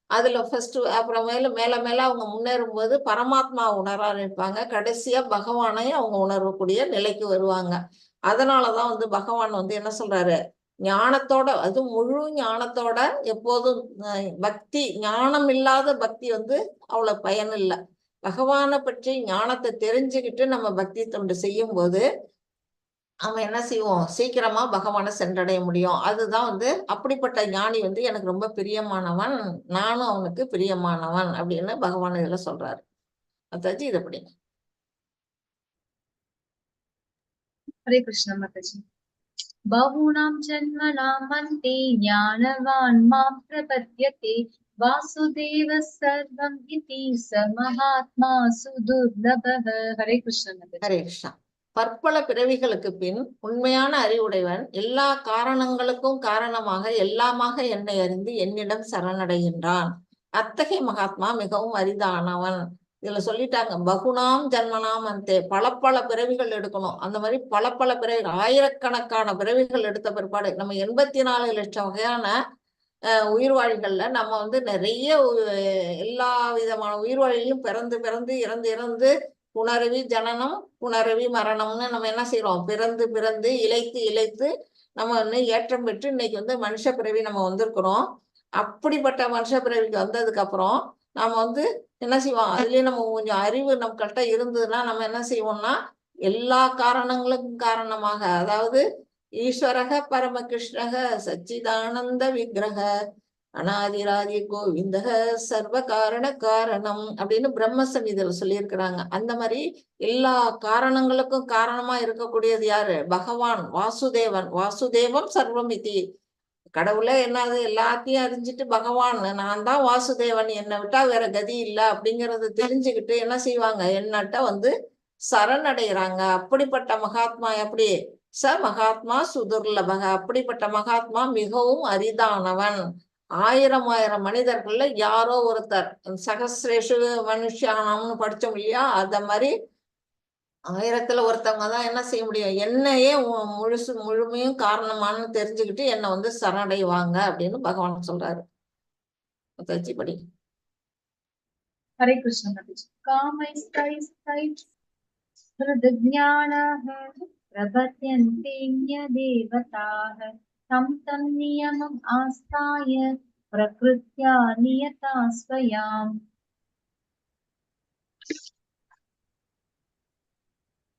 அதுல ஃபர்ஸ்ட் அப்புறம் மேல மேல மேல அவங்க முன்னேறும்போது பரமாத்மா உணர ஆரம்பிப்பாங்க. கடைசியா பகவானையும் அவங்க உணரக்கூடிய நிலைக்கு வருவாங்க. அதனாலதான் வந்து பகவான் வந்து என்ன சொல்றாரு? ஞானத்தோட, அது முழு ஞானத்தோட எப்போதும் பக்தி, ஞானம் இல்லாத பக்தி வந்து அவ்வளவு பயன் இல்லை. பகவானை பற்றி ஞானத்தை தெரிஞ்சுக்கிட்டு நம்ம பக்தி தொண்டு செய்யும் போது நம்ம என்ன செய்வோம்? சீக்கிரமா பகவானை சென்றடைய முடியும். அதுதான் வந்து அப்படிப்பட்ட ஞானி வந்து எனக்கு ரொம்ப பிரியமானவன், நானும் அவனுக்கு பிரியமானவன் அப்படின்னு பகவான் இதுல சொல்றாரு. அதாச்சு இது எப்படி? ஹரே கிருஷ்ணா மாதாஜி. பஹூனாம் ஜன்மனாம் அந்தே ஞானவான் மாம் பிரபத்யதே வாசுதேவ சர்வம் இதி ச மகாத்மா சுதுர்லபஹ. ஹரே கிருஷ்ணா மாதாஜி. ஹரே கிருஷ்ணா. பற்பல பிறவிகளுக்கு பின் உண்மையான அறிவுடையவன் எல்லா காரணங்களுக்கும் காரணமாக எல்லாமாக என்னை அறிந்து என்னிடம் சரணடைகின்றான். அத்தகைய மகாத்மா மிகவும் அரிதானவன். இதுல சொல்லிட்டாங்க, பகுனாம் ஜன்மனாம் அந்தே, பல பிறவிகள் எடுக்கணும். அந்த மாதிரி பல பிறவிகள், ஆயிரக்கணக்கான பிறவிகள் எடுத்த பிற்பாடு நம்ம 84 லட்சம் வகையான உயிர்வாழிகள்ல நம்ம வந்து நிறைய எல்லா விதமான உயிர்வாழிகளும் பிறந்து பிறந்து இறந்து இறந்து புனரவி ஜனனம் புனரவி மரணம்னு நம்ம என்ன செய்யறோம்? பிறந்து பிறந்து இழைத்து இழைத்து நம்ம வந்து ஏற்றம் பெற்று இன்னைக்கு வந்து மனுஷ பிறவி நம்ம வந்திருக்கிறோம். அப்படிப்பட்ட மனுஷ பிறவிக்கு வந்ததுக்கு அப்புறம் நாம வந்து என்ன செய்வோம்? அதுலயே நம்ம கொஞ்சம் அறிவு நம்மகிட்ட இருந்ததுன்னா நம்ம என்ன செய்வோம்னா, எல்லா காரணங்களுக்கும் காரணமாக, அதாவது ஈஸ்வரக பரமகிருஷ்ணக சச்சிதானந்த விக்கிரக அநாதிராதி கோவிந்தக சர்வ காரண காரணம் அப்படின்னு பிரம்ம சங்கீதத்துல சொல்லியிருக்கிறாங்க. அந்த மாதிரி எல்லா காரணங்களுக்கும் காரணமா இருக்கக்கூடியது யாரு? பகவான் வாசுதேவன். வாசுதேவம் சர்வம் இதி. கடவுளே என்னது? எல்லாத்தையும் அறிஞ்சிட்டு பகவான் நான் தான் வாசுதேவன், என்னை விட்டா வேற கதி இல்லை அப்படிங்கறது தெரிஞ்சுக்கிட்டு என்ன செய்வாங்க? என்னட்ட வந்து சரணடைகிறாங்க. அப்படிப்பட்ட மகாத்மா எப்படி? ச மகாத்மா சுதுர்லபக. அப்படிப்பட்ட மகாத்மா மிகவும் அரிதானவன். ஆயிரம் மனிதர்கள்ல யாரோ ஒருத்தர், சகசிரேஷு மனுஷானம்னு படிச்சோம் இல்லையா? அத மாதிரி 1000த்துல ஒருத்தவங்க தான் என்ன செய்ய முடியும்? என்னையே முழுமையும் காரணமானு தெரிஞ்சுக்கிட்டு என்னை வந்து சரணடைவாங்க அப்படின்னு பகவான் சொல்றாரு. தச்சு படி. ஹரே கிருஷ்ண மாதாஜி. காமைஸ்தை ஞானஹ பிரபத்யந்தே தேவதாஹ தம் தம் நியமம் ஆஸ்தாய பிரகிருத்யா நியதா ஸ்வயாம்.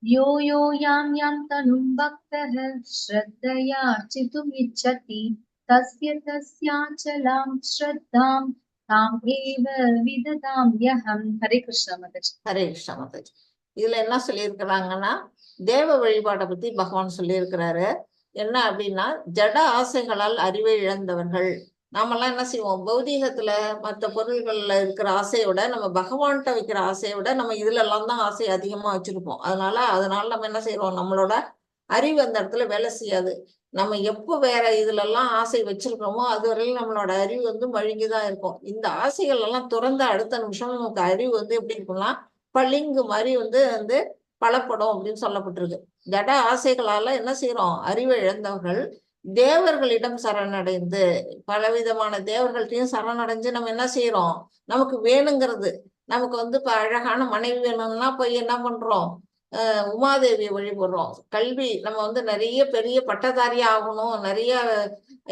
யோ யோ யாம் யாம் தனும் பக்தः ஸ்ரத்தயார்ச்சிதும் இச்சதி தஸ்ய தஸ்யாச்சலாம் ஸ்ரத்தாம் தாம் ஏவ விததாம்யஹம். ஹரே கிருஷ்ணா மாதாஜி. ஹரே கிருஷ்ணா மாதாஜி. இதுல என்ன சொல்லியிருக்கிறாங்கன்னா, தேவ வழிபாட்டை பத்தி பகவான் சொல்லியிருக்கிறாரு. என்ன அப்படின்னா, ஜட ஆசைகளால் அறிவை இழந்தவர்கள். நாமெல்லாம் என்ன செய்வோம்? பௌதீகத்துல மற்ற பொருள்கள்ல இருக்கிற ஆசையை விட நம்ம பகவான்கிட்ட வைக்கிற ஆசையை விட நம்ம இதுல எல்லாம் தான் ஆசை அதிகமா வச்சிருப்போம். அதனால நம்ம என்ன செய்யறோம்? நம்மளோட அறிவு அந்த இடத்துல வேலை செய்யாது. நம்ம எப்போ வேற இதுல எல்லாம் ஆசை வச்சிருக்கிறோமோ அது வரையிலும் நம்மளோட அறிவு வந்து மழுங்கிதான் இருக்கும். இந்த ஆசைகள் எல்லாம் துறந்த அடுத்த நிமிஷம் நமக்கு அறிவு வந்து எப்படி இருக்கும்னா, பளிங்கு மாதிரி வந்து பலப்படும் அப்படின்னு சொல்லப்பட்டிருக்கு. ஜட ஆசைகளால என்ன செய்யறோம்? அறிவை இழந்தவர்கள் தேவர்களிடம் சரணடைந்து, பலவிதமான தேவர்கள்ட்டையும் சரணடைஞ்சு நம்ம என்ன செய்யறோம்? நமக்கு வேணுங்கிறது, நமக்கு வந்து இப்ப அழகான மனைவி வேணும்னா போய் என்ன பண்றோம்? உமாதேவியை வழிபடுறோம். கல்வி, நம்ம வந்து நிறைய பெரிய பட்டதாரி ஆகணும், நிறைய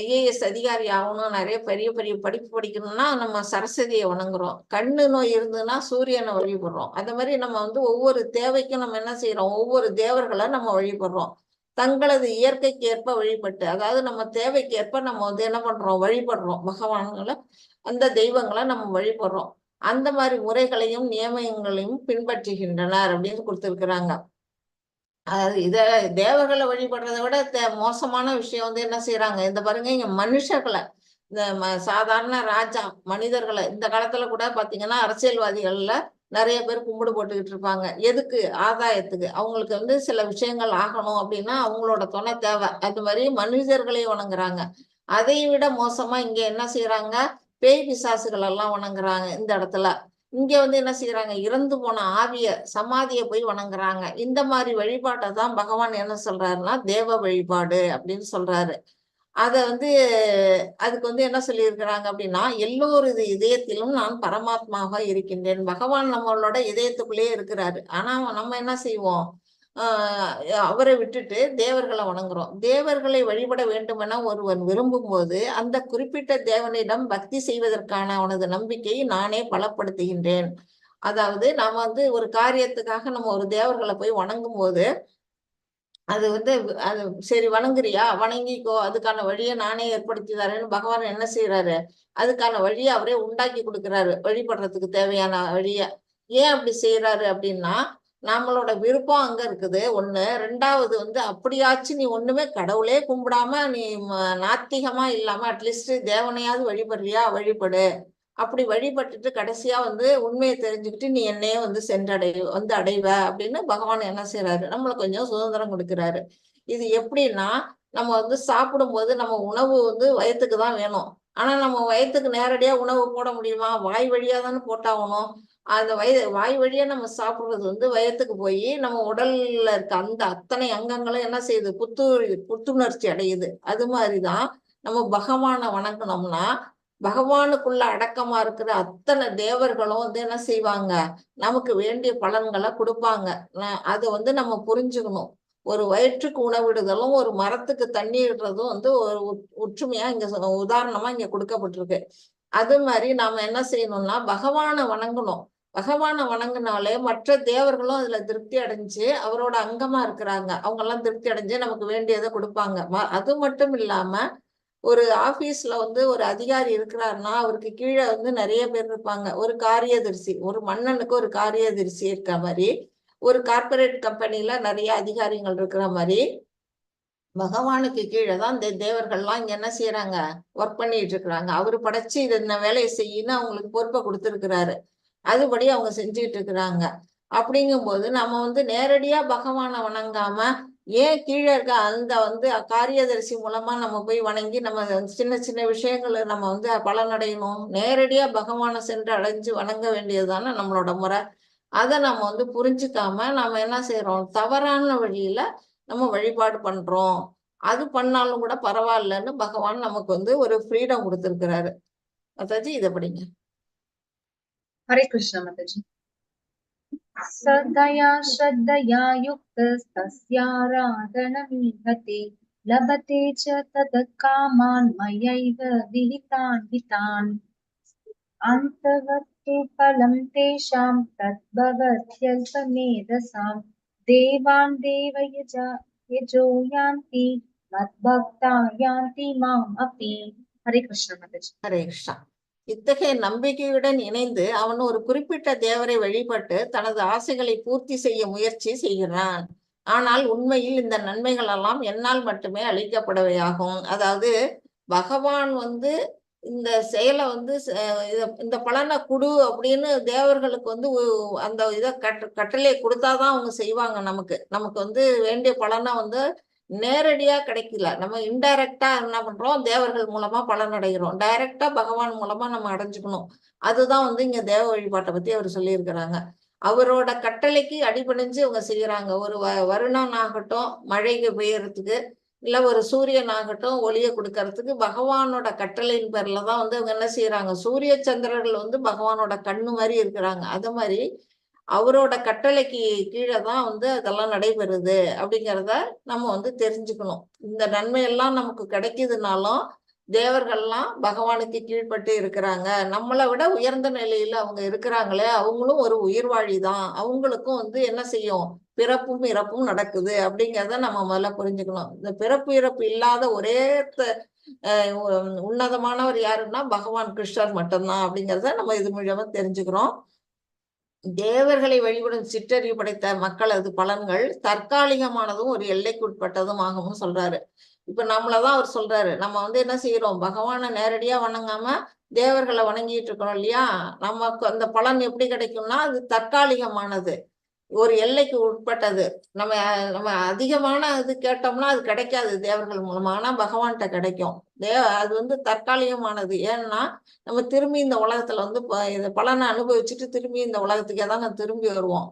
ஐஏஎஸ் அதிகாரி ஆகணும், நிறைய பெரிய பெரிய படிப்பு படிக்கணும்னா நம்ம சரஸ்வதியை வணங்குறோம். கண்ணு நோய் இருந்ததுன்னா சூரியனை வழிபடுறோம். அந்த மாதிரி நம்ம வந்து ஒவ்வொரு தேவைக்கும் நம்ம என்ன செய்யறோம்? ஒவ்வொரு தேவர்களை நம்ம வழிபடுறோம். தங்களது இயற்கைக்கு ஏற்ப வழிபட்டு, அதாவது நம்ம தேவைக்கு ஏற்ப நம்ம வந்து என்ன பண்றோம்? வழிபடுறோம். பகவான்களை, அந்த தெய்வங்களை நம்ம வழிபடுறோம். அந்த மாதிரி முறைகளையும் நியமங்களையும் பின்பற்றுகின்றனர் அப்படின்னு கொடுத்திருக்கிறாங்க. அதாவது தேவர்களை வழிபடுறதை விட மோசமான விஷயம் வந்து என்ன செய்யறாங்க, இந்த பாருங்க இங்க மனுஷர்களை, இந்த சாதாரண ராஜா மனிதர்களை இந்த காலத்துல கூட பாத்தீங்கன்னா அரசியல்வாதிகள்ல நிறைய பேர் கும்பிடு போட்டுக்கிட்டு இருப்பாங்க. எதுக்கு? ஆதாயத்துக்கு. அவங்களுக்கு வந்து சில விஷயங்கள் ஆகணும் அப்படின்னா அவங்களோட துணை தேவை. அது மாதிரி மனிதர்களை வணங்குறாங்க. அதை விட மோசமா இங்க என்ன செய்யறாங்க, பேய் பிசாசுகள் எல்லாம் வணங்குறாங்க இந்த இடத்துல. இங்க வந்து என்ன செய்யறாங்க, இறந்து போன ஆவிய சமாதியை போய் வணங்குறாங்க. இந்த மாதிரி வழிபாட்டை தான் பகவான் என்ன சொல்றாருன்னா தேவ வழிபாடு அப்படின்னு சொல்றாரு. அத வந்து அதுக்கு வந்து என்ன சொல்லியிருக்கிறாங்க அப்படின்னா, எல்லோரது இதயத்திலும் நான் பரமாத்மாவாக இருக்கின்றேன். பகவான் நம்மளோட இதயத்துக்குள்ளேயே இருக்கிறாரு. ஆனா நம்ம என்ன செய்வோம், அவரை விட்டுட்டு தேவர்களை வணங்குறோம். தேவர்களை வழிபட வேண்டுமென ஒருவன் விரும்பும் போது அந்த குறிப்பிட்ட தேவனிடம் பக்தி செய்வதற்கான அவனது நம்பிக்கையை நானே பலப்படுத்துகின்றேன். அதாவது நாம வந்து ஒரு காரியத்துக்காக நம்ம ஒரு தேவர்களை போய் வணங்கும் போது அது வந்து அது சரி வணங்குறியா, வணங்கிக்கோ, அதுக்கான வழியை நானே ஏற்படுத்தி தரேன்னு பகவான் என்ன செய்யறாரு, அதுக்கான வழியை அவரே உண்டாக்கி கொடுக்குறாரு, வழிபடுறதுக்கு தேவையான வழிய. ஏன் அப்படி செய்யறாரு அப்படின்னா, நம்மளோட விருப்பம் அங்க இருக்குது ஒண்ணு. ரெண்டாவது வந்து அப்படியாச்சும் நீ ஒண்ணுமே கடவுளே கும்பிடாம நீ நாத்திகமா இல்லாம அட்லீஸ்ட் தேவனையாவது வழிபடுறியா, வழிபடு. அப்படி வழிபட்டுட்டு கடைசியா வந்து உண்மையை தெரிஞ்சுக்கிட்டு நீ என்னையே வந்து அடைவ அப்படின்னு பகவான் என்ன செய்யறாரு, நம்மளுக்கு கொஞ்சம் சுதந்திரம் கொடுக்கிறாரு. இது எப்படின்னா, நம்ம வந்து சாப்பிடும்போது நம்ம உணவு வந்து வயிற்றுக்கு தான் வேணும். ஆனா நம்ம வயிற்றுக்கு நேரடியா உணவு போட முடியுமா? வாய் வழியா தானே போட்டாகணும். அந்த வாய் வழியா நம்ம சாப்பிடுறது வந்து வயிற்றுக்கு போய் நம்ம உடல்ல இருக்க அந்த அத்தனை அங்கங்களும் என்ன செய்யுது, புத்துணர்ச்சி அடையுது. அது மாதிரிதான் நம்ம பகவானை வணங்கினோம்னா பகவானுக்குள்ள அடக்கமா இருக்கிற அத்தனை தேவர்களும் வந்து என்ன செய்வாங்க, நமக்கு வேண்டிய பலன்களை கொடுப்பாங்க. அதை வந்து நம்ம புரிஞ்சுக்கணும். ஒரு வயிற்றுக்கு உணவிடுதலும் ஒரு மரத்துக்கு தண்ணீர்ன்றதும் வந்து ஒரு ஒற்றுமையா இங்க உதாரணமா இங்க கொடுக்கப்பட்டிருக்கு. அது மாதிரி நாம என்ன செய்யணும்னா பகவானை வணங்கணும். பகவானை வணங்கினாலே மற்ற தேவர்களும் அதுல திருப்தி அடைஞ்சு அவரோட அங்கமா இருக்கிறாங்க. அவங்க எல்லாம் திருப்தி அடைஞ்சு நமக்கு வேண்டியதை கொடுப்பாங்க. அது மட்டும் இல்லாம ஒரு ஆபீஸ்ல வந்து ஒரு அதிகாரி இருக்கிறாருன்னா அவருக்கு கீழே வந்து நிறைய பேர் இருப்பாங்க. ஒரு காரியதரிசி, ஒரு மன்னனுக்கு ஒரு காரியதரிசி இருக்க மாதிரி, ஒரு கார்பரேட் கம்பெனில நிறைய அதிகாரிகள் இருக்கிற மாதிரி பகவானுக்கு கீழே தான் இந்த தேவர்கள்லாம் இங்க என்ன செய்யறாங்க, ஒர்க் பண்ணிட்டு இருக்கிறாங்க. அவரு படைச்சு இது இந்த வேலையை செய்யணும் அவங்களுக்கு பொறுப்பை கொடுத்துருக்கிறாரு. அதுபடி அவங்க செஞ்சுட்டு இருக்கிறாங்க. அப்படிங்கும்போது நம்ம வந்து நேரடியா பகவானை வணங்காம ஏன் கீழே இருக்க அந்த வந்து காரியதரிசி மூலமா நம்ம போய் வணங்கி நம்ம சின்ன சின்ன விஷயங்களை நம்ம வந்து பலனடையணும். நேரடியா பகவானை சென்று அடைஞ்சு வணங்க வேண்டியதுதானே நம்மளோட முறை. அதை நம்ம வந்து புரிஞ்சுக்காம நாம என்ன செய்யறோம், தவறான வழியில நம்ம வழிபாடு பண்றோம். அது பண்ணாலும் கூட பரவாயில்லன்னு பகவான் நமக்கு வந்து ஒரு ஃப்ரீடம் கொடுத்திருக்கிறாரு. அதாச்சு இதை படிங்க. हरे कृष्ण माताजी। सदया श्रद्धया युक्तस्तस्याराधनमीहते लभते च तत्कामान् मयैव विहितान् हितान् अन्तवत्तु फलं तेषां तद्भवत्यल्पमेधसां देवान् यजो यान्ति मद्भक्ता यान्ति माम् अपि। हरे कृष्ण माताजी। हरे कृष्णा। இத்தகைய நம்பிக்கையுடன் இணைந்து அவன் ஒரு குறிப்பிட்ட தேவரை வழிபட்டு தனது ஆசைகளை பூர்த்தி செய்ய முயற்சி செய்கிறான். ஆனால் உண்மையில் இந்த நன்மைகள் எல்லாம் என்னால் மட்டுமே அளிக்கப்படவையாகும். அதாவது பகவான் வந்து இந்த செயலை வந்து இந்த பலனை கொடு அப்படின்னு தேவர்களுக்கு வந்து அந்த இதை கட்டளை கொடுத்தாதான் அவங்க செய்வாங்க. நமக்கு வந்து வேண்டிய பலனை வந்து நேரடியா கிடைக்கல. நம்ம இன்டைரக்டா என்ன பண்றோம், தேவர்கள் மூலமா பலன் அடைகிறோம். டைரக்டா பகவான் மூலமா நம்ம அடைஞ்சுக்கணும். அதுதான் வந்து இங்க தேவ வழிபாட்டை பத்தி அவர் சொல்லியிருக்கிறாங்க. அவரோட கட்டளைக்கு அடிபணிஞ்சு அவங்க செய்யறாங்க. ஒரு வருணன் ஆகட்டும் மழைக்கு பெய்யறதுக்கு, இல்ல ஒரு சூரியன் ஆகட்டும் ஒளியை கொடுக்கறதுக்கு பகவானோட கட்டளையின் பேர்ல தான் வந்து அவங்க என்ன செய்யறாங்க. சூரிய சந்திரர்கள் வந்து பகவானோட கண்ணு மாதிரி இருக்கிறாங்க. அது மாதிரி அவரோட கட்டளைக்கு கீழே தான் வந்து அதெல்லாம் நடைபெறுது அப்படிங்கிறத நம்ம வந்து தெரிஞ்சுக்கணும். இந்த நன்மையெல்லாம் நமக்கு கிடைக்குதுனாலும் தேவர்கள்லாம் பகவானுக்கு கீழ்பட்டு இருக்கிறாங்க. நம்மளை விட உயர்ந்த நிலையில அவங்க இருக்கிறாங்களே, அவங்களும் ஒரு உயிர்வாழி தான். அவங்களுக்கும் வந்து என்ன செய்யும், பிறப்பும் இறப்பும் நடக்குது அப்படிங்கிறத நம்ம முதல்ல புரிஞ்சுக்கணும். இந்த பிறப்பு இறப்பு இல்லாத ஒரே உன்னதமானவர் யாருன்னா பகவான் கிருஷ்ணர் மட்டும்தான் அப்படிங்கிறத நம்ம இது மூலமா தெரிஞ்சுக்கிறோம். தேவர்களை வழிபடும் சிற்றறிவு படைத்த மக்களது பலன்கள் தற்காலிகமானதும் ஒரு எல்லைக்குட்பட்டதும் ஆகும்னு சொல்றாரு. இப்ப நம்மளதான் அவர் சொல்றாரு, நம்ம வந்து என்ன செய்யறோம், பகவானை நேரடியா வணங்காம தேவர்களை வணங்கிட்டு இருக்கிறோம் இல்லையா? நமக்கு அந்த பலன் எப்படி கிடைக்கும்னா அது தற்காலிகமானது, ஒரு எல்லைக்கு உட்பட்டது. நம்ம நம்ம அதிகமான இது கேட்டோம்னா அது கிடைக்காது தேவர்கள் மூலமா, ஆனா பகவான்கிட்ட கிடைக்கும். அது வந்து தற்காலிகமானது. ஏன்னா நம்ம திரும்பி இந்த உலகத்துல வந்து இந்த பலனை அனுபவிச்சுட்டு திரும்பி இந்த உலகத்துக்கே தான் நம்ம திரும்பி வருவோம்.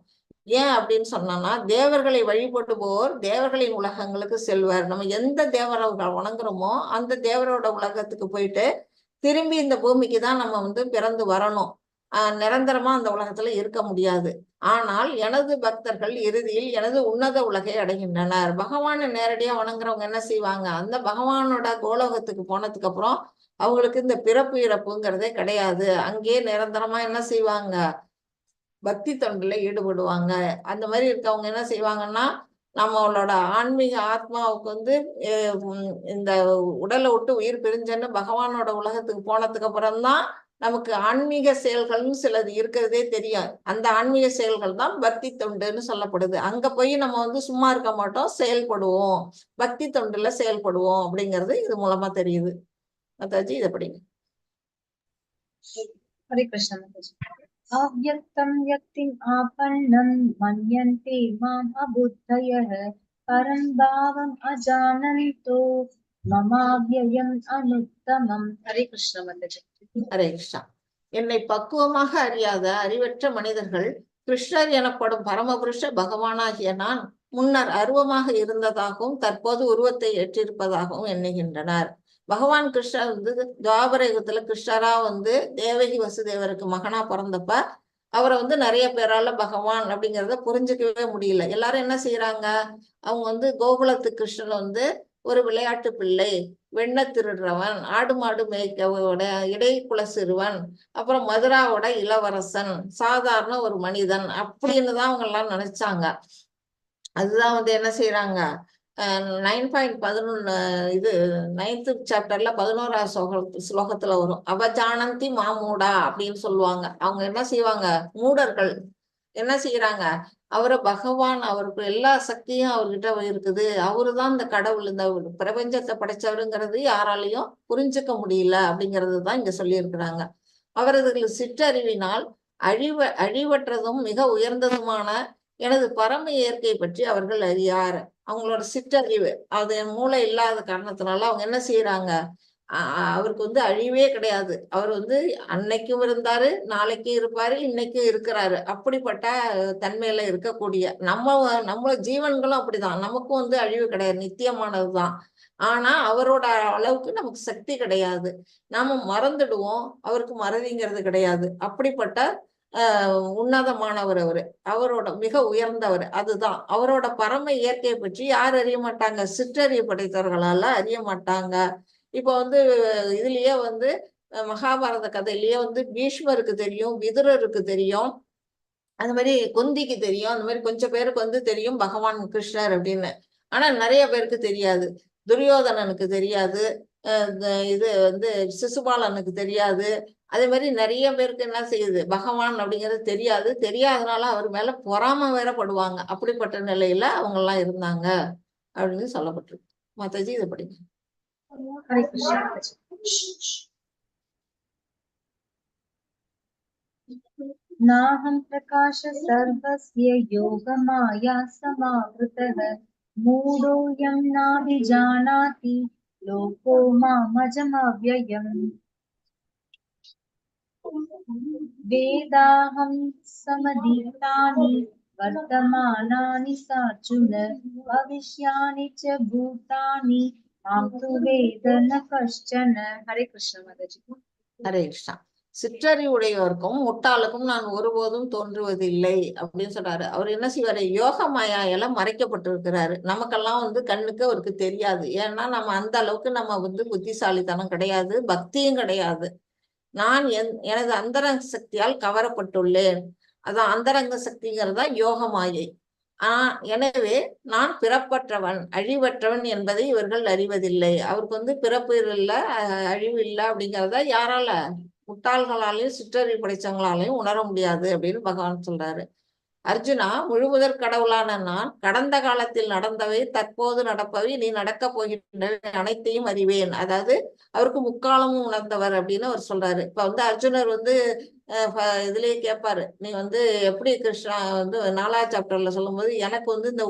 ஏன் அப்படின்னு சொன்னோம்னா, தேவர்களை வழிபடுவோர் தேவர்களின் உலகங்களுக்கு செல்வர். நம்ம எந்த தேவரை வணங்குறோமோ அந்த தேவரோட உலகத்துக்கு போயிட்டு திரும்பி இந்த பூமிக்கு தான் நம்ம வந்து பிறந்து வரணும். நிரந்தரமா அந்த உலகத்துல இருக்க முடியாது. ஆனால் எனது பக்தர்கள் இறுதியில் எனது உன்னத உலகை அடைகின்றனர். பகவானை நேரடியா வணங்குறவங்க என்ன செய்வாங்க, அந்த பகவானோட கோலோகத்துக்கு போனதுக்கு அப்புறம் அவங்களுக்கு இந்த பிறப்பு இறப்புங்கிறதே கிடையாது. அங்கேயே நிரந்தரமா என்ன செய்வாங்க, பக்தி தொண்டுல ஈடுபடுவாங்க. அந்த மாதிரி இருக்கவங்க என்ன செய்வாங்கன்னா, நம்மளோட ஆன்மீக ஆத்மாவுக்கு வந்து இந்த உடலை விட்டு உயிர் பிரிஞ்சன்னு பகவானோட உலகத்துக்கு போனதுக்கு அப்புறம்தான் நமக்கு ஆன்மீக செயல்கள்னு சிலது இருக்கிறதே தெரியும். அந்த ஆன்மீக செயல்கள் தான் பக்தி தொண்டுன்னு சொல்லப்படுது. அங்க போய் நம்ம வந்து சும்மா இருக்க மாட்டோம், செயல்படுவோம், பக்தி தொண்டுல செயல்படுவோம் அப்படிங்கிறது இது மூலமா தெரியுது. மாதாஜி இதை படிங்க. ஹரே கிருஷ்ணா மாதாஜி. அவ்யக்தம் யக்திம் ஆபன்னம் மன்யந்தே மாம் அபுத்தயः பரம் பாவம் அஜானந்தோ மமாவ்யயம் அனுத்தமம். ஹரே கிருஷ்ணா மாதாஜி. ஹரே கிருஷ்ணா. என்னை பக்குவமாக அறியாத அறிவற்ற மனிதர்கள் கிருஷ்ணர் எனப்படும் பரமபுருஷ பகவானாகிய நான் முன்னர் அருவமாக இருந்ததாகவும் தற்போது உருவத்தை ஏற்றிருப்பதாகவும் எண்ணுகின்றனர். பகவான் கிருஷ்ணர் வந்து துவாபர யுகத்துல கிருஷ்ணரா வந்து தேவகி வசுதேவருக்கு மகனா பிறந்தப்ப அவரை வந்து நிறைய பேரால பகவான் அப்படிங்கிறத புரிஞ்சுக்கவே முடியல. எல்லாரும் என்ன செய்யறாங்க, அவங்க வந்து கோகுலத்து கிருஷ்ணன் வந்து ஒரு விளையாட்டு பிள்ளை, வெண்ண திருடுறவன், ஆடு மாடு மேய்க்கவோட இடைக்குல சிறுவன், அப்புறம் மதுராவோட இளவரசன், சாதாரண ஒரு மனிதன் அப்படின்னு தான் அவங்க எல்லாம் நினைச்சாங்க. அதுதான் வந்து என்ன செய்யறாங்க, 9.11 இது 9th சாப்டர்ல 11வது ஸ்லோகத்துல வரும், அவஜானந்தி மாமூடா அப்படின்னு சொல்லுவாங்க. அவங்க என்ன செய்வாங்க, மூடர்கள் என்ன செய்யறாங்க, அவரை பகவான், அவருக்கு எல்லா சக்தியும் அவர்கிட்ட இருக்குது, அவருதான் இந்த கடவுள், இந்த பிரபஞ்சத்தை படைச்சவருங்கிறது யாராலையும் புரிஞ்சுக்க முடியல அப்படிங்கிறது தான் இங்க சொல்லியிருக்கிறாங்க. அவரது சிற்றறிவினால் அழிவற்றதும் மிக உயர்ந்ததுமான எனது பரம இயற்கை பற்றி அவர்கள் அறியார். அவங்களோட சிற்றறிவு, அது மூளை இல்லாத காரணத்தினால அவங்க என்ன செய்யறாங்க, அவருக்கு வந்து அழிவே கிடையாது. அவர் வந்து அன்னைக்கும் இருந்தாரு, நாளைக்கும் இருப்பாரு, இன்னைக்கும் இருக்கிறாரு. அப்படிப்பட்ட தன்மையில இருக்கக்கூடிய நம்ம ஜீவன்களும் அப்படிதான். நமக்கும் வந்து அழிவு கிடையாது, நித்தியமானதுதான். ஆனா அவரோட அளவுக்கு நமக்கு சக்தி கிடையாது. நாம மறந்துடுவோம், அவருக்கு மறதிங்கிறது கிடையாது. அப்படிப்பட்ட உன்னதமானவர் அவரு, அவரோட மிக உயர்ந்தவர். அதுதான் அவரோட பரம இயற்கையை பற்றி யார் அறிய மாட்டாங்க, சிற்றறிவு படைத்தவர்களால அறிய மாட்டாங்க. இப்போ வந்து இதுலயே வந்து மகாபாரத கதையிலேயே வந்து பீஷ்மருக்கு தெரியும், விதுரருக்கு தெரியும், அந்த மாதிரி குந்திக்கு தெரியும், அந்த மாதிரி கொஞ்சம் பேருக்கு வந்து தெரியும் பகவான் கிருஷ்ணர் அப்படின்னு. ஆனா நிறைய பேருக்கு தெரியாது. துரியோதனனுக்கு தெரியாது, இது வந்து சிசுபாலனுக்கு தெரியாது. அதே மாதிரி நிறைய பேருக்கு என்ன செய்யுது, பகவான் அப்படிங்கிறது தெரியாது. தெரியாதனால அவர் மேல பொறாம வேற படுவாங்க. அப்படிப்பட்ட நிலையில அவங்க எல்லாம் இருந்தாங்க அப்படின்னு சொல்லப்பட்டிருக்கு. மாதாஜி இதை படிங்க. ஹரே கிருஷ்ணா மாதாஜி. நாஹம் பிரகாஷ சர்வஸ்ய யோகமாயா சமாவ்ருதः மூடோயம் நாபிஜானாதி லோகோ மாமஜமவ்யயம் வேதாஹம் சமதீதானி வர்த்தமானானி சார்ஜுன பவிஷ்யானி ச பூதானி மாம் து வேத ந கஷ்சன. ஹரே கிருஷ்ணா மாதாஜி. ஹரே கிருஷ்ணா. சிற்றறிவுடையவருக்கும் முட்டாளுக்கும் நான் ஒருபோதும் தோன்றுவதில்லை அப்படின்னு சொல்றாரு. அவர் என்ன செய்வாரு, யோக மாயால மறைக்கப்பட்டிருக்கிறாரு. நமக்கெல்லாம் வந்து கண்ணுக்கு அவருக்கு தெரியாது. ஏன்னா நம்ம அந்த அளவுக்கு நம்ம வந்து புத்திசாலித்தனம் கிடையாது, பக்தியும் கிடையாது. நான் எனது அந்தரங்க சக்தியால் கவரப்பட்டுள்ளேன். அதான் அந்தரங்க சக்திங்கிறதா யோக மாயை. எனவே நான் பிறப்பற்றவன், அழிவற்றவன் என்பதை இவர்கள் அறிவதில்லை. அவருக்கு வந்து பிறப்பு இல்லை, அழிவு இல்லை அப்படிங்கிறத யாரால, முட்டாள்களாலையும் சிற்றறிவு படைச்சவங்களாலையும் உணர முடியாது அப்படின்னு பகவான் சொல்றாரு. அர்ஜுனா, முழுமுதற் கடவுளான நான் கடந்த காலத்தில் நடந்தவை, தற்போது நடப்பவை, நீ நடக்கப் போகின்றவை அனைத்தையும் அறிவேன். அதாவது அவருக்கு முக்காலமும் உணர்ந்தவர் அப்படின்னு அவர் சொல்றாரு. இப்ப வந்து அர்ஜுனர் வந்து இதுலயே கேட்பாரு, நீ வந்து எப்படி கிருஷ்ணா வந்து 4வது சாப்டர்ல சொல்லும்போது எனக்கு வந்து இந்த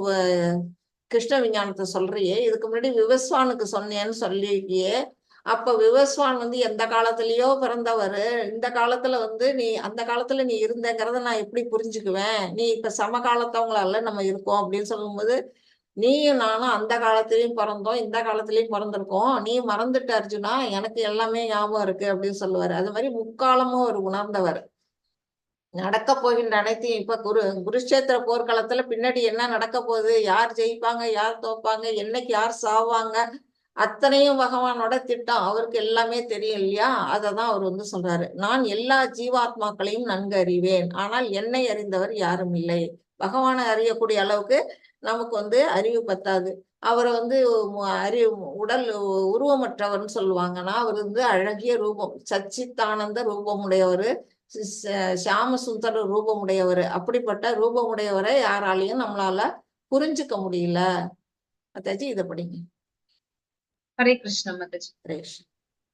கிருஷ்ண விஞ்ஞானத்தை சொல்றியே, இதுக்கு முன்னாடி விவஸ்வானுக்கு சொன்னேன்னு சொல்லியிருக்கியே, அப்ப விவஸ்வான் வந்து எந்த காலத்திலயோ பிறந்தவர், இந்த காலத்துல வந்து நீ அந்த காலத்துல நீ இருந்தங்கிறத நான் எப்படி புரிஞ்சுக்குவேன், நீ இப்ப சமகாலத்தவங்களால நம்ம இருக்கோம் அப்படின்னு சொல்லும்போது, நீயும் நானும் அந்த காலத்திலயும் பிறந்தோம், இந்த காலத்திலயும் பிறந்திருக்கோம், நீ மறந்துட்ட அர்ஜுனா, எனக்கு எல்லாமே ஞாபகம் இருக்கு அப்படின்னு சொல்லுவாரு. அது மாதிரி முக்காலமும் அவர் உணர்ந்தவர். நடக்க போகின்ற அனைத்தையும் இப்ப குருஷேத்திர போர்க்களத்துல பின்னாடி என்ன நடக்க போகுது, யார் ஜெயிப்பாங்க, யார் தோப்பாங்க, என்னைக்கு யார் சாவாங்க, அத்தனையும் பகவானோட திட்டம். அவருக்கு எல்லாமே தெரியும் இல்லையா? அததான் அவர் வந்து சொல்றாரு. நான் எல்லா ஜீவாத்மாக்களையும் நன்கு அறிவேன், ஆனால் என்னை அறிந்தவர் யாரும் இல்லை. பகவானை அறியக்கூடிய அளவுக்கு நமக்கு வந்து அறிவு பத்தாது. அவரை வந்து உடல் உருவமற்றவர்னு சொல்லுவாங்கன்னா, அவர் வந்து அழகிய ரூபம், சச்சித்தானந்த ரூபம் உடையவர், சியாம சுந்தர ரூபமுடையவர். அப்படிப்பட்ட ரூபமுடையவரை யாராலையும் நம்மளால புரிஞ்சுக்க முடியல. அத்தாச்சி இதை படிங்க. ஹரே கிருஷ்ண மாதாஜி. ரேஷ்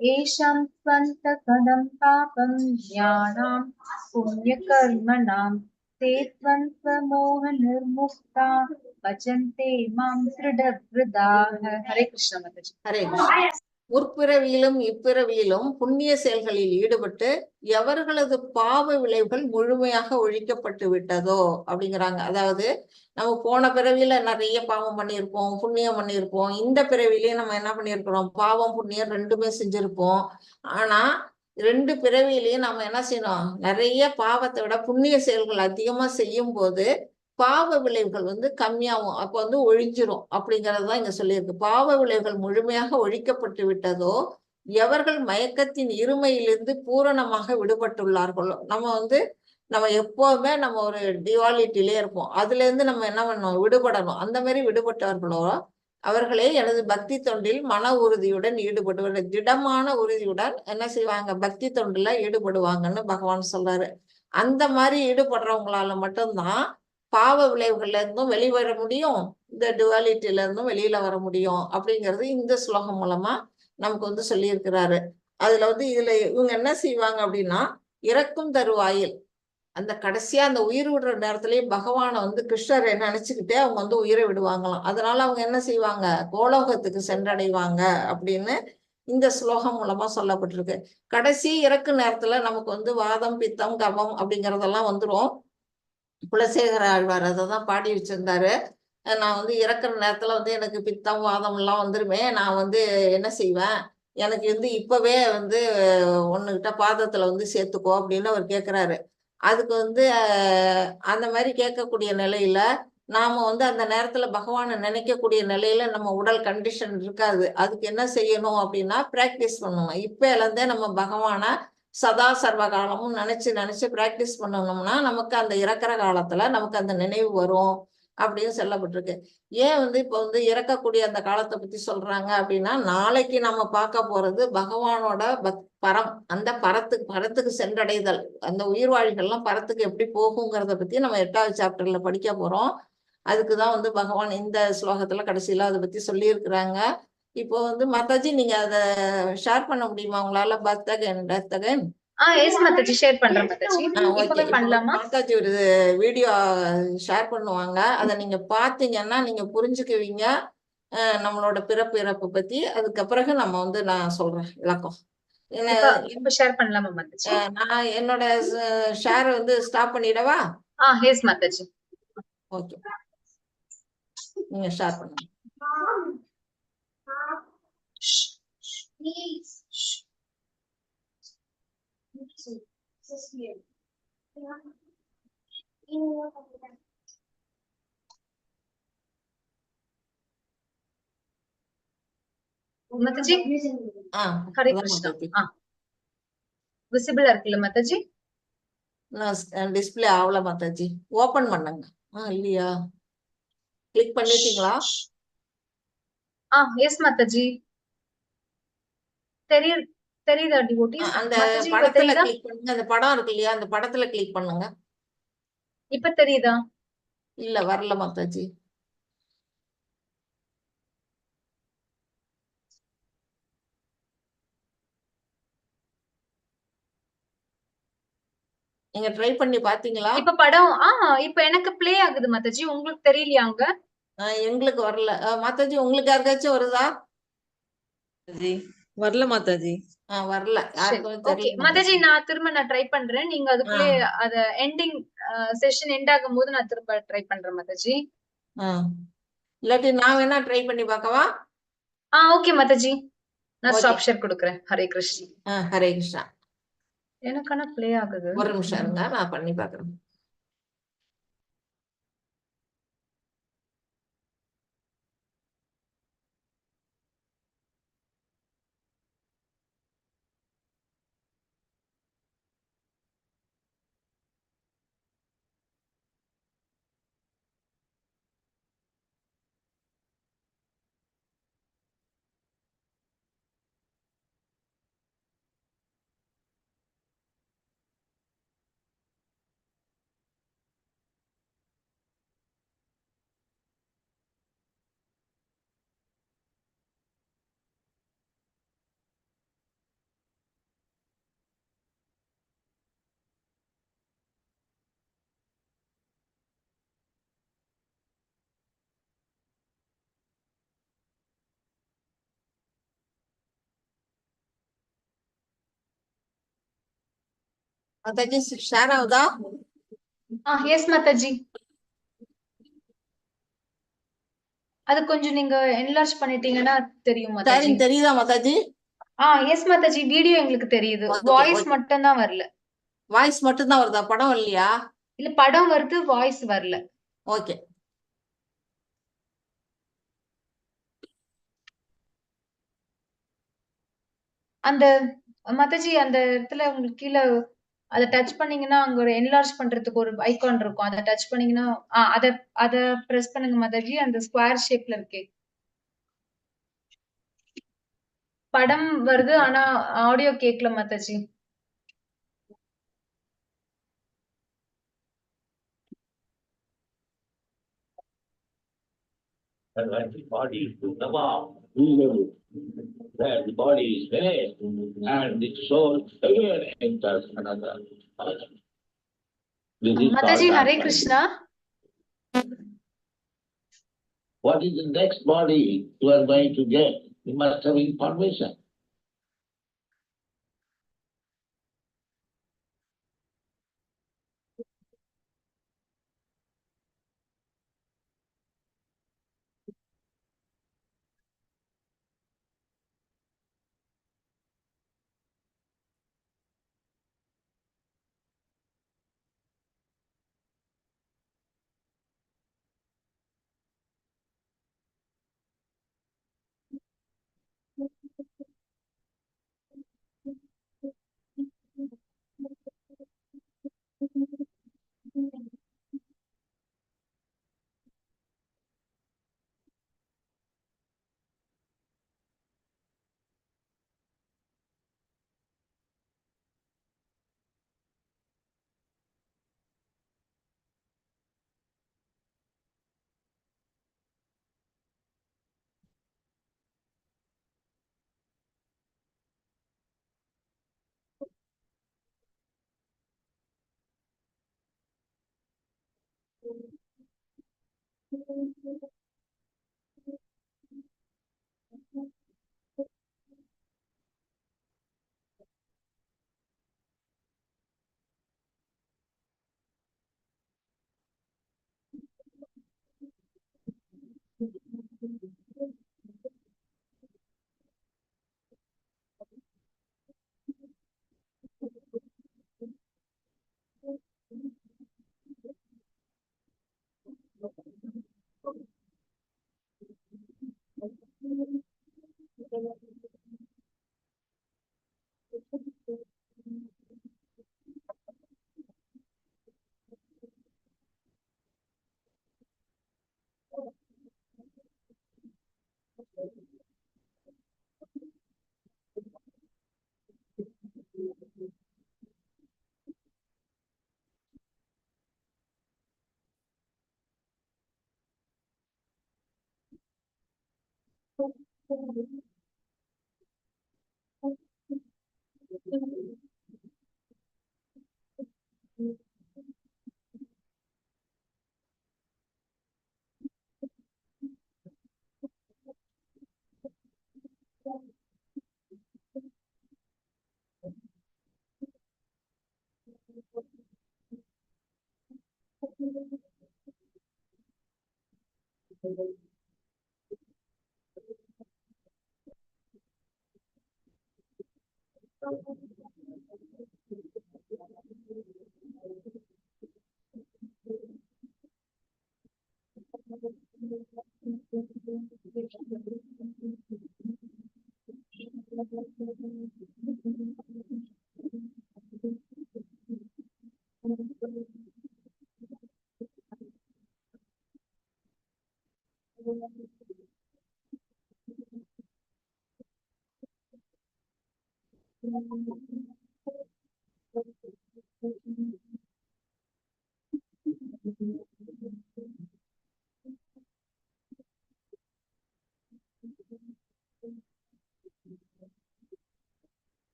ஏஷாம் ஸ்வந்தகதம் பாபம் ஞானாம் புண்ணியகர்மணாம் தே த்வந்த்வமோஹ நிர்முக்தா பஜந்தே மாம் திருடவ்ருதாக. ஹரே கிருஷ்ண மாதாஜி. ஹரே கிருஷ்ண. முற்பிறவியிலும் இப்பிறவியிலும் புண்ணிய செயல்களில் ஈடுபட்டு எவர்களது பாவ விளைவுகள் முழுமையாக ஒழிக்கப்பட்டு விட்டதோ அப்படிங்கிறாங்க. அதாவது நம்ம போன பிறவியில நிறைய பாவம் பண்ணியிருப்போம், புண்ணியம் பண்ணியிருப்போம். இந்த பிறவிலையும் நம்ம என்ன பண்ணியிருக்கிறோம், பாவம் புண்ணியம் ரெண்டுமே செஞ்சிருப்போம். ஆனா 2 பிறவியிலையும் நம்ம என்ன செய்யணும், நிறைய பாவத்தை விட புண்ணிய செயல்கள் அதிகமா செய்யும் போது பாவ விளைவுகள் வந்து கம்மியாகும், அப்ப வந்து ஒழிஞ்சிரும் அப்படிங்கிறது தான் இங்க சொல்லியிருக்கு. பாவ விளைவுகள் முழுமையாக ஒழிக்கப்பட்டு விட்டதோ எவர்கள் மயக்கத்தின் இருமையிலிருந்து பூரணமாக விடுபட்டுள்ளார்களோ. நம்ம எப்போவுமே நம்ம ஒரு டிவாலிட்டிலே இருப்போம், அதுல இருந்து நம்ம என்ன பண்ணணும், விடுபடணும். அந்த மாதிரி விடுபட்டவர்களோ அவர்களே எனது பக்தி தொண்டில் மன உறுதியுடன் ஈடுபடுவார்கள். திடமான உறுதியுடன் என்ன செய்வாங்க, பக்தி தொண்டுல ஈடுபடுவாங்கன்னு பகவான் சொல்றாரு. அந்த மாதிரி ஈடுபடுறவங்களால மட்டும்தான் பாவ விளைவுகள்ல இருந்தும் வெளிவர முடியும், இந்த டுவாலிட்டில இருந்தும் வெளியில வர முடியும் அப்படிங்கிறது இந்த ஸ்லோகம் மூலமா நமக்கு வந்து சொல்லியிருக்கிறாரு. அதுல வந்து இதுல இவங்க என்ன செய்வாங்க அப்படின்னா, இறக்கும் தருவாயில் அந்த கடைசியா அந்த உயிர் விடுற நேரத்திலேயே பகவானை வந்து கிருஷ்ணரை நினைச்சுக்கிட்டே அவங்க வந்து உயிரை விடுவாங்களாம். அதனால அவங்க என்ன செய்வாங்க, கோலோகத்துக்கு சென்றடைவாங்க அப்படின்னு இந்த ஸ்லோகம் மூலமா சொல்லப்பட்டிருக்கு. கடைசி இறக்கு நேரத்துல நமக்கு வந்து வாதம் பித்தம் கபம் அப்படிங்கறதெல்லாம் வந்துரும். குலசேகர ஆழ்வார் அதை தான் பாடி வச்சிருந்தாரு. நான் வந்து இறக்குற நேரத்துல வந்து எனக்கு பித்தம் வாதம் எல்லாம் வந்துருமே, நான் வந்து என்ன செய்வேன், எனக்கு வந்து இப்பவே வந்து ஒண்ணுகிட்ட பாதத்துல வந்து சேர்த்துக்கோ அப்படின்னு அவர் கேட்கிறாரு. அதுக்கு வந்து அந்த மாதிரி கேட்கக்கூடிய நிலையில நாம வந்து அந்த நேரத்துல பகவானை நினைக்கக்கூடிய நிலையில நம்ம உடல் கண்டிஷன் இருக்காது. அதுக்கு என்ன செய்யணும் அப்படின்னா, பிராக்டிஸ் பண்ணணும். இப்பல இருந்தே நம்ம பகவானை சதா சர்வ காலமும் நினைச்சு நினைச்சு பிராக்டிஸ் பண்ணணும்னா நமக்கு அந்த இறக்குற காலத்துல நமக்கு அந்த நினைவு வரும் அப்படின்னு சொல்லப்பட்டிருக்கு. ஏன் வந்து இப்ப வந்து இறக்கக்கூடிய அந்த காலத்தை பத்தி சொல்றாங்க அப்படின்னா, நாளைக்கு நம்ம பார்க்க போறது பகவானோட பரம், அந்த பரத்துக்கு சென்றடைதல், அந்த உயிர்வாழிகள்லாம் பரத்துக்கு எப்படி போகுங்கிறத பத்தி நம்ம 8வது சாப்டர்ல படிக்க போறோம். அதுக்குதான் வந்து பகவான் இந்த ஸ்லோகத்துல கடைசியில அதை பத்தி சொல்லியிருக்கிறாங்க. இப்போ வந்து மாதாஜி நீங்க அத ஷேர் பண்ண முடியுமா உங்களால? பக்தகன் எஸ் மாதாஜி, ஷேர் பண்றேன் மாதாஜி. இப்பவே பண்ணலாமா? மாதாஜி ஒரு வீடியோ ஷேர் பண்ணுவாங்க, அதை நீங்க பாத்தீங்கன்னா நீங்க புரிஞ்சுக்குவீங்க நம்மளோட பிறப்பு இறப்பு பத்தி. அதுக்கு பிறகு நம்ம வந்து நான் சொல்றேன் விளக்கம். இப்ப ஷேர் பண்ணலாமா மாதாஜி? நான் என்னோட ஷேர் வந்து ஸ்டாப் பண்ணிடவா? எஸ் மாதாஜி. ஓகே, நீங்க ஷேர் பண்ணுங்க. மாதாஜி ஹரே கிருஷ்ணா. விசிபிளா இருக்குல்ல மாதாஜி? டிஸ்பிளே ஆகல மாதாஜி, ஓபன் பண்ணுங்க. இல்லையா, கிளிக் பண்ணிட்டீங்களா? எஸ் மாதாஜி. தெரியுதா டிவோட்டிஸ்? அந்த மாதாஜி இப்ப படத்துல தெரியுதா? கிளிக் பண்ணுங்க. அந்த படம் இருக்கு இல்லையா, அந்த படத்துல கிளிக் பண்ணுங்க. இப்ப தெரியுதா? இல்ல வரல மாதாஜி. நீங்க ட்ரை பண்ணி பாத்தீங்களா? இப்ப படம் இப்ப எனக்கு ப்ளே ஆகுது மாதாஜி. உங்களுக்கு தெரியலையா அங்க? எங்களுக்கு வரல. மாதாஜி உங்களுக்கு யாருக்காச்சும் வருதா? மாதாஜி வரல மாதாஜி. வரல, சரி. யாருக்குமே ஓகே தெரியல மாதாஜி, மாதாஜி. நான் திரும்ப ட்ரை பண்றேன். நீங்க அதுக்குள்ளே அத எண்டிங் செஷன் எண்ட் ஆகும்போது நான் திரும்ப ட்ரை பண்றேன் மாதாஜி. இல்லாட்டி நான் வேணா ட்ரை பண்ணி பார்க்கவா? ஓகே மாதாஜி. நான் ஓகே. ஸ்டாப் ஷேர் கொடுக்குறேன். ஹரே கிருஷ்ணா. ஹரே கிருஷ்ணா. எனக்கான ப்ளே ஆகுது. ஒரு நிமிஷம் இருங்க, நான் பண்ணி பார்க்குறேன். மாதாஜி ஷேர் ஆகுதா? எஸ் மாதாஜி. அது கொஞ்சம் நீங்க என்லார்ஜ் பண்ணிட்டீங்கன்னா தெரியும் மாதாஜி. ஷேரிங் தெரியுதா மாதாஜி? எஸ் மாதாஜி, வீடியோ எங்களுக்கு தெரியுது. Okay, voice okay. மட்டும் தான் வரல. வாய்ஸ் மட்டும் தான் வருதா, படம் இல்லையா? இல்ல, படம் வருது, வாய்ஸ் வரல. ஓகே. அந்த மாதாஜி, அந்த இடத்துல உங்களுக்கு கீழ அத டச் பண்ணீங்கன்னா அங்க ஒரு என்லார்ஜ் பண்றதுக்கு ஒரு ஐகான் இருக்கும். அத டச் பண்ணீங்கன்னா அத அத பிரஸ் பண்ணுங்க மாதாஜி. அந்த ஸ்கொயர் ஷேப்ல இருக்கே. படம் வருது, ஆனா ஆடியோ கேட்கல Mataji. And when the body is to the wall, where the body is there, and the soul again enters another body. This is Mataji, called Hare Atman. Krishna. What is the next body you are going to get? You must have information.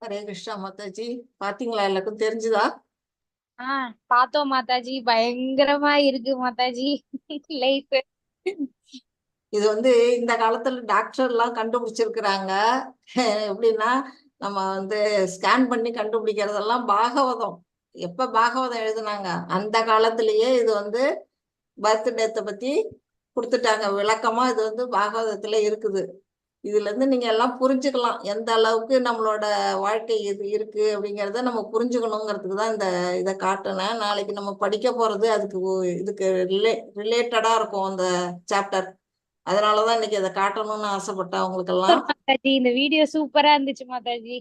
Hare Krishna Mataji. பாத்தீங்களா, எல்லாருக்கும் தெரிஞ்சுதா? பார்த்தோம் மாதாஜி. பயங்கரமா இருக்கு Mataji life. இது வந்து இந்த காலத்துல டாக்டர் எல்லாம் கண்டுபிடிச்சிருக்கிறாங்க. எப்படின்னா நம்ம வந்து ஸ்கேன் பண்ணி கண்டுபிடிக்கிறதெல்லாம் பாகவதம். எப்ப பாகவதம் எழுதுனாங்க அந்த காலத்திலேயே இது வந்து பர்த் டேத்தை பத்தி கொடுத்துட்டாங்க விளக்கமா. இது வந்து பாகவதத்துல இருக்குது. இதுல இருந்து நீங்க எல்லாம் புரிஞ்சுக்கலாம் எந்த அளவுக்கு நம்மளோட வாழ்க்கை இது இருக்கு அப்படிங்கிறத நம்ம புரிஞ்சுக்கணுங்கிறதுக்கு தான் இதை காட்டினேன். நாளைக்கு நம்ம படிக்க போறது அதுக்கு இதுக்கு ரிலேட்டடா இருக்கும் அந்த சாப்டர். அதனாலதான் இன்னைக்கு அதை காட்டணும்னு ஆசைப்பட்டேன் அவங்களுக்கெல்லாம். மாதாஜி இந்த வீடியோ சூப்பரா இருந்துச்சு மாதாஜி.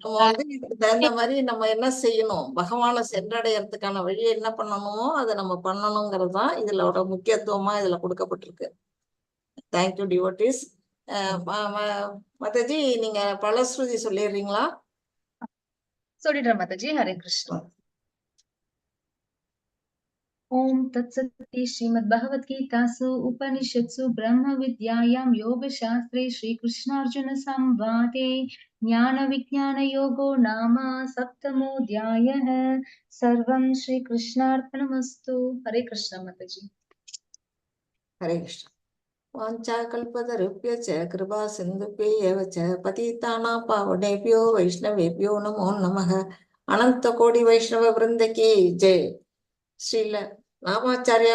நம்ம வந்து இதுக்கு தகுந்த மாதிரி நம்ம என்ன செய்யணும், பகவானை சென்றடையறதுக்கான வழி என்ன பண்ணணுமோ அதை நம்ம பண்ணணுங்கிறது தான் இதுலோட முக்கியத்துவமா இதுல கொடுக்கப்பட்டிருக்கு. Thank you devotees. மாதாஜி, நீங்க பலஸ்ருதி சொல்லிடுறீங்களா? சொல்லிடுறேன் மாதாஜி. ஹரே கிருஷ்ணா. ओम तत्सत् श्रीमद्भगवद्गीतासु उपनिषत्सु ब्रह्मविद्यायां योगशास्त्रे श्रीकृष्णार्जुनसंवादे ज्ञानविज्ञानयोगो नाम सप्तमोऽध्यायः। सर्वं श्रीकृष्णार्पणमस्तु। हरे कृष्ण माताजी। हरे कृष्ण। वाञ्छाकल्पतरुभ्यश्च कृपा सिन्धुभ्यैव च पतितानां पावनेभ्यो वैष्णवेभ्यो नमो नमः। अनंतकोटि वैष्णव वृंद की जय। श्रील रामाचार्य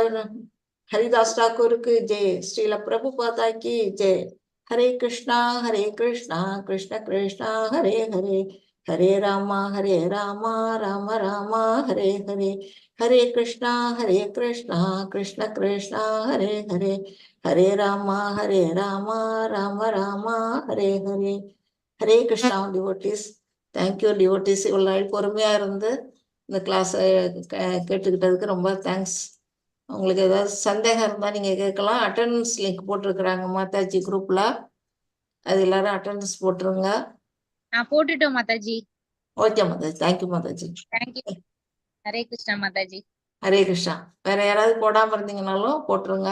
हरिदास ठाकुर की जय। श्रील प्रभुपादा की जय। Hare Krishna Krishna Krishna Hare Hare, Hare Ram Ram Ram Hare Hare, Hare Krishna Krishna Krishna Hare Hare, Hare Ram Ram Ram Hare Hare, Hare Krishna devotees. Thank you devotees. இவ்வளவு நாள் பொறுமையா இருந்து இந்த கிளாஸை கேட்டுக்கிட்டதுக்கு ரொம்ப தேங்க்ஸ். உங்களுக்கு ஏதாவது சந்தேகம் இருந்தா நீங்க கேட்கலாம். அட்டெண்டன்ஸ் லிங்க் போட்டிருக்கிறாங்க மாதாஜி குரூப்ல, அது எல்லாரும் அட்டெண்டன்ஸ் போட்டுருங்க. நான் போட்டுட்டோம் Mataji. Okay Mataji, thank you Mataji. Thank you. Hare Krishna Mataji. Hare Krishna. வேற யாராவது போடாம இருந்தீங்கன்னாலும் போட்டுருங்க.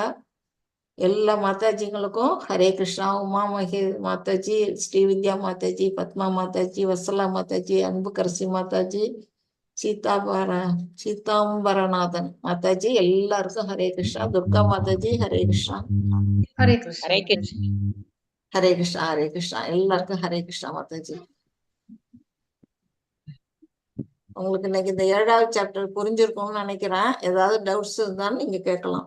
எல்லா மாதாஜிங்களுக்கும் ஹரே கிருஷ்ணா. உமா மகே மாதாஜி, ஸ்ரீவித்யா மாதாஜி, பத்மா மாதாஜி, வசலா மாதாஜி, அன்புக்கரசி மாதாஜி, சீதாம்பரநாதன் மாதாஜி, எல்லாருக்கும் ஹரே கிருஷ்ணா. துர்கா மாதாஜி ஹரே கிருஷ்ணா. हरे कृष्ण माताजी। ஹரே கிருஷ்ணா ஹரே கிருஷ்ணா. எல்லாருக்கும் ஹரே கிருஷ்ணா மாதாஜி. உங்களுக்கு இன்னைக்கு இந்த 7வது சாப்டர் புரிஞ்சிருக்கும்னு நினைக்கிறேன். ஏதாவது டவுட்ஸ் இருந்தாலும் நீங்க கேட்கலாம்.